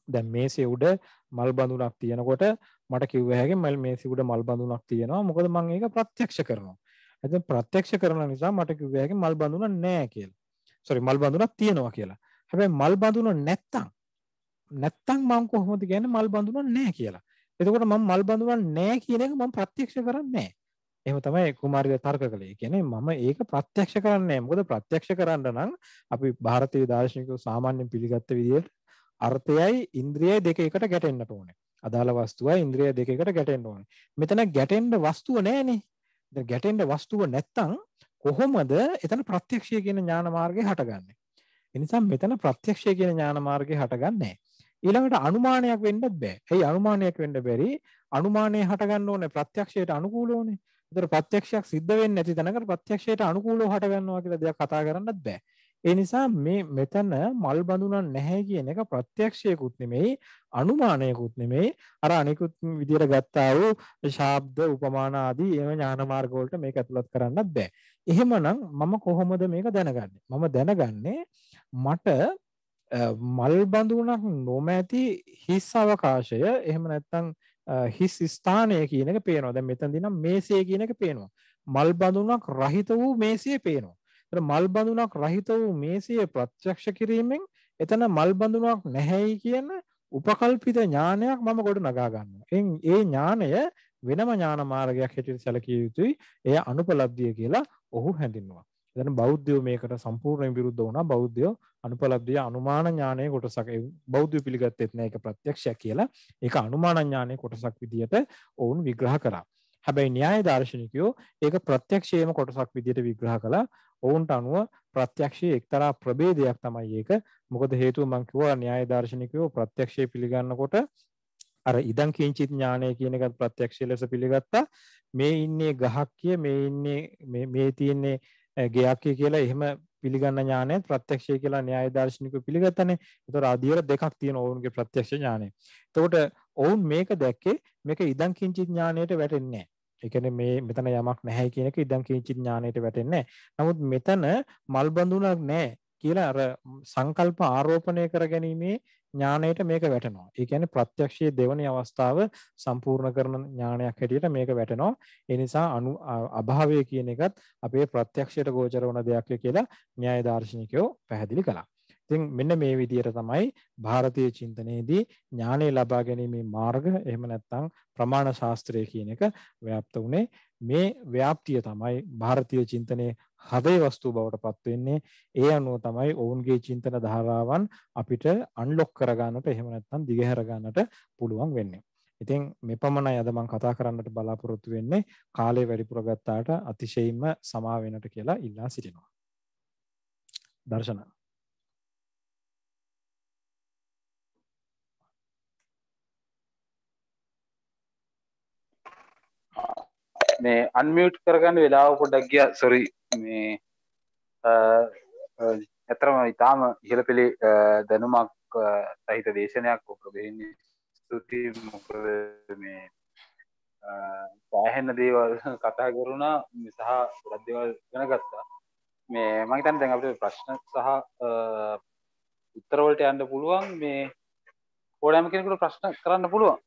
දැන් මේසේ උඩ මල් බඳුනක් තියෙනකොට මට කිව්ව හැකි මේසේ උඩ මල් බඳුනක් තියෙනවා. මොකද මම ඒක ප්‍රත්‍යක්ෂ කරනවා. එතෙන් ප්‍රත්‍යක්ෂ කරන නිසා මට කිව්ව හැකි මල් බඳුනක් නැහැ කියලා. මල් බඳුනක් තියෙනවා කියලා. හැබැයි මල් බඳුන නැත්තම් මම කොහොමද කියන්නේ මල් බඳුනක් නැහැ කියලා. එතකොට මම මල් බඳුනක් නැහැ කියන එක මම ප්‍රත්‍යක්ෂ කරන්නේ නැහැ. එහෙම තමයි කුමාරිල තර්ක කළේ. ඒ කියන්නේ මම ඒක ප්‍රත්‍යක්ෂ කරන්නේ නැහැ. මොකද ප්‍රත්‍යක්ෂ කරන්න නම් අපි ಭಾರತೀಯ දාර්ශනිකයෝ සාමාන්‍යයෙන් පිළිගත්ත විදිහට අර්ථයයි ඉන්ද්‍රියයි දෙක එකට ගැටෙන්නට ඕනේ. අදාළ වස්තුවයි ඉන්ද්‍රිය දෙක එකට ගැටෙන්න ඕනේ. මෙතන ගැටෙන්න වස්තුව නැහැනේ. දැන් ගැටෙන්න වස්තුව නැත්තම් කොහොමද එතන ප්‍රත්‍යක්ෂය කියන ඥාන මාර්ගය හටගන්නේ? ඒ නිසා මෙතන ප්‍රත්‍යක්ෂය කියන ඥාන මාර්ගය හටගන්නේ නැහැ. ඊළඟට අනුමානයක් වෙන්නත් බෑ. ඇයි අනුමානයක් වෙන්න බැරි? අනුමානය හටගන්න ඕනේ ප්‍රත්‍යක්ෂයට අනුකූලවනේ. ඒතර ප්‍රත්‍යක්ෂයක් සිද්ධ වෙන්නේ නැති තැනකට ප්‍රත්‍යක්ෂයට අනුකූලව හට ගන්නවා කියලා දෙයක් කතා කරන්නත් බෑ. ඒ නිසා මේ මෙතන මල් බඳුනක් නැහැ කියන එක ප්‍රත්‍යක්ෂයකුත් නෙමෙයි අනුමානයකුත් නෙමෙයි අර අනිකුත් විදියට ගත්තා වූ ශාබ්ද උපමාන ආදී ඒව ඥාන මාර්ග වලට මේක ඇතුළත් කරන්නත් බෑ. එහෙමනම් මම කොහොමද මේක දැනගන්නේ? මම දැනගන්නේ මට මල් බඳුනක් නොමැති හිස් අවකාශය එහෙම නැත්නම් හිස් ස්ථානය කියන එක පේනවා. දැන් මෙතනදී නම් මේසය කියන එක පේනවා. මල් බඳුනක් රහිත වූ මේසය පේනවා. ඒතර මල් බඳුනක් රහිත වූ මේසය ප්‍රත්‍යක්ෂ කිරීමෙන් එතන මල් බඳුනක් නැහැයි කියන උපකල්පිත ඥානයක් මම ගොඩ නගා ගන්නවා. ඒ ඥානය වෙනම ඥාන මාර්ගයක් හැටියට සැලකිය යුතුයි. එය අනුපලබ්ධිය කියලා ඔහු හැඳින්වුවා. එතන බෞද්ධයෝ මේකට සම්පූර්ණයෙන් විරුද්ධ වුණා. බෞද්ධයෝ අනුපලබ්ධිය අනුමාන ඥානයේ කොටසක්. බෞද්ධයෝ පිළිගත්තෙත් නෑ ඒක ප්‍රත්‍යක්ෂයක් කියලා. ඒක අනුමාන ඥානයේ කොටසක් විදියට ඔවුන් විග්‍රහ කරා. හැබැයි න්‍යාය දාර්ශනිකයෝ ඒක ප්‍රත්‍යක්ෂයේම කොටසක් විදියට විග්‍රහ කළා. ඔවුන්ට අනුව ප්‍රත්‍යක්ෂයේ එක්තරා ප්‍රභේදයක් තමයි ඒක. මොකද හේතුව මම කිව්වා න්‍යාය දාර්ශනිකයෝ ප්‍රත්‍යක්ෂය පිළිගන්නකොට අර ඉදං කිංචිත් ඥානය කියන එකත් ප්‍රත්‍යක්ෂය ලෙස පිළිගත්තා. මේ ඉන්නේ ගහක් කිය මේ ඉන්නේ මේ තියෙන්නේ ගෙයක් කියලා එහෙම පිළිගන්න ඥානය ප්‍රත්‍යක්ෂය කියලා න්‍යාය දාර්ශනිකව පිළිගත්තනේ. ඒතර අදියර දෙකක් තියෙන ඔවුන්ගේ ප්‍රත්‍යක්ෂ ඥානය. එතකොට ඔවුන් මේක දැක්කේ මේක ඉදං කිංචිත් ඥානයට වැටෙන්නේ නැහැ. ඒ කියන්නේ මේ මෙතන යමක් නැහැ කියන එක ඉදං කිංචිත් ඥානයට වැටෙන්නේ නැහැ. නමුත් මෙතන මල් බඳුනක් නැහැ කියලා අර සංකල්ප ආරෝපණය කරගැනීමේ ඥාණයට මේක වැටෙනවා. ඒ කියන්නේ ප්‍රත්‍යක්ෂයේ දෙවැනි අවස්ථාව සම්පූර්ණ කරන ඥානයක් හැටියට මේක වැටෙනවා. ඒ නිසා අභාවය කියන එකත් අපේ ප්‍රත්‍යක්ෂයට ගෝචර වන දෙයක් කියලා න්‍යාය දාර්ශනිකයෝ පැහැදිලි කළා. ඉතින් මෙන්න මේ විදිහට තමයි ಭಾರತೀಯ චින්තනයේදී ඥානය ලබා ගැනීමේ මාර්ග එහෙම නැත්නම් ප්‍රමාණ ශාස්ත්‍රය කියන එක ව්‍යාප්ත වුණේ. මේ ව්‍යාප්තිය තමයි ಭಾರತೀಯ චින්තනයේ හදේ වස්තු බවට පත් වෙන්නේ. ඒ අනුව තමයි ඔවුන්ගේ චින්තන ධාරාවන් අපිට අන්ලොක් කරගන්නට එහෙම නැත්නම් දිගහැර ගන්නට පුළුවන් වෙන්නේ. ඉතින් මෙපමණයි අද මම කතා කරන්නට බලාපොරොත්තු වෙන්නේ. කාලය වැඩිපුර ගත්තාට අතිශයින්ම සමා වෙනට කියලා ඉල්ලා සිටිනවා. දර්ශන මේ අන්මියුට් කරගන්න වෙලාව පොඩ්ඩක් ගියා. සෝරි. මේ ඇතරම ඉතාම ඉහළ පෙළේ දැනුමක් සහිත දේශනයක් ඔබ වෙන්නේ. ස්තුතියි. මොකද මේ සෑහෙන දේවල් කතා කරුණා සහ ගොඩක් දේවල් ඉගෙන ගත්තා. මේ මම හිතන්නේ දැන් අපිට ප්‍රශ්න සහ උත්තර වලට යන්න පුළුවන්. මේ ඕනෑම කෙනෙකුට ප්‍රශ්න කරන්න පුළුවන්.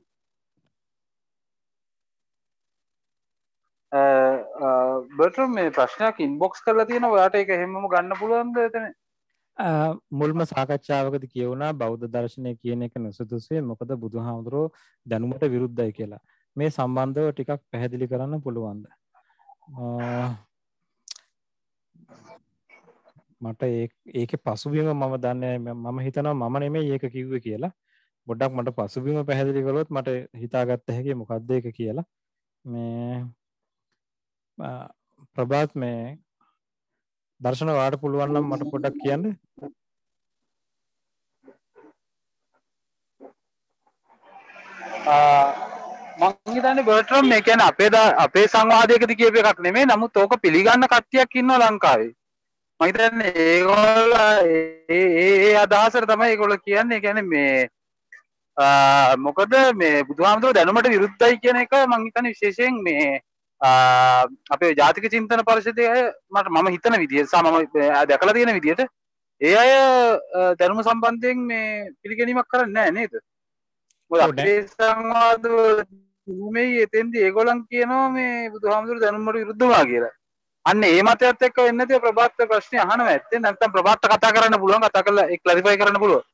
බර්ට්‍රම් මේ ප්‍රශ්නයක් ඉන්බොක්ස් කරලා තියෙනවා. ඔයාට ඒක හැමෝම ගන්න පුළුවන්ද එතන? මුල්ම සාකච්ඡාවකදී කියවුණා බෞද්ධ දර්ශනය කියන එක නොසුදුසුයි. මොකද බුදුහාමුදුරුවෝ දැනුමට විරුද්ධයි කියලා. මේ සම්බන්ධව ටිකක් පැහැදිලි කරන්න පුළුවන්ද? මට ඒකේ පසුබිම මම දන්නේ මම හිතනවා මම නෙමෙයි ඒක කිව්වේ කියලා. පොඩ්ඩක් මට පසුබිම පැහැදිලි කළොත් මට හිතාගත්ත හැකි මොකක්ද ඒක කියලා. මේ ප්‍රභාත් මේ දර්ශන වාට පුළුවන් නම් මට පොඩ්ඩක් කියන්න. මම හිතන්නේ බර්ට්‍රම් මේ කියන්නේ අපේ සංවාදයකදී කියපු එකක් නෙමෙයි. නමුත් ඕක පිළිගන්න කට්ටියක් ඉන්නවා ලංකාවේ. මම හිතන්නේ ඒගොල්ලෝ ඒ අදහසට තමයි ඒගොල්ලෝ කියන්නේ. කියන්නේ මේ මොකද මේ බුදුහාමුදුරුවෝ දැනුමට විරුද්ධයි කියන එක මම හිතන්නේ විශේෂයෙන් මේ අපේ ජාතික චින්තන පරිෂදයේ අය මම හිතන විදිහට සහ මම දැකලා තියෙන විදිහට ඒ අය දැනුම සම්බන්ධයෙන් මේ පිළිගැනීමක් කරන්නේ නැහැ නේද? මොකද අපේ සංවාද නෙමෙයි එතෙන්දී ඒගොල්ලන් කියනවා මේ බුදුහාමුදුරුවෝ දැනුමට විරුද්ධ වුණා කියලා. අන්න ඒ මතයත් එක්ක වෙන්නේ නැතිව ප්‍රභාත් ප්‍රශ්නේ අහනවා ඇත්තේ. නැත්නම් ප්‍රභාත් කතා කරන්න පුළුවන්. කතා කරලා ඒක ක්ලැරිෆයි කරන්න පුළුවන්.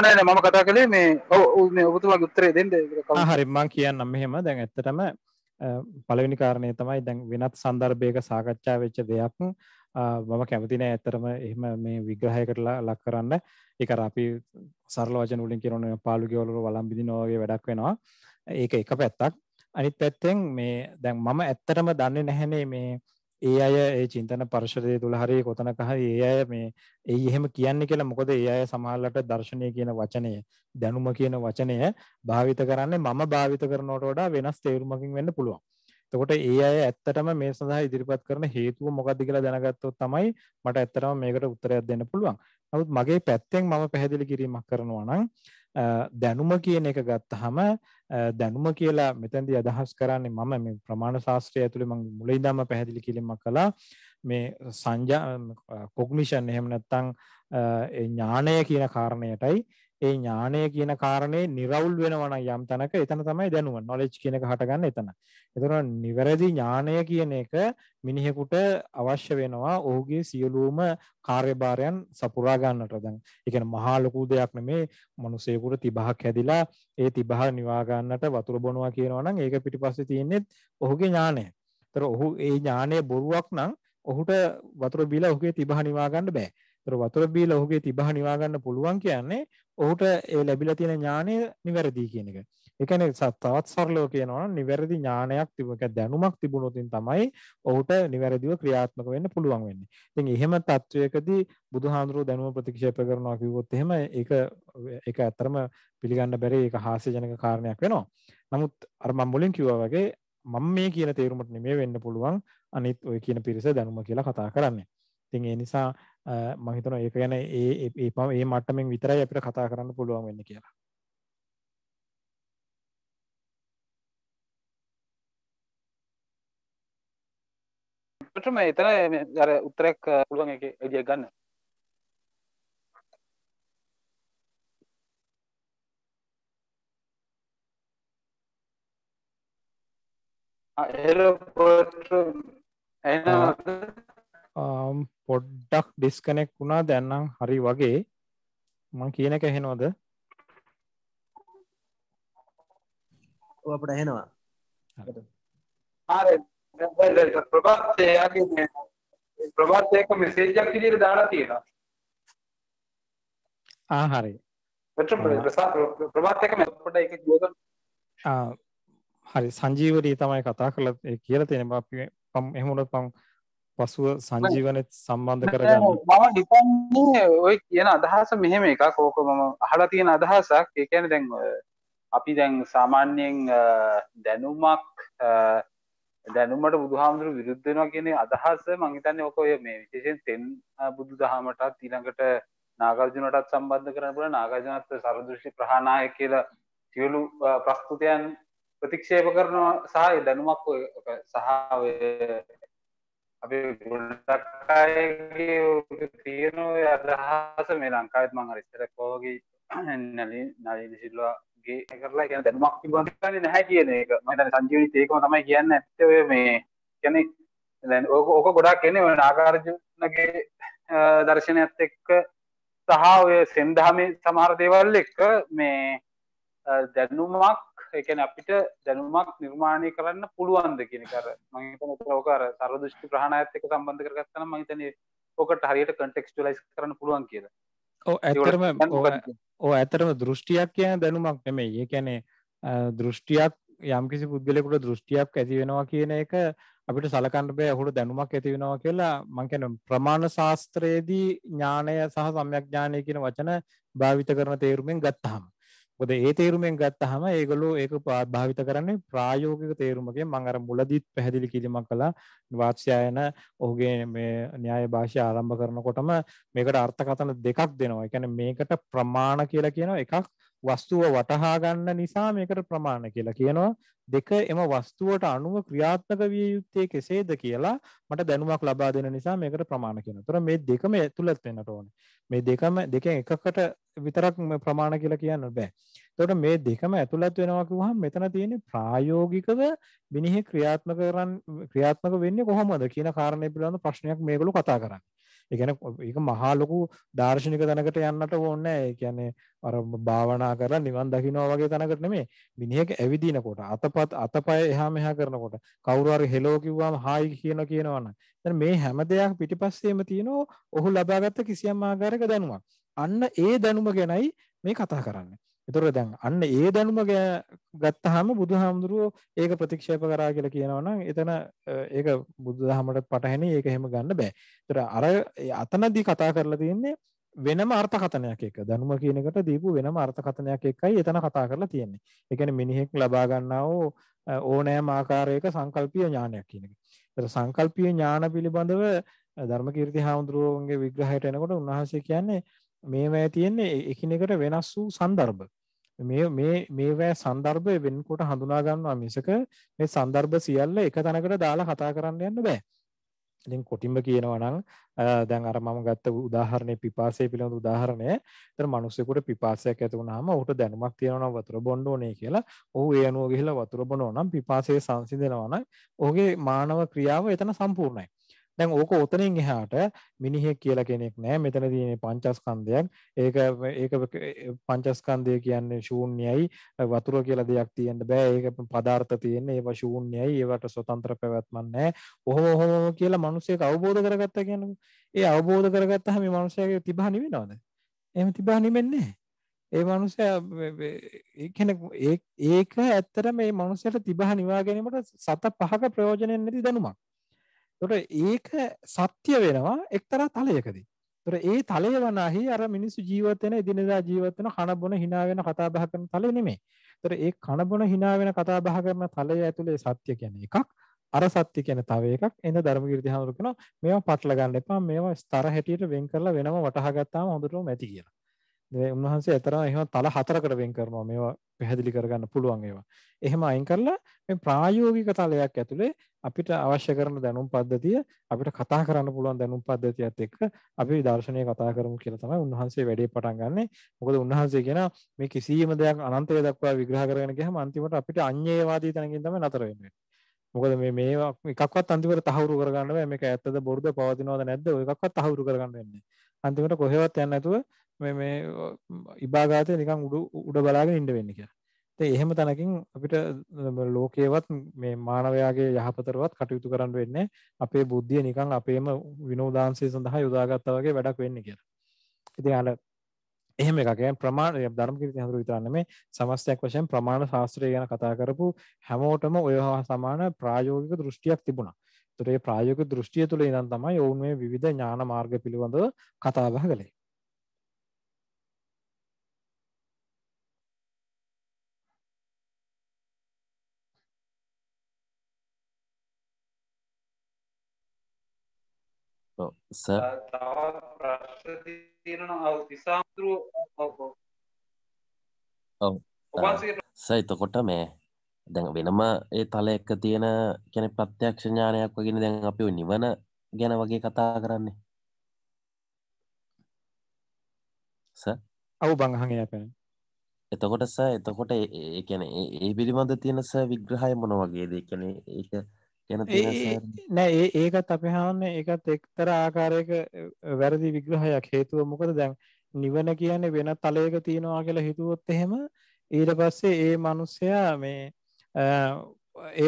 නෑ මම කතා කළේ මේ ඔබතුමාගේ උත්තරේ දෙන්න. හරි මම කියන්නම් මෙහෙම. දැන් ඇත්තටම පළවෙනි කාරණේ තමයි දැන් වෙනත් සන්දර්භයක සාකච්ඡා වෙච්ච දෙයක් මම කැමති නෑ ඇත්තටම එහෙම මේ විග්‍රහයකට ලක් කරන්න. ඒක අර අපි සරල වචන වලින් කියනවනේ පාළු ගෙවල වළම් බිඳිනවා වගේ වැඩක් වෙනවා. ඒක එක පැත්තක්. අනිත් පැත්තෙන් මේ දැන් මම ඇත්තටම දන්නේ නැහැනේ මේ ඒ අය ඒ චින්තන පරිශ්‍රය තුළ හරි කොතනක හරි ඒ අය මේ ඒ එහෙම කියන්නේ කියලා මොකද ඒ අය සමහරවිට දර්ශනීය කියන වචනය දැනුම කියන වචනය භාවිත කරන්නේ මම භාවිත කරනවට වඩා වෙනස් තේරුමකින් වෙන්න පුළුවන්. එතකොට ඒ අය ඇත්තටම මේ සඳහා ඉදිරිපත් කරන හේතුව මොකක්ද කියලා දැනගත්තොත් තමයි මට ඇත්තටම මේකට උත්තරයක් දෙන්න පුළුවන්. නමුත් මගේ පැත්තෙන් මම පැහැදිලි කිරීමක් කරනවා නම් දැනුම කියන එක ගත්තහම දැනුම කියලා මෙතනදී අදහස් කරන්නේ මම මේ ප්‍රමාණ ශාස්ත්‍රය ඇතුලේ මම මුලින්දම පැහැදිලි කිරීමක් කළා මේ කොග්නිෂන් එහෙම නැත්නම් ඒ ඥාණය කියන කාරණයටයි ඒ ඥාණය කියන කාරණේ නිර්වුල් වෙනවා නම් යම් තැනක එතන තමයි දැනුම නොලෙජ් කියන එක හටගන්නේ එතන. එතකොට නිවැරදි ඥාණය කියන එක මිනිහෙකුට අවශ්‍ය වෙනවා ඔහුගේ සියලුම කාර්යභාරයන් සපුරා ගන්නට. දැන් ඒ කියන්නේ මහා ලොකු දෙයක් නෙමේ මිනිසෙකුට 30ක් හැදිලා ඒ 30 නිවා ගන්නට වතුර බොනවා කියනවා නම් ඒක පිටිපස්සේ තියෙන්නේ ඔහුගේ ඥාණය. ඒතර ඔහු ඒ ඥාණය බොරුවක් නම් ඔහුට වතුර බීලා ඔහුගේ 30 නිවා ගන්න බෑ. ඒතර වතුර බීලා ඔහුගේ 30 නිවා ගන්න පුළුවන් කියන්නේ ඔහුට ඒ ලැබිලා තියෙන ඥාණය නිවැරදි කියන එක. ඒ කියන්නේ තවත් සරලව කියනවා නම් නිවැරදි ඥානයක් දැනුමක් තිබුණොත් තමයි ඔහුට නිවැරදිව ක්‍රියාත්මක වෙන්න පුළුවන් වෙන්නේ. ඉතින් එහෙම තත්වයකදී බුදුහාඳුරෝ දැනුම ප්‍රතික්ෂේප කරනවා කිව්වොත් එහෙම ඒක ඇත්තරම පිළිගන්න බැරි ඒක හාස්‍යජනක කාරණයක් වෙනවා. නමුත් අර මම මුලින් කිව්වා වගේ මම මේ කියන තේරුමට නෙමෙයි වෙන්න පුළුවන් අනිත් ඔය කියන පිරිස දැනුම කියලා කතා කරන්නේ. ඉතින් ඒ නිසා මම හිතනවා ඒක ගැන ඒ මට්ටමින් විතරයි අපිට කතා කරන්න පුළුවන් වෙන්නේ කියලා. එතන අර උත්තරයක් පුළුවන් එකේ එළිය ගන්න. පොඩ්ඩක් ඩිස්කනෙක්ට් වුණා දැන් නම් හරි වගේ මම කියන එක ඇහෙනවද? ඔව් අපිට ඇහෙනවා. හරි. ප්‍රභාත් එක මෙසේජ් එකක් විදිහට දාලා තියෙනවා. හරි. ප්‍රභාත් එක පොඩ්ඩක් ඒක කියවගන්න. හරි සංජීවරී තමයි කතා කරලා ඒ කියලා තියෙනවා අපි එහෙම වුණොත් මම පසුව සංජීවනෙත් සම්බන්ධ කරගන්න. මම හිතන්නේ ඔය කියන අදහස මෙහෙම එකක්. ඕක මම අහලා තියෙන අදහසක්. ඒ කියන්නේ දැන් අපි දැන් සාමාන්‍යයෙන් දැනුමට බුදුහාමුදුරු විරුද්ධ වෙනවා කියන අදහස මම හිතන්නේ ඔක ඔය මේ විශේෂයෙන් තෙන් බුදුදහමටත් ඊළඟට නාගාර්ජුනටත් සම්බන්ධ කරන්න පුළුවන්. නාගාර්ජුනත් සරදෘෂ්ටි ප්‍රහාණය කියලා සියලු ප්‍රස්තුතයන් ප්‍රතික්ෂේප කරනවා සහ දැනුමක් ඔය සහ ඔය අපි ගොඩක් අයගේ තියෙන ඔය අදහස මේ ලංකාවෙත් මම අර ඉස්සර කෝවගේ නලින් සිල්වාගේ කරලා කියන දැනුමක් තිබුණා නැහැ කියන එක මම හිතන්නේ සංජීවිත ඒකම තමයි කියන්නේ ඇත්තේ ඔය මේ කියන්නේ දැන් ඕක ගොඩක් එන්නේ ඔය නාගාර්ජුනගේ දර්ශනයත් එක්ක සහ ඔය සෙන්දහමේ සමහර දේවල් එක්ක මේ දැනුමක් ඒ කියන්නේ අපිට දැනුමක් නිර්මාණය කරන්න පුළුවන්ද කියන එක අර මම හිතන්නේ ඕක අර සරදෘෂ්ටි ප්‍රහාණයත් එක්ක සම්බන්ධ කරගත්තා නම් මම හිතන්නේ ඕකට හරියට කන්ටෙක්ස්චුවලයිස් කරන්න පුළුවන් කියලා. ඇත්තටම දෘෂ්ටියක් කියන දැනුමක් නෙමෙයි. ඒ කියන්නේ දෘෂ්ටියක් යම්කිසි පුද්ගලයෙකුට දෘෂ්ටියක් ඇති වෙනවා කියන එක අපිට සලකන්න බෑ ඔහුට දැනුමක් ඇති වෙනවා කියලා. මම කියන්නේ ප්‍රමාණ ශාස්ත්‍රයේදී ඥානය සහ සම්‍යක් ඥානය කියන වචන භාවිත කරන තේරුමෙන් ගත්තාම මොකද ඒ තේරුමෙන් ගත්තාම ඒගොල්ලෝ ඒක භාවිත කරන්නේ ප්‍රායෝගික තේරුමකින්. මම අර මුලදීත් පැහැදිලි කිරීමක් කළා. වාත්ස්‍යායන ඔහුගේ මේ න්‍යාය භාෂාව ආරම්භ කරනකොටම මේකට අර්ථකථන දෙකක් දෙනවා. ඒ කියන්නේ මේකට ප්‍රමාණ කියලා කියනවා. එකක් වස්තුව වටහා ගන්න නිසා මේකට ප්‍රමාණ කියලා කියනවා. දෙක එම වස්තුවට අනුව ක්‍රියාත්මක විය යුත්තේ කෙසේද කියලා මට දැනුමක් ලබා දෙන නිසා මේකට ප්‍රමාණ කියනවා. ඒතර මේ දෙකම ඇතුළත් වෙන්නට ඕනේ. මේ දෙකෙන් එකකට විතරක් ප්‍රමාණ කියලා කියන්න බෑ. එතකොට මේ දෙකම ඇතුළත් වෙනවා කිව්වහම මෙතන තියෙන්නේ ප්‍රායෝගිකව මිනිහෙ ක්‍රියාත්මක වෙන්නේ කොහොමද කියන කාරණේ පිළිබඳ ප්‍රශ්නයක් මේගොල්ලෝ කතා කරන්නේ. ඒ කියන්නේ ඒක මහා ලොකු දාර්ශනික තැනකට යන්නට ඕනේ නැහැ. ඒ කියන්නේ අර භාවනා කරලා නිවන් දකින්නවා වගේ තැනකට නෙමෙයි. මිනිහෙක් ඇවිදිනකොට අතපය එහා මෙහා කරනකොට කවුරු හරි හෙලෝ කිව්වම හායි කියනවනම් දැන් මේ හැම දෙයක් පිටිපස්සේම තියෙනවා ඔහු ලබාගත්ත කිසියම් ආකාරයක දැනුමක්. අන්න ඒ දැනුම ගැනයි මේ කතා කරන්නේ. ඒතර දැන් අන්න ඒ දැනුම ගත්තාම බුදුහාමුදුරුවෝ ඒක ප්‍රතික්ෂේප කරා කියලා කියනවා නම් එතන ඒක බුදුදහමට පටහැනි ඒක එහෙම ගන්න බෑ. ඒතර අර අතනදී කතා කරලා තියෙන්නේ වෙනම අර්ථකථනයක් එක. දැනුම කියන එකට දීපු වෙනම අර්ථකථනයක් එක්කයි එතන කතා කරලා තියෙන්නේ. ඒ කියන්නේ මිනිහෙක් ලබා ගන්නා වූ ඕනෑම ආකාරයක සංකල්පීය ඥානයක් කියන එක. ඒතර සංකල්පීය ඥාන පිළිබඳව ධර්මකීර්ති හාමුදුරුවෝගේ විග්‍රහයට එනකොට උන්වහන්සේ කියන්නේ මේවැය තියෙන්නේ එකිනෙකට වෙනස් වූ સંદર્ભ. මේවැය સંદર્ભ වෙනකොට හඳුනා ගන්නවා මිසක මේ સંદર્ભ සියල්ල එක තැනකට දාලා කතා කරන්න යන්න බෑ. ඉතින් කොටින්ම කියනවා නම් දැන් අර මම ගත්ත උදාහරණේ පිපාසය පිළිබඳ උදාහරණය. ඒතර මිනිස්සුෙකුට පිපාසයක් ඇති වුනහම ඔහුට දැනුමක් තියෙනවා නම් වතුර බොන්න ඕනේ කියලා. ඔහු ඒ අනුව ගිහිල්ලා වතුර බොනවා නම් පිපාසය සංසිඳනවා නම් ඔහුගේ මානව ක්‍රියාව එතන සම්පූර්ණයි. දැන් ඕක උතනින් එහාට මිනිහෙක් කියලා කෙනෙක් නැහැ. මෙතන තියෙන පංචස්කන්ධයක්. ඒක පංචස්කන්ධය කියන්නේ ශූන්‍යයි. වතුර කියලා දෙයක් තියෙන්න බෑ. ඒක පදාර්ථ තියෙන්නේ. ඒවා ශූන්‍යයි. ඒවට ස්වතන්ත්‍ර පැවැත්මක් නැහැ. ඔහොම කියලා මිනිස්සෙක් අවබෝධ කරගත්තා කියන්නේ. ඒ අවබෝධ කරගත්තාම මේ මිනිස්සයාගේ තිබහ නිවෙනවද? එහෙම තිබහ නිවෙන්නේ නැහැ. ඒ මිනිස්සයා ඒක ඇත්තට මේ මිනිස්සයාට තිබහ නිවා ගැනීමට සත පහක ප්‍රයෝජනෙ නැති දැනුමක්. ඒක සත්‍ය වෙනවා එක්තරා තලයකදී. ඒ තලය වනාහි අර මිනිස්සු ජීවත් වෙන එදිනෙදා ජීවත් වෙන කන බොන hina වෙන කතා බහ කරන තලය නෙමෙයි. ඒ කන බොන hina වෙන කතා බහ කරන තලය ඇතුලේ සත්‍ය කියන්නේ එකක්. අර සත්‍ය කියන්නේ තව එකක්. එඳ ධර්මකීර්ති හඳුරු කරනවා මේවා පටල ගන්න එපා. මේවා ස්තර හැටියට වෙන් කරලා වෙනම වටහා ගත්තාම හොඳටම ඇති කියලා. උන්වහන්සේ අතරම එහෙම තල හතරකට වෙන් කරනවා මේවා පැහැදිලි කරගන්න පුළුවන් ඒවා. එහෙම අයින් කරලා මේ ප්‍රායෝගික තලයක් ඇතුලේ අපිට අවශ්‍ය කරන දැනුම් පද්ධතිය අපිට කතා කරන්න පුළුවන් දැනුම් පද්ධතියත් එක්ක අපි දර්ශනය කතා කරමු කියලා තමයි උන්වහන්සේ වැඩේ පටන් ගන්නෙ. මොකද උන්වහන්සේ කියනවා මේ කිසියම් දෙයක් අනන්තය දක්වා විග්‍රහ කරගෙන ගියහම අන්තිමට අපිට අඤ්ඤේයවාදී තැනකින් තමයි නතර වෙන්නේ. මොකද මේවා එකක්වත් අන්තිමට තහවුරු කරගන්න බෑ. මේක ඇත්තද බොරුද පවතිනවද නැද්ද ඔය එකක්වත් තහවුරු කරගන්න වෙන්නේ. අන්තිමට කොහෙවත් යන්නේ නැතුව මේ ඉබාගාතේ නිකන් උඩ බලාගෙන ඉන්න වෙන්නේ කියලා. ඉතින් එහෙම තැනකින් අපිට ලෝකේවත් මේ මානවයාගේ යහපතටවත් කටයුතු කරන්න වෙන්නේ අපේ බුද්ධිය නිකන් අපේම විනෝදාංශය සඳහා යොදාගත්තා වගේ වැඩක් වෙන්නේ කියලා. ඉතින් අර එහෙම එකක් يعني ප්‍රමාණ ධර්මකීර්ති හඳුරු විතර නෙමෙයි සමස්තයක් වශයෙන් ප්‍රමාණ ශාස්ත්‍රය ගැන කතා කරපු හැමෝටම ඔය සමාන ප්‍රායෝගික දෘෂ්ටියක් තිබුණා. ඒතර ඒ ප්‍රායෝගික දෘෂ්ටිය තුළ ඉඳන් තමයි ඔවුන් මේ විවිධ ඥාන මාර්ග පිළිබඳව කතා බහ කළේ. සර් ප්‍රශ්න තියෙනවා තිසාම්තුරු සර් එතකොට මේ දැන් වෙනම ඒ තල එක තියෙන කියන්නේ ප්‍රත්‍යක්ෂ ඥානයක් වගේ දැන් අපි ඔය නිවන ගැන වගේ කතා කරන්නේ සර් ඔව් බං අහගෙන යපෙන. එතකොට සර් එතකොට ඒ කියන්නේ ඒ පිළිබඳ තියෙන සර් විග්‍රහය මොන වගේද? ඒ කියන්නේ ඒක ගැන තියෙන සර් නෑ ඒකත් අපි හාන්නේ ඒකත් එක්තරා ආකාරයක වැරදි විග්‍රහයක්. හේතුව මොකද දැන් නිවන කියන්නේ වෙන තලයක තියෙනවා කියලා හිතුවොත් එහෙම ඊට පස්සේ ඒ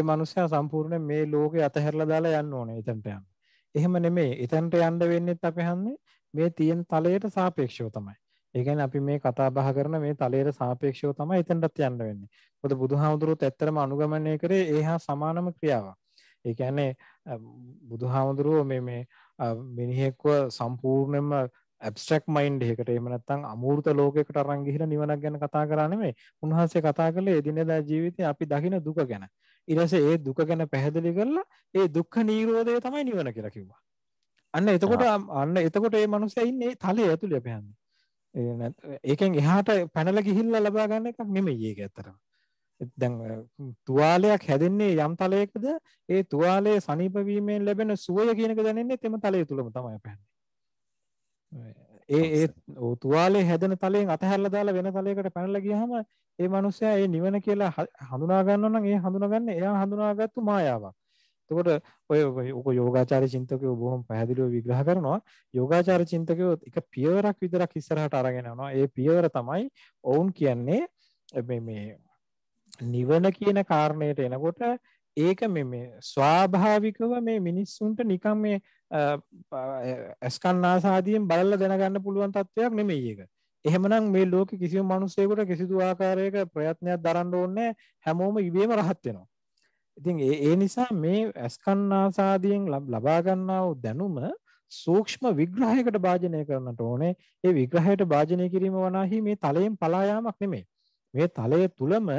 මිනිස්සයා සම්පූර්ණයෙන් මේ ලෝකේ අතහැරලා දාලා යන්න ඕනේ එතනට යන්න. එහෙම නෙමෙයි. එතනට යන්න වෙන්නේත් අපි හන්නේ මේ තියෙන තලයට සාපේක්ෂව තමයි. ඒ කියන්නේ අපි මේ කතා බහ කරන මේ තලයට සාපේක්ෂව තමයි එතනටත් යන්න වෙන්නේ. මොකද බුදුහාමුදුරුවෝත් ඇත්තටම අනුගමනය කරේ ඒ හා සමානම ක්‍රියාවක්. ඒ කියන්නේ බුදුහාමුදුරුවෝ මේ මිනිහෙක්ව සම්පූර්ණයෙන්ම ඇබ්ස්ට්‍රැක්ට් මයින්ඩ් එකකට එහෙම නැත්නම් අමූර්ත ලෝකයකට අරන් ගිහිලා නිවනක් ගැන කතා කරා නෙමෙයි. උන්වහන්සේ කතා කළේ එදිනෙදා ජීවිතේ අපි දකින දුක ගැන. ඊට පස්සේ ඒ දුක ගැන පැහැදිලි කරලා ඒ දුක්ඛ නිරෝධය තමයි නිවන කියලා කිව්වා. අන්න එතකොට මේ මනුස්සයා ඉන්නේ තලයේ ඇතුලේ අපි හන්නේ. ඒකෙන් එහාට පැනලා ගිහිල්ලා ලබා ගන්න එකක් නෙමෙයි ඒක ඇත්තටම. දැන් තුවාලයක් හැදෙන්නේ යම් තලයකද ඒ තුවාලයේ සනීප වීමෙන් ලැබෙන සුවය කියන එක දැනෙන්නේ එතම තලය තුලම තමයි අපහන්නේ. ඒ තුවාලේ හැදෙන තලයෙන් අතහැරලා දාලා වෙන තලයකට පැනලා ගියාම ඒ මනුස්සයා ඒ නිවන කියලා හඳුනා ගන්නවා නම් ඒ හඳුනාගන්නේ එයා හඳුනාගත්තු මායාවක්. එතකොට ඔය යෝගාචාර චින්තකයෝ බොහොම පැහැදිලිව විග්‍රහ කරනවා. යෝගාචාර චින්තකයෝ එක පියවරක් විතරක් ඉස්සරහට අරගෙන යනවා. ඒ පියවර තමයි ඔවුන් කියන්නේ මේ නිවන කියන කාරණයට එනකොට ඒක මේ ස්වාභාවිකව මේ මිනිස්සුන්ට නිකන් මේ අස්කන්නාසාදියෙන් බලලා දැනගන්න පුළුවන් තත්වයක් නෙමෙයි ඒක. එහෙමනම් මේ ලෝකේ කිසිම මිනිසෙකුට කිසිදු ආකාරයක ප්‍රයත්නයක් දරන්න ඕනේ හැමෝම ඉබේම රහත් වෙනවා. ඉතින් ඒ නිසා මේ ඇස්කන්නාසාදියෙන් ලබා ගන්නා වූ දැනුම සූක්ෂම විග්‍රහයකට භාජනය කරන්නට ඕනේ. ඒ විග්‍රහයට භාජනය කිරීම වනාහි මේ තලයෙන් පලා යාමක් නෙමෙයි. මේ තලය තුලම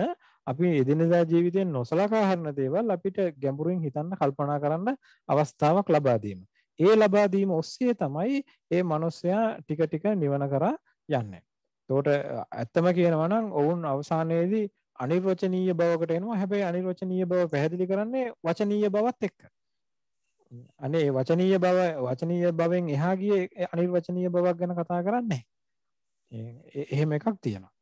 අපි එදිනෙදා ජීවිතයෙන් නොසලකා හරින දේවල් අපිට ගැඹුරින් හිතන්න කල්පනා කරන්න අවස්ථාවක් ලබා දීම. ඒ ලබා දීම ඔස්සේ තමයි මේ මිනිසයා ටික ටික නිවන කරා යන්නේ. ඒකට ඇත්තම කියනවා නම් ඔවුන් අවසානයේදී අනිර්වචනීය බවකට එනවා. හැබැයි අනිර්වචනීය බව පැහැදිලි කරන්නේ වචනීය බවත් එක්ක. අනේ වචනීය බවෙන් එහා ගියේ අනිර්වචනීය බවක් ගැන කතා කරන්නේ නැහැ. එහෙම එකක් තියෙනවා.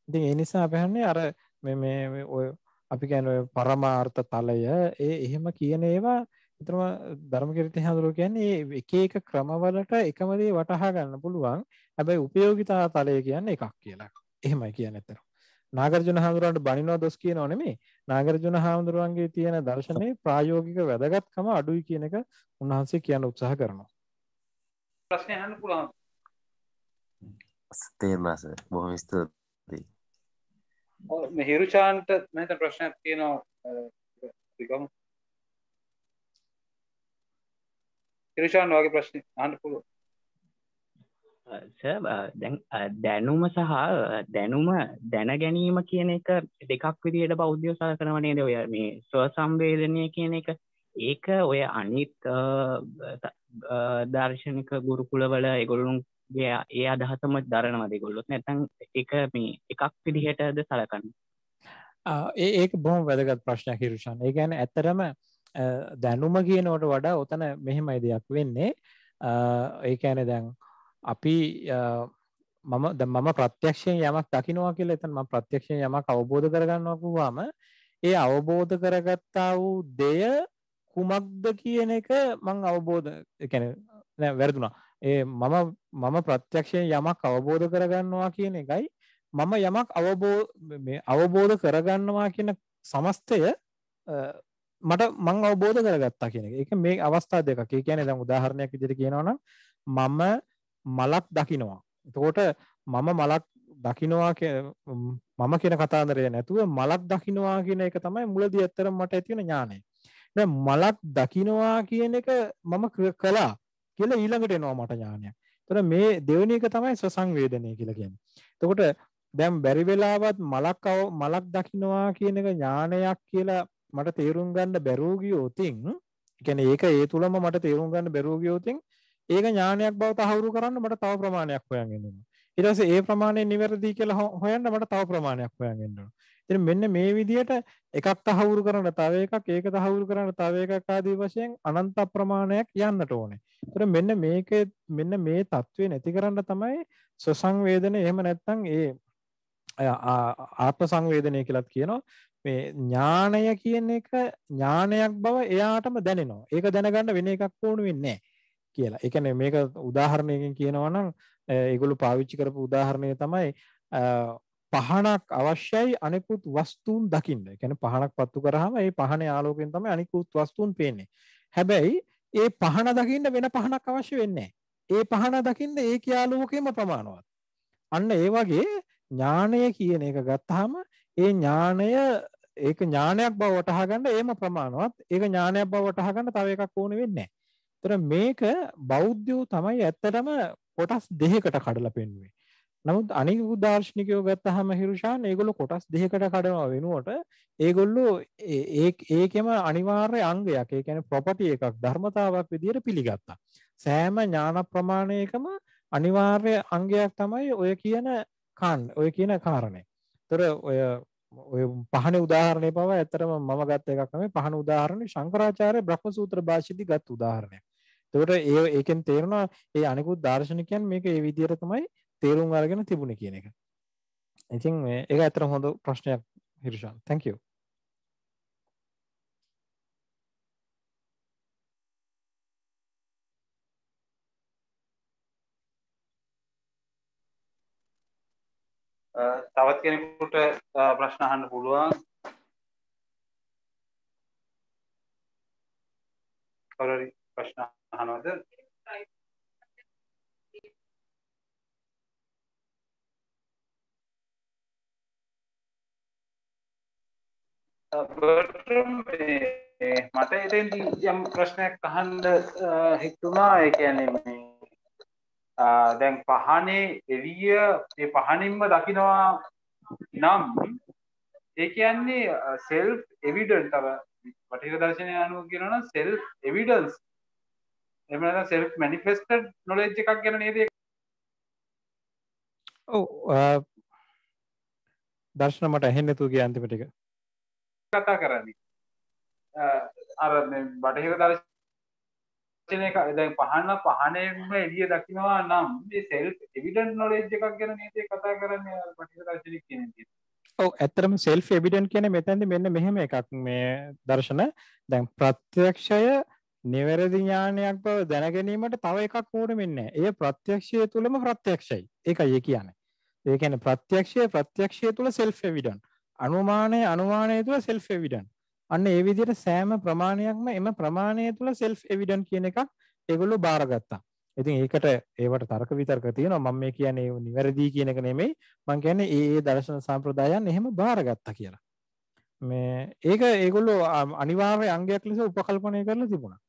ඉතින් ඒ නිසා අපහන්නේ අර මේ ඔය අපි කියන්නේ පරමාර්ථ තලය එහෙම කියන ඒවා විතරම ධර්මකිරීති හඳුරෝ කියන්නේ එක එක ක්‍රමවලට එකම දේ වටහා ගන්න පුළුවන්. හැබැයි උපයෝගිතා තලය කියන්නේ එකක් කියලා. එහෙමයි කියන්නේ අතන. නාගර්ජුන හාමුදුරන්ට බණිනවා දොස් කියනව නෙමෙයි. නාගර්ජුන හාමුදුරන්ගේ තියෙන දර්ශනයේ ප්‍රායෝගික වැදගත්කම අඩුයි කියන එක උන්වහන්සේ කියන්න උත්සාහ කරනවා. ප්‍රශ්නේ අහන්න පුළුවන්. තේරුණා සර්. බොහොම ස්තුතියි. මේ හිරුචාන්ට මම හිතන ප්‍රශ්නයක් තියෙනවා. ටිකම හිරුචාන් වගේ ප්‍රශ්න අහන්න පුළුවන්. දැන් දැනුම සහ දැනුම දැන ගැනීම කියන එක දෙකක් විදිහට බෞද්ධයෝ සලකනවා නේද? ඔය මේ ස්ව සංවේදනය කියන එක. ඒක ඔය අනිත් දාර්ශනික ගුරුකුලවල ඒගොල්ලෝගේ ඒ අදහසම දරනවාද ඒගොල්ලොත්? නැත්නම් ඒක මේ එකක් විදිහටද සලකන්නේ? ඒක බොහොම වැදගත් ප්‍රශ්නයක් හිරුෂාන්. ඒ කියන්නේ ඇත්තටම දැනුම කියනවට වඩා උතන මෙහෙමයි දෙයක් වෙන්නේ. ඒ කියන්නේ දැන් අපි මම ප්‍රත්‍යක්ෂයෙන් යමක් දකින්නවා කියලා එතන මම ප්‍රත්‍යක්ෂයෙන් යමක් අවබෝධ කරගන්නවා කිව්වම ඒ අවබෝධ කරගත්තා වූ දෙය කුමක්ද කියන එක මම අවබෝධ ඒ කියන්නේ නෑ වැරදුනා. මම ප්‍රත්‍යක්ෂයෙන් යමක් අවබෝධ කරගන්නවා කියන එකයි මම යමක් අවබෝධ කරගන්නවා කියන සමස්තය මට මං අවබෝධ කරගත්තා කියන එක. ඒක මේ අවස්ථා දෙකක්. ඒ කියන්නේ දැන් උදාහරණයක් විදිහට කියනවා නම් මම මලක් දකින්නවා. එතකොට මම මලක් දකින්නවා මම කියන කතාන්දරය නැතුව මලක් දකින්නවා කියන එක තමයි මුලදී ඇත්තටම මට ඇති වෙන ඥානය. දැන් මලක් දකින්නවා කියන එක මම කළා කියලා ඊළඟට එනවා මට ඥානයක්. එතකොට මේ දෙවෙනි එක තමයි සසංවේදනය කියලා කියන්නේ. එතකොට දැන් බැරි වෙලාවත් මලක් දකින්නවා කියන එක ඥානයක් කියලා මට තේරුම් ගන්න බැරුව ගියොතින් කියන්නේ ඒක ඒ තුලම මට තේරුම් ගන්න බැරුව ගියොතින් ඒක ඥානයක් බව තහවුරු කරන්න මට තව ප්‍රමාණයක් හොයන් එන්නවා. ඊට පස්සේ ඒ ප්‍රමාණය නිවැරදි කියලා හොයන්න මට තව ප්‍රමාණයක් හොයන් එන්නවා. ඉතින් මෙන්න මේ විදිහට එකක් තහවුරු කරන්න තව එකක් ඒක තහවුරු කරන්න තව එකක් ආදී වශයෙන් අනන්ත ප්‍රමාණයක් යන්නට ඕනේ. ඒතර මෙන්න මේ தત્ත්වේ නැති කරන්න තමයි සසංවේදනය එහෙම නැත්නම් ඒ ආත්ම සංවේදනය කියලාත් කියනවා. මේ ඥාණය කියන එක ඥානයක් බව එයාටම දැනෙනවා. ඒක දැනගන්න වෙන එකක් ඕන වෙන්නේ නැහැ කියලා. ඒ කියන්නේ මේක උදාහරණයකින් කියනවා නම් ඒගොල්ලෝ පාවිච්චි කරපු උදාහරණය තමයි පහනක් අවශ්‍යයි අනිකුත් වස්තුන් දකින්න. ඒ කියන්නේ පහනක් පත්තු කරාම ඒ පහනේ ආලෝකයෙන් තමයි අනිකුත් වස්තුන් පේන්නේ. හැබැයි ඒ පහන දකින්න වෙන පහනක් අවශ්‍ය වෙන්නේ නැහැ. ඒ පහන දකින්න ඒකේ ආලෝකයම ප්‍රමාණවත්. අන්න ඒ වගේ ඥානය කියන එක ගත්තාම ඒ ඥානය ඒක ඥානයක් බව වටහා ගන්න ඒම ප්‍රමාණවත්. ඒක ඥානයක් බව වටහා ගන්න තව එකක් ඕනේ වෙන්නේ නැහැ. ඒතර මේක බෞද්ධයෝ තමයි ඇත්තටම කොටස් දෙකකට කඩලා පෙන්වන්නේ. නමුත් අනික දාර්ශනිකයෝ ගත්තාම හිරුෂාන් ඒගොල්ලෝ කොටස් දෙකකට කඩනවා වෙනුවට ඒගොල්ලෝ ඒකෙම අනිවාර්ය අංගයක්. ඒ කියන්නේ ප්‍රොපර්ටි එකක් ධර්මතාවක් විදිහට පිළිගත්තා. සෑම ඥාන ප්‍රමාණයකම අනිවාර්ය අංගයක් තමයි ඔය කියන කාරණේ. ඒතර ඔය පහනේ උදාහරණය පව ඇත්තටම මම ගත්ත එකක් නෙමෙයි. පහන උදාහරණේ ශංකරාචාර්ය බ්‍රහ්මසූත්‍ර භාෂිතී ගත් උදාහරණයක්. ඒකට ඒකෙන් තේරෙනවා ඒ අනිකුත් දාර්ශනිකයන් මේක ඒ විදිහට තමයි තේරුම් අරගෙන තිබුණේ කියන එක. ඉතින් ඒක ඇත්තටම හොඳ ප්‍රශ්නයක් හිරුෂාන්. Thank you. තවත් කෙනෙකුට ප්‍රශ්න අහන්න පුළුවන්. කවුරුරි ප්‍රශ්න අහනවද? මට එතෙන්දී යම් ප්‍රශ්නයක් අහන්න හිතුණා. ඒ කියන්නේ මේ දැන් පහනේ එළිය ඒ පහනින්ම දකිනවා නම් ඒ කියන්නේ self evident අර බටහිර දර්ශනය අනුව කියනවා නම් self evidence එහෙම නැත්නම් self manifested knowledge එකක් ගැන නේද ඔව් දර්ශන මට ඇහෙන්නේ නැතුව ගිය අන්තිම ටික කතා කරන්නේ. අර මේ බටහිර දර්ශනය දැන් පහනෙන්ම එළිය දකිනවා නම් මේ self evident knowledge එකක් ගැන නේද කතා කරන්නේ අර බටහිර දර්ශනය කියන්නේ. ඔව් ඇත්තටම self evident කියන්නේ මෙතනදී මෙන්න මෙහෙම එකක් මේ දර්ශන දැන් ප්‍රත්‍යක්ෂය නිවැරදි ඥානයක් බව දැන ගැනීමට තව එකක් ඕනෙ වෙන්නේ නැහැ. ඒ ප්‍රත්‍යක්ෂය තුළම ප්‍රත්‍යක්ෂයි. ඒකයි ඒ කියන්නේ. ඒ කියන්නේ ප්‍රත්‍යක්ෂය තුළ self evident. අනුමානය තුළ self evident. අන්න ඒ විදිහට සෑම ප්‍රමාණයක්ම එම ප්‍රමාණය තුළ self evident කියන එකක් ඒගොල්ලෝ බාරගත්තා. ඉතින් ඒකට ඒවට තර්ක විතර්ක තියෙනවා. මම මේ කියන්නේ ඒ නිවැරදි කියන එක නෙමෙයි. මම කියන්නේ ඒ දර්ශන සම්ප්‍රදායන් එහෙම බාරගත්තා කියලා. මේ ඒක ඒගොල්ලෝ අනිවාර්ය අංගයක් ලෙස උපකල්පනය කරලා තිබුණා.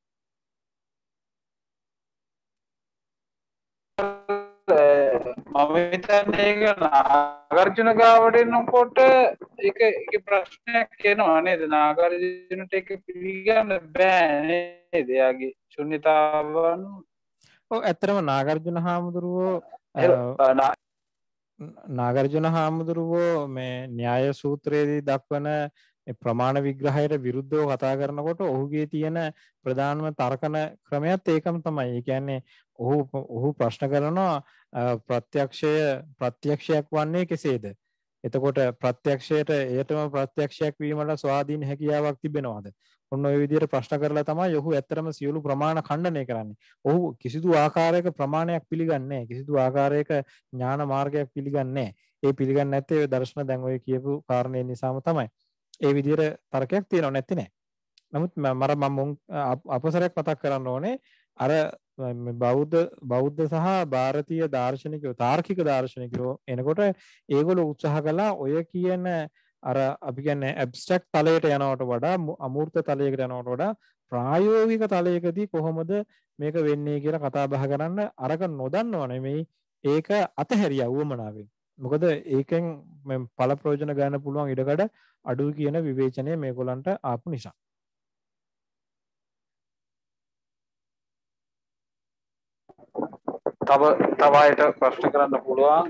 මම හිතන්නේ ඒක නාගර්ජුන ගාවට එනකොට ඒක ප්‍රශ්නයක් එනවා නේද? නාගර්ජුනට ඒක පිළිගන්න බෑ නේද? එයාගේ ශුන්‍යතාවන්. ඔව් ඇත්තටම නාගර්ජුන හාමුදුරුවෝ මේ න්‍යාය සූත්‍රයේදී දක්වන ප්‍රමාණ විග්‍රහයට විරුද්ධව කතා කරනකොට ඔහුගේ තියෙන ප්‍රධානම තර්කන ක්‍රමයත් ඒකම තමයි. ඒ කියන්නේ ඔහු ප්‍රශ්න කරනවා ප්‍රත්‍යක්ෂයක් වන්නේ කෙසේද? එතකොට ප්‍රත්‍යක්ෂයට එයටම ප්‍රත්‍යක්ෂයක් වීමට ස්වාධීන හැකියාවක් තිබෙනවද? ඔන්න ඔය විදිහට ප්‍රශ්න කරලා තමයි ඔහු ඇත්තටම සියලු ප්‍රමාණ ඛණ්ඩනය කරන්නේ. ඔහු කිසිදු ආකාරයක ප්‍රමාණයක් පිළිගන්නේ නැහැ. කිසිදු ආකාරයක ඥාන මාර්ගයක් පිළිගන්නේ නැහැ. ඒ පිළිගන්නේ නැත්තේ ඔය දර්ශන දැන් ඔය කියපු කාරණේ නිසාම තමයි. ඒ විදිහට තර්කයක් තියෙනව නැත්තේ නෑ. නමුත් මම අපසරයක් මතක් කරන්න ඕනේ අර බෞද්ධ සහ ಭಾರತೀಯ දාර්ශනිකයෝ තාර්කික දාර්ශනිකයෝ එනකොට ඒගොල්ලෝ උත්සාහ කළා ඔය කියන අර අපි කියන්නේ ඇබ්ස්ට්‍රැක්ට් තලයට යනවට වඩා අමූර්ත තලයකට යනවට වඩා ප්‍රායෝගික තලයකදී කොහොමද මේක වෙන්නේ කියලා කතා බහ කරන්න අරක නොදන්නව නෙමෙයි ඒක අතහැරියා වුවමනාවෙන්. මොකද ඒකෙන් ඵල ප්‍රයෝජන ගන්න පුළුවන් ඉඩකඩ අඩුයි කියන විවේචනය මේගොල්ලන්ට ආපු නිසා. තව අයට ප්‍රශ්න කරන්න පුළුවන්.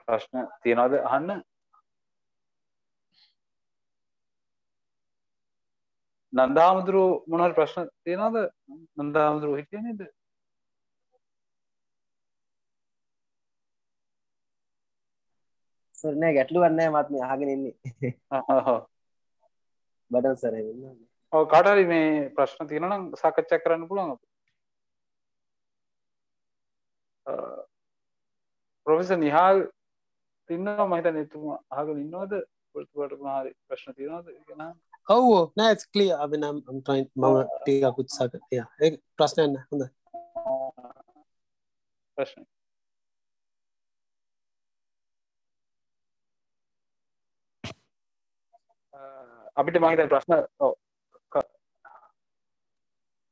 ප්‍රශ්න තියනවද අහන්න? නන්දාමුදුරු මොනවද ප්‍රශ්න තියනවද? නන්දාමුදුරු හිටියේ නේද? සර් නෑ ගැටලුවක් නෑ මත් මේ අහගෙන ඉන්නේ. බඩන් සර් එන්නේ. ඔව් කාට හරි මේ ප්‍රශ්න තියෙනවා නම් සාකච්ඡා කරන්න පුළුවන් අපිට. ප්‍රොෆෙසර් නිහාල් ඉන්නවා මම හිතන්නේ එතුමා අහගෙන ඉන්නවද? ඔයාලට මොනවා හරි ප්‍රශ්න තියෙනවද? ඔව් නෑ it's clear. I mean I'm trying මම ටිකක් උත්සාහ කරා. Yeah ඒක ප්‍රශ්නයක් නෑ. හොඳයි. ප්‍රශ්න අපිට මම හිතන්නේ ප්‍රශ්න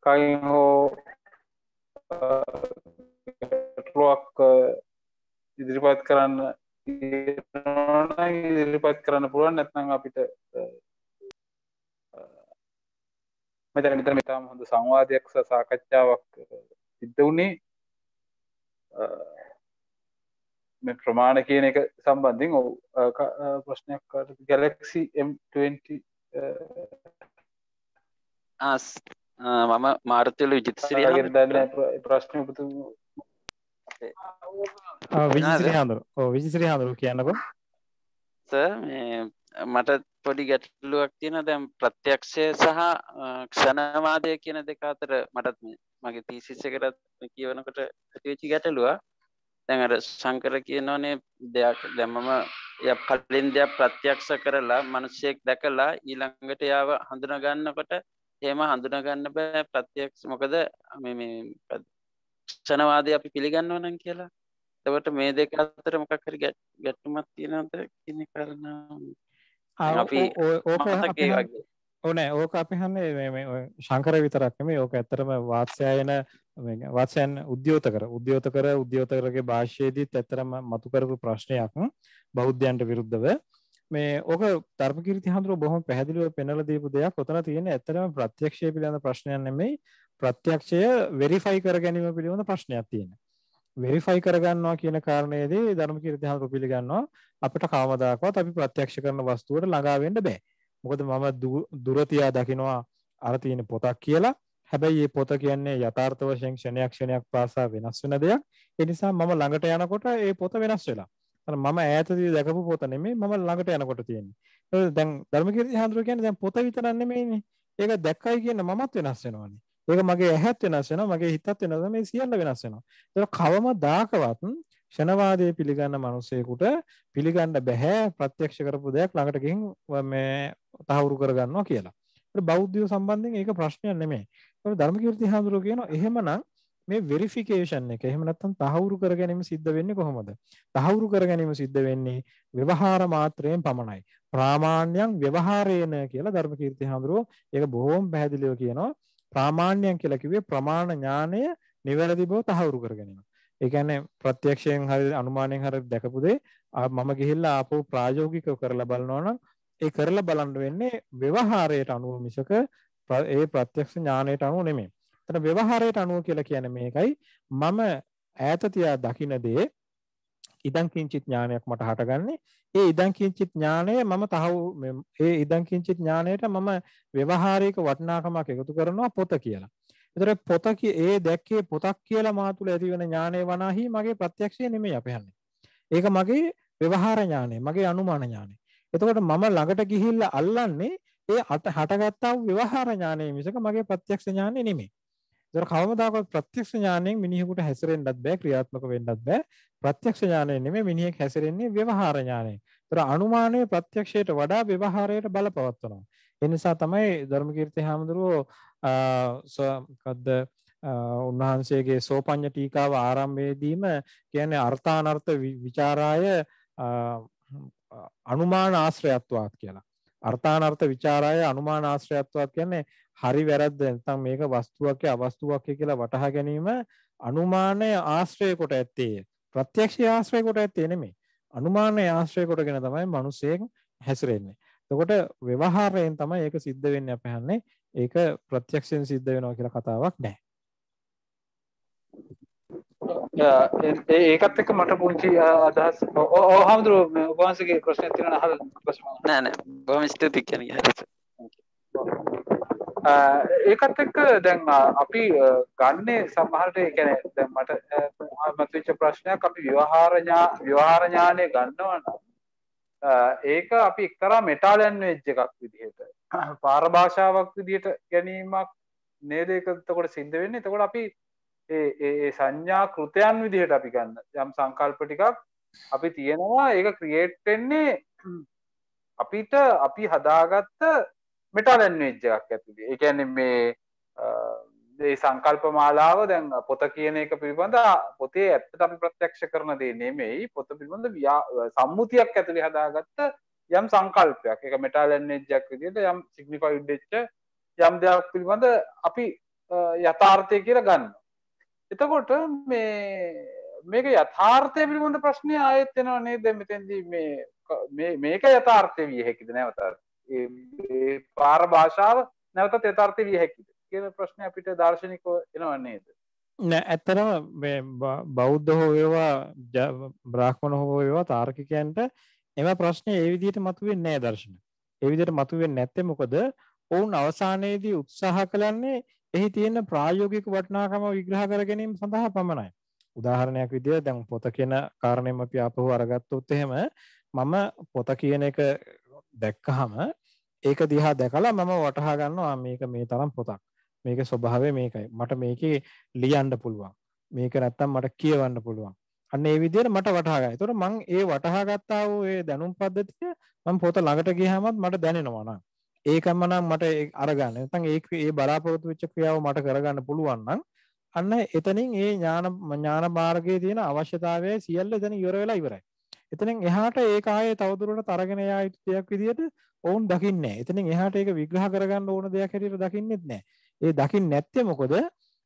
කයින් හෝ ගැටලුවක් ඉදිරිපත් කරන්න ඉදිරිපත් කරන්න පුළුවන්. නැත්නම් අපිට මෙතන මෙතන හොඳ සංවාදයක් සහ සාකච්ඡාවක් සිද්ධ වුණේ මේ ප්‍රමාණ කියන එක සම්බන්ධයෙන්. ඔව් ප්‍රශ්නයක් Galaxy M20 මම මාර්තිල විජිතසිරිය ප්‍රශ්න විජිසිරි හඳුරු කියන්නකෝ. මට පොඩි ගැටලුවක් තියෙන දැන් ප්‍රත්‍යක්ෂය සහ ක්ෂණවාදය කියන දෙක අතර මටත් මගේ තීසිස් එකටත් කියවනකොට ඇතිවෙච්ච ගැටලුව. දැන් අර ශංකර කියනෝනේ දෙයක් දැන් මම කලින් දෙයක් ප්‍රත්‍යක්ෂ කරලා මිනිස්සෙක් දැකලා ඊළඟට යාව හඳුනා ගන්නකොට එහෙම හඳුනා ගන්න බෑ ප්‍රත්‍යක්ෂ. මොකද මේ ක්ෂණවාදය අපි පිළිගන්නව නම් කියලා. එතකොට මේ දෙක අතර මොකක් හරි ගැටුමක් තියෙනවද කියන කාරණා අපි මතකේ වගේ ඕනෑ ඕක අපි හන්නේ ශංකර විතරක් නෙමෙයි ඕක ඇත්තටම වාත්සයන් උද්‍යෝතකරගේ භාෂයේදීත් ඇත්තටම මතු කරපු ප්‍රශ්නයක් බෞද්ධයන්ට විරුද්ධව මේ ඕක ධර්මකීර්ති හඳුර බොහොම පැහැදිලිව පෙන්වලා දීපු දෙයක්. ඔතන තියෙන්නේ ඇත්තටම ප්‍රත්‍යක්ෂය පිළිබඳ ප්‍රශ්නයක් නෙමෙයි, ප්‍රත්‍යක්ෂය වෙරිෆයි කර ගැනීම පිළිබඳ ප්‍රශ්නයක් තියෙනවා. වෙරිෆයි කරගන්නවා කියන කාරණේදී ධර්මකීර්ති හඳුර පිළිගන්නවා අපිට කවමදාකවත් අපි ප්‍රත්‍යක්ෂ කරන වස්තුවට ළඟා වෙන්න බෑ. මොකද මම දුර තියා දකිනවා අර තියෙන පොතක් කියලා. හැබැයි මේ පොත කියන්නේ යථාර්ථ වශයෙන් ක්ෂණයක් පාසා වෙනස් වෙන දෙයක්. ඒ නිසා මම ළඟට යනකොට ඒ පොත වෙනස් වෙලා. අර මම ඈතදී දැකපු පොත නෙමෙයි මම ළඟට යනකොට තියෙන්නේ. දැන් ධර්මකීර්ති හඳුර කියන්නේ දැන් පොත විතරක් නෙමෙයිනේ. ඒක දැක්කයි කියන මමත් වෙනස් වෙනවානේ. ඒක මගේ ඇහත් වෙනස් වෙනවා, මගේ හිතත් වෙනස් වෙනවා, මේ සියල්ල වෙනස් වෙනවා. ඒක කවමදාකවත් ක්ෂණවාදයේ පිළිගන්න මිනිසෙකුට පිළිගන්න බෑ ප්‍රත්‍යක්ෂ කරපු දෙයක් ළඟට ගිහින් මේ තහවුරු කරගන්නවා කියලා. ඒක බෞද්ධයෝ සම්බන්ධයෙන් ඒක ප්‍රශ්නයක් නෙමෙයි. ඒක ධර්මකීර්ති හඳුරෝ කියනවා එහෙමනම් මේ වෙරිෆිකේෂන් එක එහෙම නැත්නම් තහවුරු කර ගැනීම සිද්ධ වෙන්නේ කොහොමද? තහවුරු කර ගැනීම සිද්ධ වෙන්නේ ව්‍යවහාර මාත්‍රයෙන් පමණයි. ප්‍රාමාණ්‍යං ව්‍යවහාරේන කියලා ධර්මකීර්ති හඳුරෝ ඒක බොහොම පැහැදිලිව කියනවා. ප්‍රාමාණ්‍යං කියලා කිව්වේ ප්‍රමාණ ඥානය නිවැරදි බව තහවුරු කර ගැනීම. ඒ කියන්නේ ප්‍රත්‍යක්ෂයෙන් හරි අනුමානයෙන් හරි දැකපු දේ මම ගිහිල්ලා ආපහු ප්‍රායෝගිකව කරලා බලනවා නම් ඒ කරලා බලන්න වෙන්නේ ව්‍යවහාරයට අනුව මිසක ඒ ප්‍රත්‍යක්ෂ ඥානයට අනුව නෙමෙයි. එතන ව්‍යවහාරයට අනුව කියලා කියන්නේ මේකයි මම ඈත තියා දකින දේ ඉදං කිංචිත් ඥානයක් මට හටගන්නේ. ඒ ඉදං කිංචිත් ඥානය ඒ ඉදං කිංචිත් ඥානයට මම ව්‍යවහාරික වටිනාකමක් එකතු කරනවා පොත කියලා. ඒතර පොත ඒ දැක්කේ පොතක් කියලා මා තුළ ඇතිවෙන ඥානය වනාහි මගේ ප්‍රත්‍යක්ෂය නෙමෙයි අපි හන්නේ. ඒක මගේ ව්‍යවහාර ඥානය, මගේ අනුමාන ඥානය. එතකොට මම ළඟට ගිහිල්ලා අල්ලන්නේ ඒ හටගත්තා වූ ව්‍යවහාර ඥානය මිසක මගේ ප්‍රත්‍යක්ෂ ඥානය නෙමෙයි. ඒතර කවමදාකවත් ප්‍රත්‍යක්ෂ ඥානයෙන් මිනිහෙකුට හැසිරෙන්නත් බෑ, ක්‍රියාත්මක වෙන්නත් බෑ. ප්‍රත්‍යක්ෂ ඥානය නෙමෙයි මිනිහෙක් හැසිරෙන්නේ ව්‍යවහාර ඥානයෙන්. ඒතර අනුමානයේ ප්‍රත්‍යක්ෂයට වඩා ව්‍යවහාරයට බලපවත්වනවා. ඒ නිසා තමයි ධර්මකීර්ති හාමුදුරුවෝ උන්වහන්සේගේ සෝපඤ්ඤ ටීකාව ආරම්භයේදීම කියන්නේ අර්ථානර්ථ විචාරාය අනුමාන ආශ්‍රයත්වාත් කියලා. අර්ථානර්ථ විචාරාය අනුමාන ආශ්‍රයත්වාත් කියන්නේ හරි වැරද්ද නැත්නම් මේක වස්තුවක් අවස්තුවක් කියලා වටහා ගැනීම අනුමානය ආශ්‍රය කොට ඇත්තේ. ප්‍රත්‍යක්ෂය ආශ්‍රය කොට ඇත්තේ නෙමෙයි. අනුමානය ආශ්‍රය කොටගෙන තමයි මිනිසෙක් හැසිරෙන්නේ. එතකොට ව්‍යවහාරයෙන් තමයි ඒක සිද්ධ වෙන්නේ අපි හන්නේ. ඒක ප්‍රත්‍යක්ෂයෙන් සිද්ධ වෙනවා කියලා කතාවක් නැහැ. ඒකත් එක්ක මට පුංචි අදහස් හාමුදුරුවෝ ඔබ වහන්සේගේ ප්‍රශ්නයක් තියෙනවා අහලා ප්‍රශ්න නෑ බොහොම ස්තුතියි කියන්නේ හරියට. ඒකත් එක්ක දැන් අපි ගන්නේ සමහරට ඒ කියන්නේ දැන් මට මතුවෙච්ච ප්‍රශ්නයක් අපි ව්‍යවහාර ඥානය ගන්නවා නම් ඒක අපි එක්තරා මෙටා ලැන්ග්වේජ් එකක් විදිහට පාරභාෂාවක් විදිහට ගැනීමක් නේද ඒක එතකොට සිද්ධ වෙන්නේ. එතකොට අපි ඒ සංඥා කෘතයන් විදිහට අපි ගන්න යම් සංකල්ප ටිකක් අපි තියෙනවා. ඒක ක්‍රියේට් වෙන්නේ අපිට අපි හදාගත්ත මෙටා ලැන්ග්වේජ් එකක් ඇතුලේ. ඒ කියන්නේ මේ සංකල්ප මාලාව දැන් පොත කියන එක පිළිබඳ පොතේ ඇත්තට අපි ප්‍රත්‍යක්ෂ කරන දේ නෙමෙයි, පොත පිළිබඳ සම්මුතියක් ඇතුලේ හදාගත්ත යම් සංකල්පයක්. ඒක මෙටා ලැන්ග්වේජ් එකක් විදිහට යම් සිග්නිෆයිඩ් වෙච්ච යම් දෙයක් පිළිබඳ අපි යථාර්ථය කියලා ගන්නවා. එතකොට මේක යථාර්ථය පිළිබඳ ප්‍රශ්නය ආයෙත් එනවා නේද මෙතෙන්දී මේක යථාර්ථය විය හැකිද නැවතත් ඒ පාරභාෂාව නැවතත් යථාර්ථය විය හැකිද කියන ප්‍රශ්නේ අපිට දාර්ශනිකව එනවා නේද? නෑ ඇත්තටම මේ බෞද්ධ හෝ වේවා බ්‍රාහ්මණ හෝ වේවා තාර්කිකයන්ට එම ප්‍රශ්නේ ඒ විදිහට මතුවෙන්නේ නෑ දර්ශන. ඒ විදිහට මතුවෙන්නේ නැත්තේ මොකද? ඔවුන් අවසානයේදී උත්සාහ කළන්නේ එහි තියෙන ප්‍රායෝගික වටිනාකම විග්‍රහ කර ගැනීම සඳහා පමණයි. උදාහරණයක් විදිහට දැන් පොත කියන කාරණේම අපි ආපහු අරගත්තොත් එහෙම මම පොත කියන එක දැක්කහම ඒක දිහා දැකලා මම වටහා ගන්නවා මේක මේ තරම් පොතක්. මේකේ ස්වභාවය මේකයි. මට මේකේ ලියන්න පුළුවන්. මේක නැත්තම් මට කියවන්න පුළුවන්. අන්න ඒ විදිහට මට වටහා ගන්න. ඒතකොට මම ඒ වටහා ගත්තා වූ ඒ දැනුම් පද්ධතිය මම පොත ළඟට ගියාමත් මට දැනෙනවා නං. ඒකම නම් මට අරගන්න. නැත්නම් ඒ බලාපොරොත්තු වෙච්ච ක්‍රියාව මට කරගන්න පුළුවන් නම් අන්න එතනින් ඒ ඥාන මාර්ගයේ තියෙන අවශ්‍යතාවය සියල්ල එතන ඉවර වෙලා ඉවරයි. එතනින් එහාට ඒක ආයේ තවදුරටත් අරගෙන යා යුතු දෙයක් විදිහට ඔවුන් දකින්නේ නැහැ. එතනින් එහාට ඒක විග්‍රහ කරගන්න ඕන දෙයක් හැටියට දකින්නෙත් නැහැ. ඒ දකින්නේ නැත්තේ මොකද?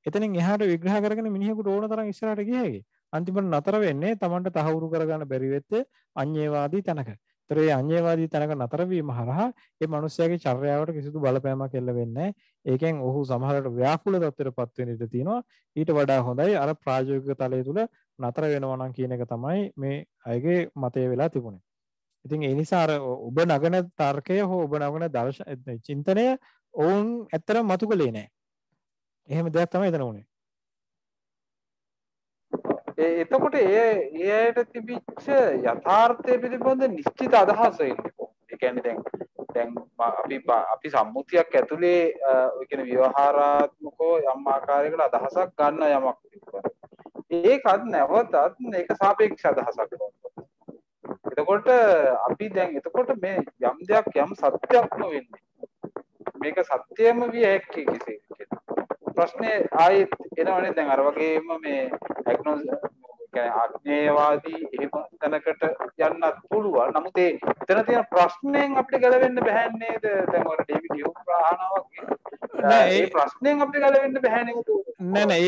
එතනින් එහාට විග්‍රහ කරගෙන මිනිහෙකුට ඕන තරම් ඉස්සරහට ගියහැකි. අන්තිමට නතර වෙන්නේ Tamanට තහවුරු කරගන්න බැරි වෙච්ච අඤ්ඤේවාදී තැනක. ඒතර ඒ අඤ්ඤේවාදී තැනක නතර වීම හරහා ඒ මනුස්සයාගේ චර්යාවට කිසිදු බලපෑමක් එල්ල වෙන්නේ නැහැ. ඒකෙන් ඔහු සමහරවිට ව්‍යාකූල තත්ත්වයටපත් වෙන්න ඉඩ තියෙනවා. ඊට වඩා හොඳයි අර ප්‍රායෝගික තලයේ තුල නතර වෙනවා නම් කියන එක තමයි මේ අයගේ මතය වෙලා තිබුණේ. ඉතින් ඒ නිසා අර ඔබ නගන තර්කය හෝ ඔබ නගන චින්තනය ඔවුන් ඇත්තටම මතු කළේ නැහැ. එහෙම දෙයක් තමයි එතන උනේ. එතකොට ඒ අයට තිබිච්ච යථාර්ථය පිළිබඳ නිශ්චිත අදහස එන්නේ කොහොමද? ඒ කියන්නේ දැන් අපි සම්මුතියක් ඇතුලේ ඔය කියන ව්‍යවහාරාත්මකව යම් ආකාරයකට අදහසක් ගන්න යමක් තිබුණා. ඒකත් නැවතත් ඒක සාපේක්ෂ අදහසක් වුණා. එතකොට අපි දැන් එතකොට මේ යම් දෙයක් යම් සත්‍යයක් වෙන්නේ. මේක සත්‍යම විය හැකි කෙසේ ප්‍රශ්නේ ආයෙත් එනවනේ දැන් අර වගේම මේ ආග්නේයවාදී එහෙම තැනකට යන්නත් පුළුවන්. නමුත් එතන තියෙන ප්‍රශ්නයෙන් අපිට ගැලවෙන්න බෑ නේද? දැන් ඔය ඩේවිඩ් හ්‍යුම් ප්‍රාහනාවක් නෑ ඒ ප්‍රශ්නයෙන් අපිට ගැලවෙන්න බෑ නේද? නෑ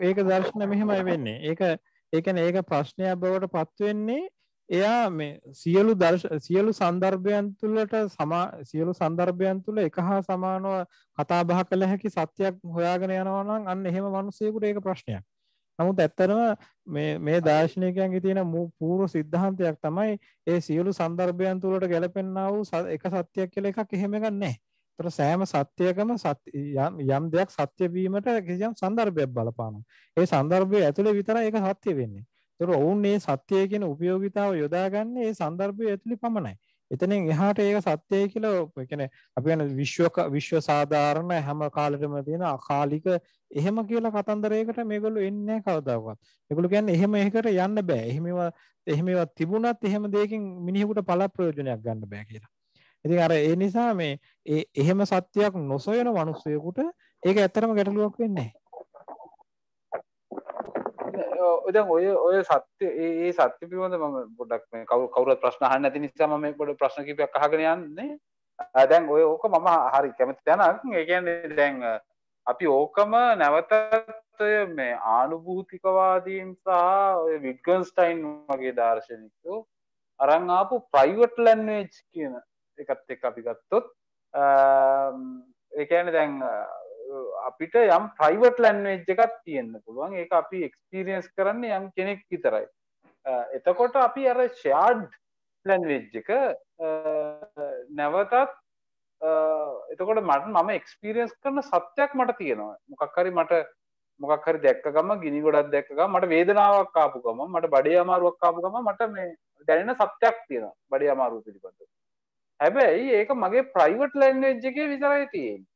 ඒක දර්ශන මෙහෙමයි වෙන්නේ. ඒක කියන්නේ ඒක ප්‍රශ්නයක් බවට පත් වෙන්නේ එයා මේ සියලු සන්දර්භයන් තුළ එක හා සමානව කතා බහ කළ හැකි සත්‍යයක් හොයාගෙන යනවා නම් අන්න එහෙම මිනිසෙකුට ඒක ප්‍රශ්නයක්. නමුත් ඇත්තටම මේ දාර්ශනිකයන්ගේ තියෙන පූර්ව සිද්ධාන්තයක් තමයි ඒ සියලු සන්දර්භයන් තුළට ගැලපෙන්නා වූ එක සත්‍යයක් කියලා එකක් එහෙම එකක් නැහැ. ඒතර සෑම සත්‍යයකම යම් දෙයක් සත්‍ය වීමට කිසියම් සන්දර්භයක් බලපානවා. ඒ සන්දර්භය ඇතුලේ විතරයි ඒක සත්‍ය වෙන්නේ. ඒතර ඔවුන් මේ සත්‍යය කියන උපයෝගිතාව යොදාගන්නේ ඒ සන්දර්භය ඇතුලේ පමණයි. එතනින් එහාට ඒක සත්‍යයි කියලා ඒ කියන්නේ අපි කියන විශ්ව සාධාරණ හැම කාලෙටම තියෙන අකාලික එහෙම කියලා කතන්දරයකට මේගොල්ලෝ එන්නේ නැහැ කවදාවත්. ඒගොල්ලෝ කියන්නේ එහෙම එකකට යන්න බෑ. එහෙම ඒවා තිබුණත් එහෙම දෙයකින් මිනිහෙකුට පළ ප්‍රයෝජනයක් ගන්න බෑ කියලා. ඉතින් අර ඒ නිසා මේ එහෙම සත්‍යයක් නොසොයන මිනිස්සුයෙකුට ඒක ඇත්තටම ගැටලුවක් වෙන්නේ නැහැ. දැන් ඔය සත්‍ය ඒ සත්‍ය පිළිබඳ මම පොඩ්ඩක් මේ කවුරුත් ප්‍රශ්න අහන්න නැති නිසා මම මේ පොඩ ප්‍රශ්න කිහිපයක් අහගෙන යන්නේ. දැන් ඕක මම හරි කැමති තැනක්. ඒ කියන්නේ දැන් අපි ඕකම නැවතත් මේ ආනුභූතිකවාදීන් සහ ඔය විට්ගන්ස්ටයින් වගේ දාර්ශනිකයෝ අරන් ආපු ප්‍රයිවට් ලැන්ග්වේජ් කියන එකත් එක්ක අපි ගත්තොත් ඒ කියන්නේ දැන් අපිට යම් ප්‍රයිවට් ලැන්ග්වේජ් එකක් තියෙන්න පුළුවන්. ඒක අපි එක්ස්පීරියන්ස් කරන්නේ යම් කෙනෙක් විතරයි. එතකොට අපි අර ෂෙයාර්ඩ් ලැන්ග්වේජ් එක නැවතත් එතකොට මම එක්ස්පීරියන්ස් කරන සත්‍යයක් මට තියෙනවා. මොකක් හරි දැක්ක ගම ගිනි ගොඩක් දැක්ක ගම මට වේදනාවක් ආපු ගම මට බඩේ අමාරුවක් ආපු ගම මට මේ දැනෙන සත්‍යයක් තියෙනවා බඩේ අමාරුව පිළිබඳව. හැබැයි ඒක මගේ ප්‍රයිවට් ලැන්ග්වේජ් එකේ විතරයි තියෙන්නේ.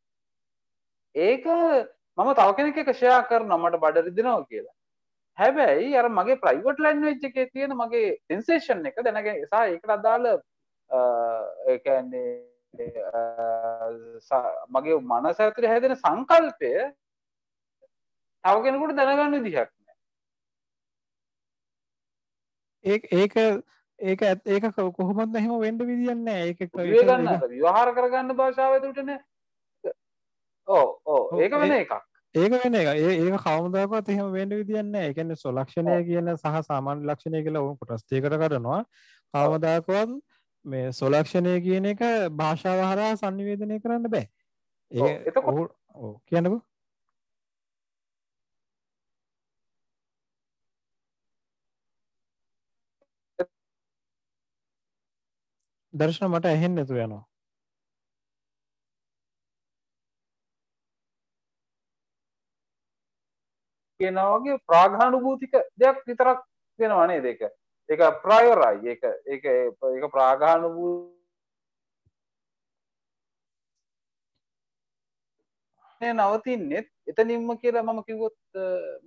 ඒක මම තව කෙනෙක් එක්ක ෂෙයා කරනවා මට බඩ රිදෙනවා කියලා. හැබැයි අර මගේ ප්‍රයිවට් ලැන්ග්වේජ් එකේ තියෙන මගේ සෙන්සේෂන් එක දැනගෙන සහ ඒකට අදාළ ඒ කියන්නේ මගේ මනස ඇතුලේ හැදෙන සංකල්පය තව කෙනෙකුට දැනගන්න විදිහක් නෑ. ඒක කොහොමද එහෙම වෙන්න විදියක් නෑ. ඒක විවහාර කරගන්න භාෂාව ඇතුළටනේ. ඔව් ඒක වෙන එකක්. ඒක කවමදාකවත් එහෙම වෙන්න විදියක් නෑ. ඒ කියන්නේ සොලක්ෂණය කියන සහ සාමාන්‍ය ලක්ෂණය කියලා උන් කොටස් දෙකකට කඩනවා. කවමදාකවත් මේ සොලක්ෂණය කියන එක භාෂාව හරහා සංනිවේදනය කරන්න බෑ. ඔව් කියන්නකෝ. දර්ශන මට ඇහෙන්නේ නැතු යනවා. කියනවා වගේ ප්‍රාගානුභූතික දෙයක් විතරක් වෙනවා නේද ඒක? ඒක ප්‍රයෝරයි. ඒක ප්‍රාගානුභූතිය නවතින්නේ එතනින්ම කියලා මම කිව්වොත්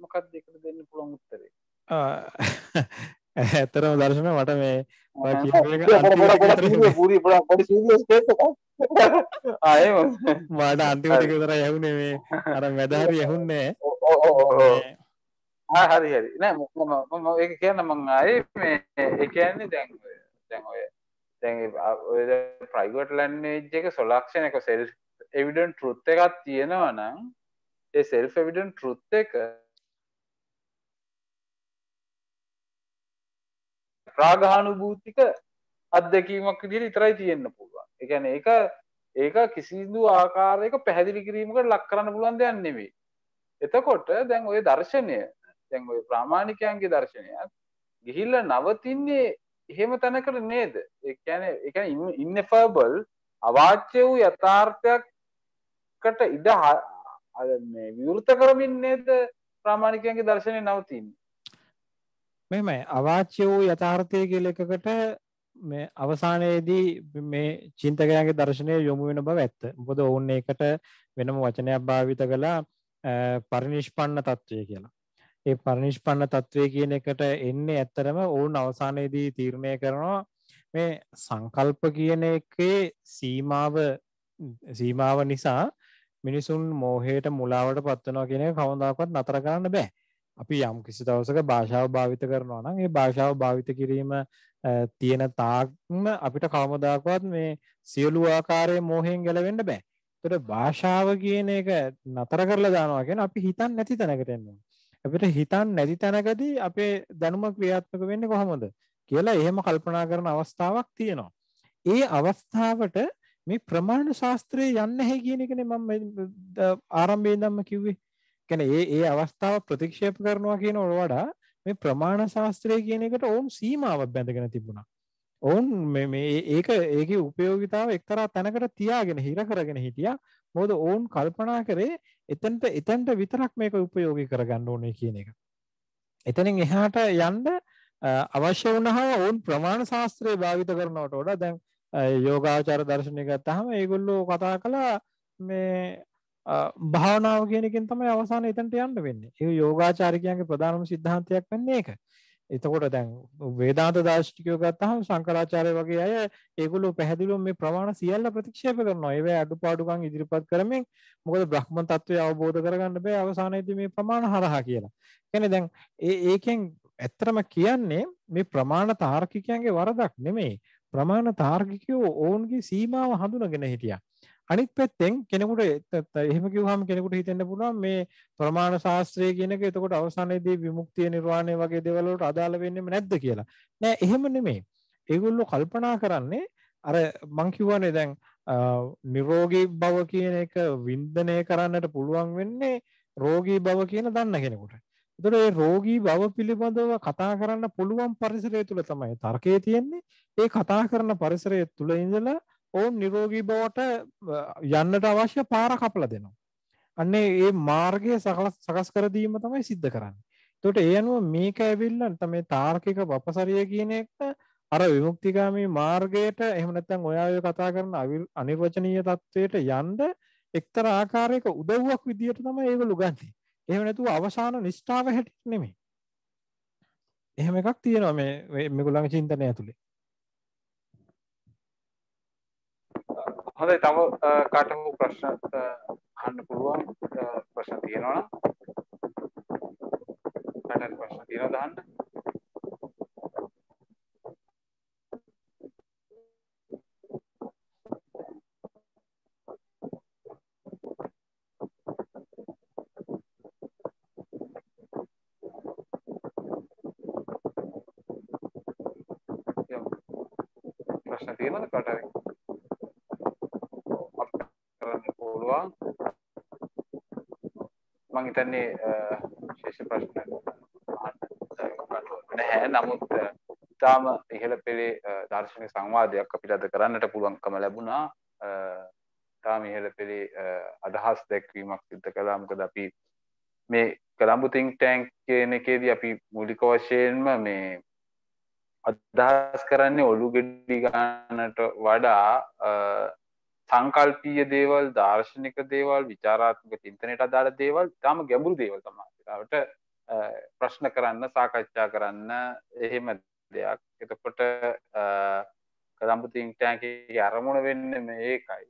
මොකක්ද ඒකට දෙන්න පුළුවන් උත්තරේ? ඇත්තරම දර්ශන මට මේ මට අන්තිමට විතර යවුනේ මේ අර මැදහරි යහුන්නේ. හරි හරි නෑ මම ඒක කියන්න මං ආයේ මේ ඒ කියන්නේ දැන් ඔය ප්‍රයිවට් ලැන්ග්වේජ් එක සොලක්ෂන් එක සෙල්ෆ් එවිඩන්ට් ට්‍රුත් එකක් තියෙනවා නම් ඒ සෙල්ෆ් එවිඩන්ට් ට්‍රුත් එක ප්‍රාගානුභූතික අත්දැකීමක් විදිහට විතරයි තියෙන්න පුළුවන්. ඒ කියන්නේ ඒක කිසිදු ආකාරයක පැහැදිලි කිරීමකට ලක් කරන්න පුළුවන් දෙයක් නෙවෙයි. එතකොට දැන් ওই දර්ශනය දැන් ওই ප්‍රාමාණිකයන්ගේ දර්ශනයත් ගිහිල්ලා නවතින්නේ එහෙම තැනකට නේද? ඒ කියන්නේ ඉන්එෆබල් අවාච්‍ය වූ යථාර්ථයකට ඉඩ මේ විවෘත කරමින් නේද ප්‍රාමාණිකයන්ගේ දර්ශනය නවතින්නේ? මෙහෙමයි අවාච්‍ය වූ යථාර්ථය කියලා එකකට මේ අවසානයේදී මේ චින්තකයාගේ දර්ශනය යොමු වෙන බව ඇත්ත. මොකද ඔවුන් ඒකට වෙනම වචනයක් භාවිත කළා පරිනිෂ්පන්න තත්වය කියලා. ඒ පරිනිෂ්පන්න තත්වය කියන එකට එන්නේ ඇත්තරම ඔවුන් අවසානයේදී තීරණය කරනවා මේ සංකල්ප කියන එකේ සීමාව නිසා මිනිසුන් මෝහයට මුලාවට පත් වෙනවා කියන එක කවදාකවත් නතර කරන්න බෑ. අපි යම් කිසි දවසක භාෂාව භාවිත කරනවා නම් ඒ භාෂාව භාවිත කිරීම තියෙන තාක්ම අපිට කවමදාකවත් මේ සියලු ආකාරයේ මෝහයෙන් ගැලවෙන්න බෑ. ඒතර භාෂාව කියන එක නතර කරලා දානවා කියන්නේ අපි හිතන්නේ නැති තැනකට එනවා. අපිට හිතන්නේ නැති තැනකදී අපේ දැනුම ක්‍රියාත්මක වෙන්නේ කොහොමද කියලා එහෙම කල්පනා කරන අවස්ථාවක් තියෙනවා. ඒ අවස්ථාවට මේ ප්‍රමාණ ශාස්ත්‍රයේ යන්නේ නැහැ කියන එකනේ මම ආරම්භයේ ඉඳන්ම කිව්වේ. කියන්නේ ඒ අවස්ථාව ප්‍රතික්ෂේප කරනවා කියනවට වඩා මේ ප්‍රමාණ ශාස්ත්‍රය කියන එකට ඕන් සීමාවක් බැඳගෙන තිබුණා. ඕන් ඒකේ උපයෝගිතාව එක්තරා තැනකට තියාගෙන හිර කරගෙන හිටියා. මොකද ඕන් කල්පනා කරේ එතනට විතරක් මේක උපයෝගී කරගන්න ඕනේ කියන එක. එතනින් එහාට යන්න අවශ්‍ය වුණාම ඕන් ප්‍රමාණ ශාස්ත්‍රය භාවිත කරනවට වඩා දැන් යෝගාචර දර්ශනය ගත්තාම ඒගොල්ලෝ කතා කළා මේ භාවනාව කියන එකෙන් තමයි අවසානයේ එතනට යන්න වෙන්නේ. ඒ යෝගාචාරිකයන්ගේ ප්‍රධානම සිද්ධාන්තයක් වෙන්නේ ඒක. එතකොට දැන් වේදාන්ත දාර්ශනිකයෝ ගත්තාම ශංකරාචාර්ය වගේ අය ඒගොල්ලෝ පැහැදිලිවම මේ ප්‍රමාණ සියල්ල ප්‍රතික්ෂේප කරනවා. ඒවැ අඩුපාඩුකම් ඉදිරිපත් කරමින් මොකද බ්‍රහ්ම තත්ත්වය අවබෝධ කරගන්න බෑ අවසානයේදී මේ ප්‍රමාණ හරහා කියලා. කියන්නේ දැන් ඒකෙන් ඇත්තටම කියන්නේ මේ ප්‍රමාණ තාර්කිකයන්ගේ වරදක් නෙමෙයි. ප්‍රමාණ තාර්කිකයෝ ඔවුන්ගේ සීමාව හඳුනගෙන හිටියා. අනිත් පැත්තෙන් කෙනෙකුට එහෙම කිව්වහම කෙනෙකුට හිතෙන්න පුළුවන් මේ ප්‍රමාණ ශාස්ත්‍රය කියන එක එතකොට අවසානයේදී විමුක්තිය නිර්වාණය වගේ දේවල් වලට අදාළ වෙන්නේම නැද්ද කියලා. නෑ එහෙම නෙමෙයි. ඒගොල්ලෝ කල්පනා කරන්නේ අර මං කියවනේ දැන් නිරෝගී බව කියන එක වින්දනය කරන්නට පුළුවන් වෙන්නේ රෝගී බව කියන දන්න කෙනෙකුට. ඒතකොට මේ රෝගී බව පිළිබඳව කතා කරන්න පුළුවන් පරිසරය තුල තමයි තර්කයේ තියෙන්නේ. ඒ කතා කරන පරිසරය තුල ඉඳලා ඕන් නිරෝගී බවට යන්නට අවශ්‍ය පාර කපලා දෙනවා. අන්නේ ඒ මාර්ගය සකස් කර දීම තමයි සිද්ධ කරන්නේ. එතකොට ඒ අනුව මේක ඇවිල්ලා තමයි තාර්කික වපසරිය කියන එක අර විමුක්තිගාමී මාර්ගයට එහෙම නැත්නම් ඔයා ඔය කතා කරන අනිර්වචනීය තත්වයට යන්න එක්තරා ආකාරයක උදව්වක් විදියට තමයි ඒගොල්ලෝ ගන්නෙ. එහෙම නැතුව අවසාන නිෂ්ඨාව හැටියට නෙමෙයි. එහෙම එකක් තියෙනවා මේගොල්ලන්ගේ චින්තනය ඇතුලේ. හොඳයි තව කාට හෝ ප්‍රශ්න අහන්න පුළුවන් ප්‍රශ්න තියෙනවා නම් කාටද ප්‍රශ්න තියෙනවද අහන්න? ප්‍රශ්න තියෙනවද කාට හරි? පුළුවන් මම හිතන්නේ විශේෂ ප්‍රශ්න නැහැ. නමුත් තාම ඉහළ පෙළේ දාර්ශනික සංවාදයක් අපිට අද කරන්නට පුළුවන්කම ලැබුණා. තාම ඉහළ පෙළේ අදහස් දැක්වීමක් සිදු කළා. මොකද අපි මේ කොළඹ think tank කියන එකේදී අපි මූලික වශයෙන්ම මේ අදහස් කරන්නේ ඔලු ගෙඩි ගන්නට වඩා සංකල්පීය දේවල්, දාර්ශනික දේවල්, විචාරාත්මක චින්තනයට අදාළ දේවල්, තාම ගැඹුරු දේවල් තමයි. ඒකට ප්‍රශ්න කරන්න, සාකච්ඡා කරන්න එහෙම දෙයක්. එතකොට කොළඹ think tank එකේ අරමුණ වෙන්නේ මේකයි.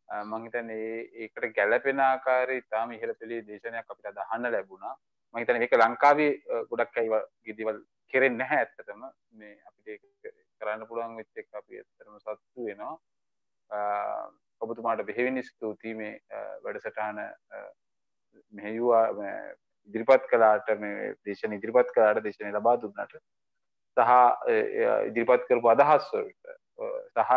මම හිතන්නේ ඒකට ගැළපෙන ආකාරයේ තාම ඉහළ පෙළේ දේශනයක් අපිට අද අහන්න ලැබුණා. මම මම හිතන්නේ මේක ලංකාවේ ගොඩක් අය වගේ දේවල් කෙරෙන්නේ නැහැ ඇත්තටම මේ අපිට ඒක කරන්න පුළුවන් වෙච්ච එක අපි ඇත්තටම සතුටු වෙනවා ඔබතුමාට බෙහෙවින් ස්තුතියි මේ වැඩසටහන මෙහෙයුවා ඉදිරිපත් කළාට මේ දේශන ඉදිරිපත් කළාට දේශන ලබා දුන්නට සහ ඉදිරිපත් කරපු අදහස් වලට සහ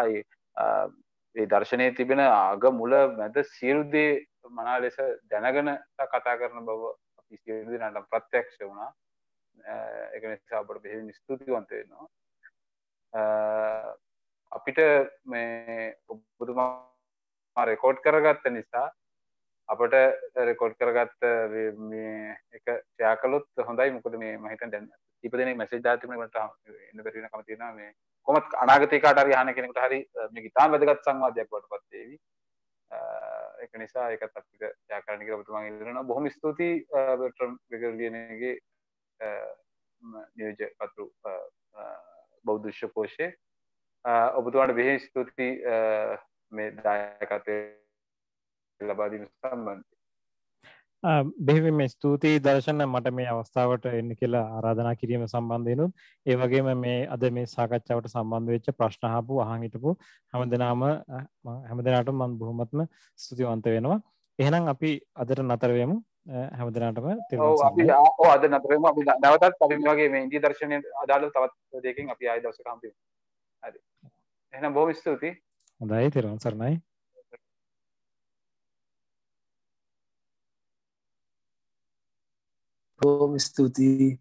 ඒ දර්ශනයේ තිබෙන අග මුල මැද සියලු දේ මනා ලෙස දැනගෙන කතා කරන බව අපි සියලු දෙනාට ප්‍රත්‍යක්ෂ වුණා. ඒක නිසා අපට බෙහෙවින් ස්තුතිවන්ත වෙනවා. අපිට මේ ඔබතුමා රෙකෝඩ් කරගත්ත නිසා අපට රෙකෝඩ් කරගත්ත මේ එක ෂෙයා කළොත් හොඳයි. මොකද මේ මම හිතන්නේ දැන් කීප දෙනෙක් මැසේජ් දාලා තිබුණේ මට එන්න බැරි වෙනකම තියෙනවා මේ කොහොමද අනාගතේ කාට හරි අහන කෙනෙකුට හරි මේක ඉතාම වැදගත් සංවාදයක් වටපත් වේවි. ඒක නිසා ඒකත් අපිට ෂෙයා කරන්න කියලා ඔබතුමාගෙන් ඉල්ලනවා. බොහොම ස්තුතියි බර්ට්‍රම් බෙගර්ලියනගේ නියෝජ්‍ය පත්‍රු බෞද්ධ විශ්වකෝෂයේ ඔබතුමාට බෙහෙවින් ස්තුතියි මේ දායකත්වය ලබා දීම සම්බන්ධයෙන්. බෙහෙවින්ම ස්තුතියි දර්ශන මට මේ අවස්ථාවට එන්න කියලා ආරාධනා කිරීම සම්බන්ධයෙන් ඒ වගේම මේ අද මේ සාකච්ඡාවට සම්බන්ධ වෙච්ච ප්‍රශ්න අහපු අහන් හිටපු හැමදෙනාටම මම බොහොමත්ම ස්තුතිවන්ත වෙනවා. එහෙනම් අපි අදට නතර වෙමු. හැමදෙනාටම අපි අද නතර වෙමු. අපි නැවතත් අපි මේ වගේ මේ ඉන්දිය දර්ශනයේ අදාළව තවත් දෙකකින් අපි ආයෙ දවසක හම්බ වෙමු. හරි. එහෙනම් බොහොම ස්තුතියි. හොඳයි තෙරුවන් සරණයි. බොහොම ස්තුතියි.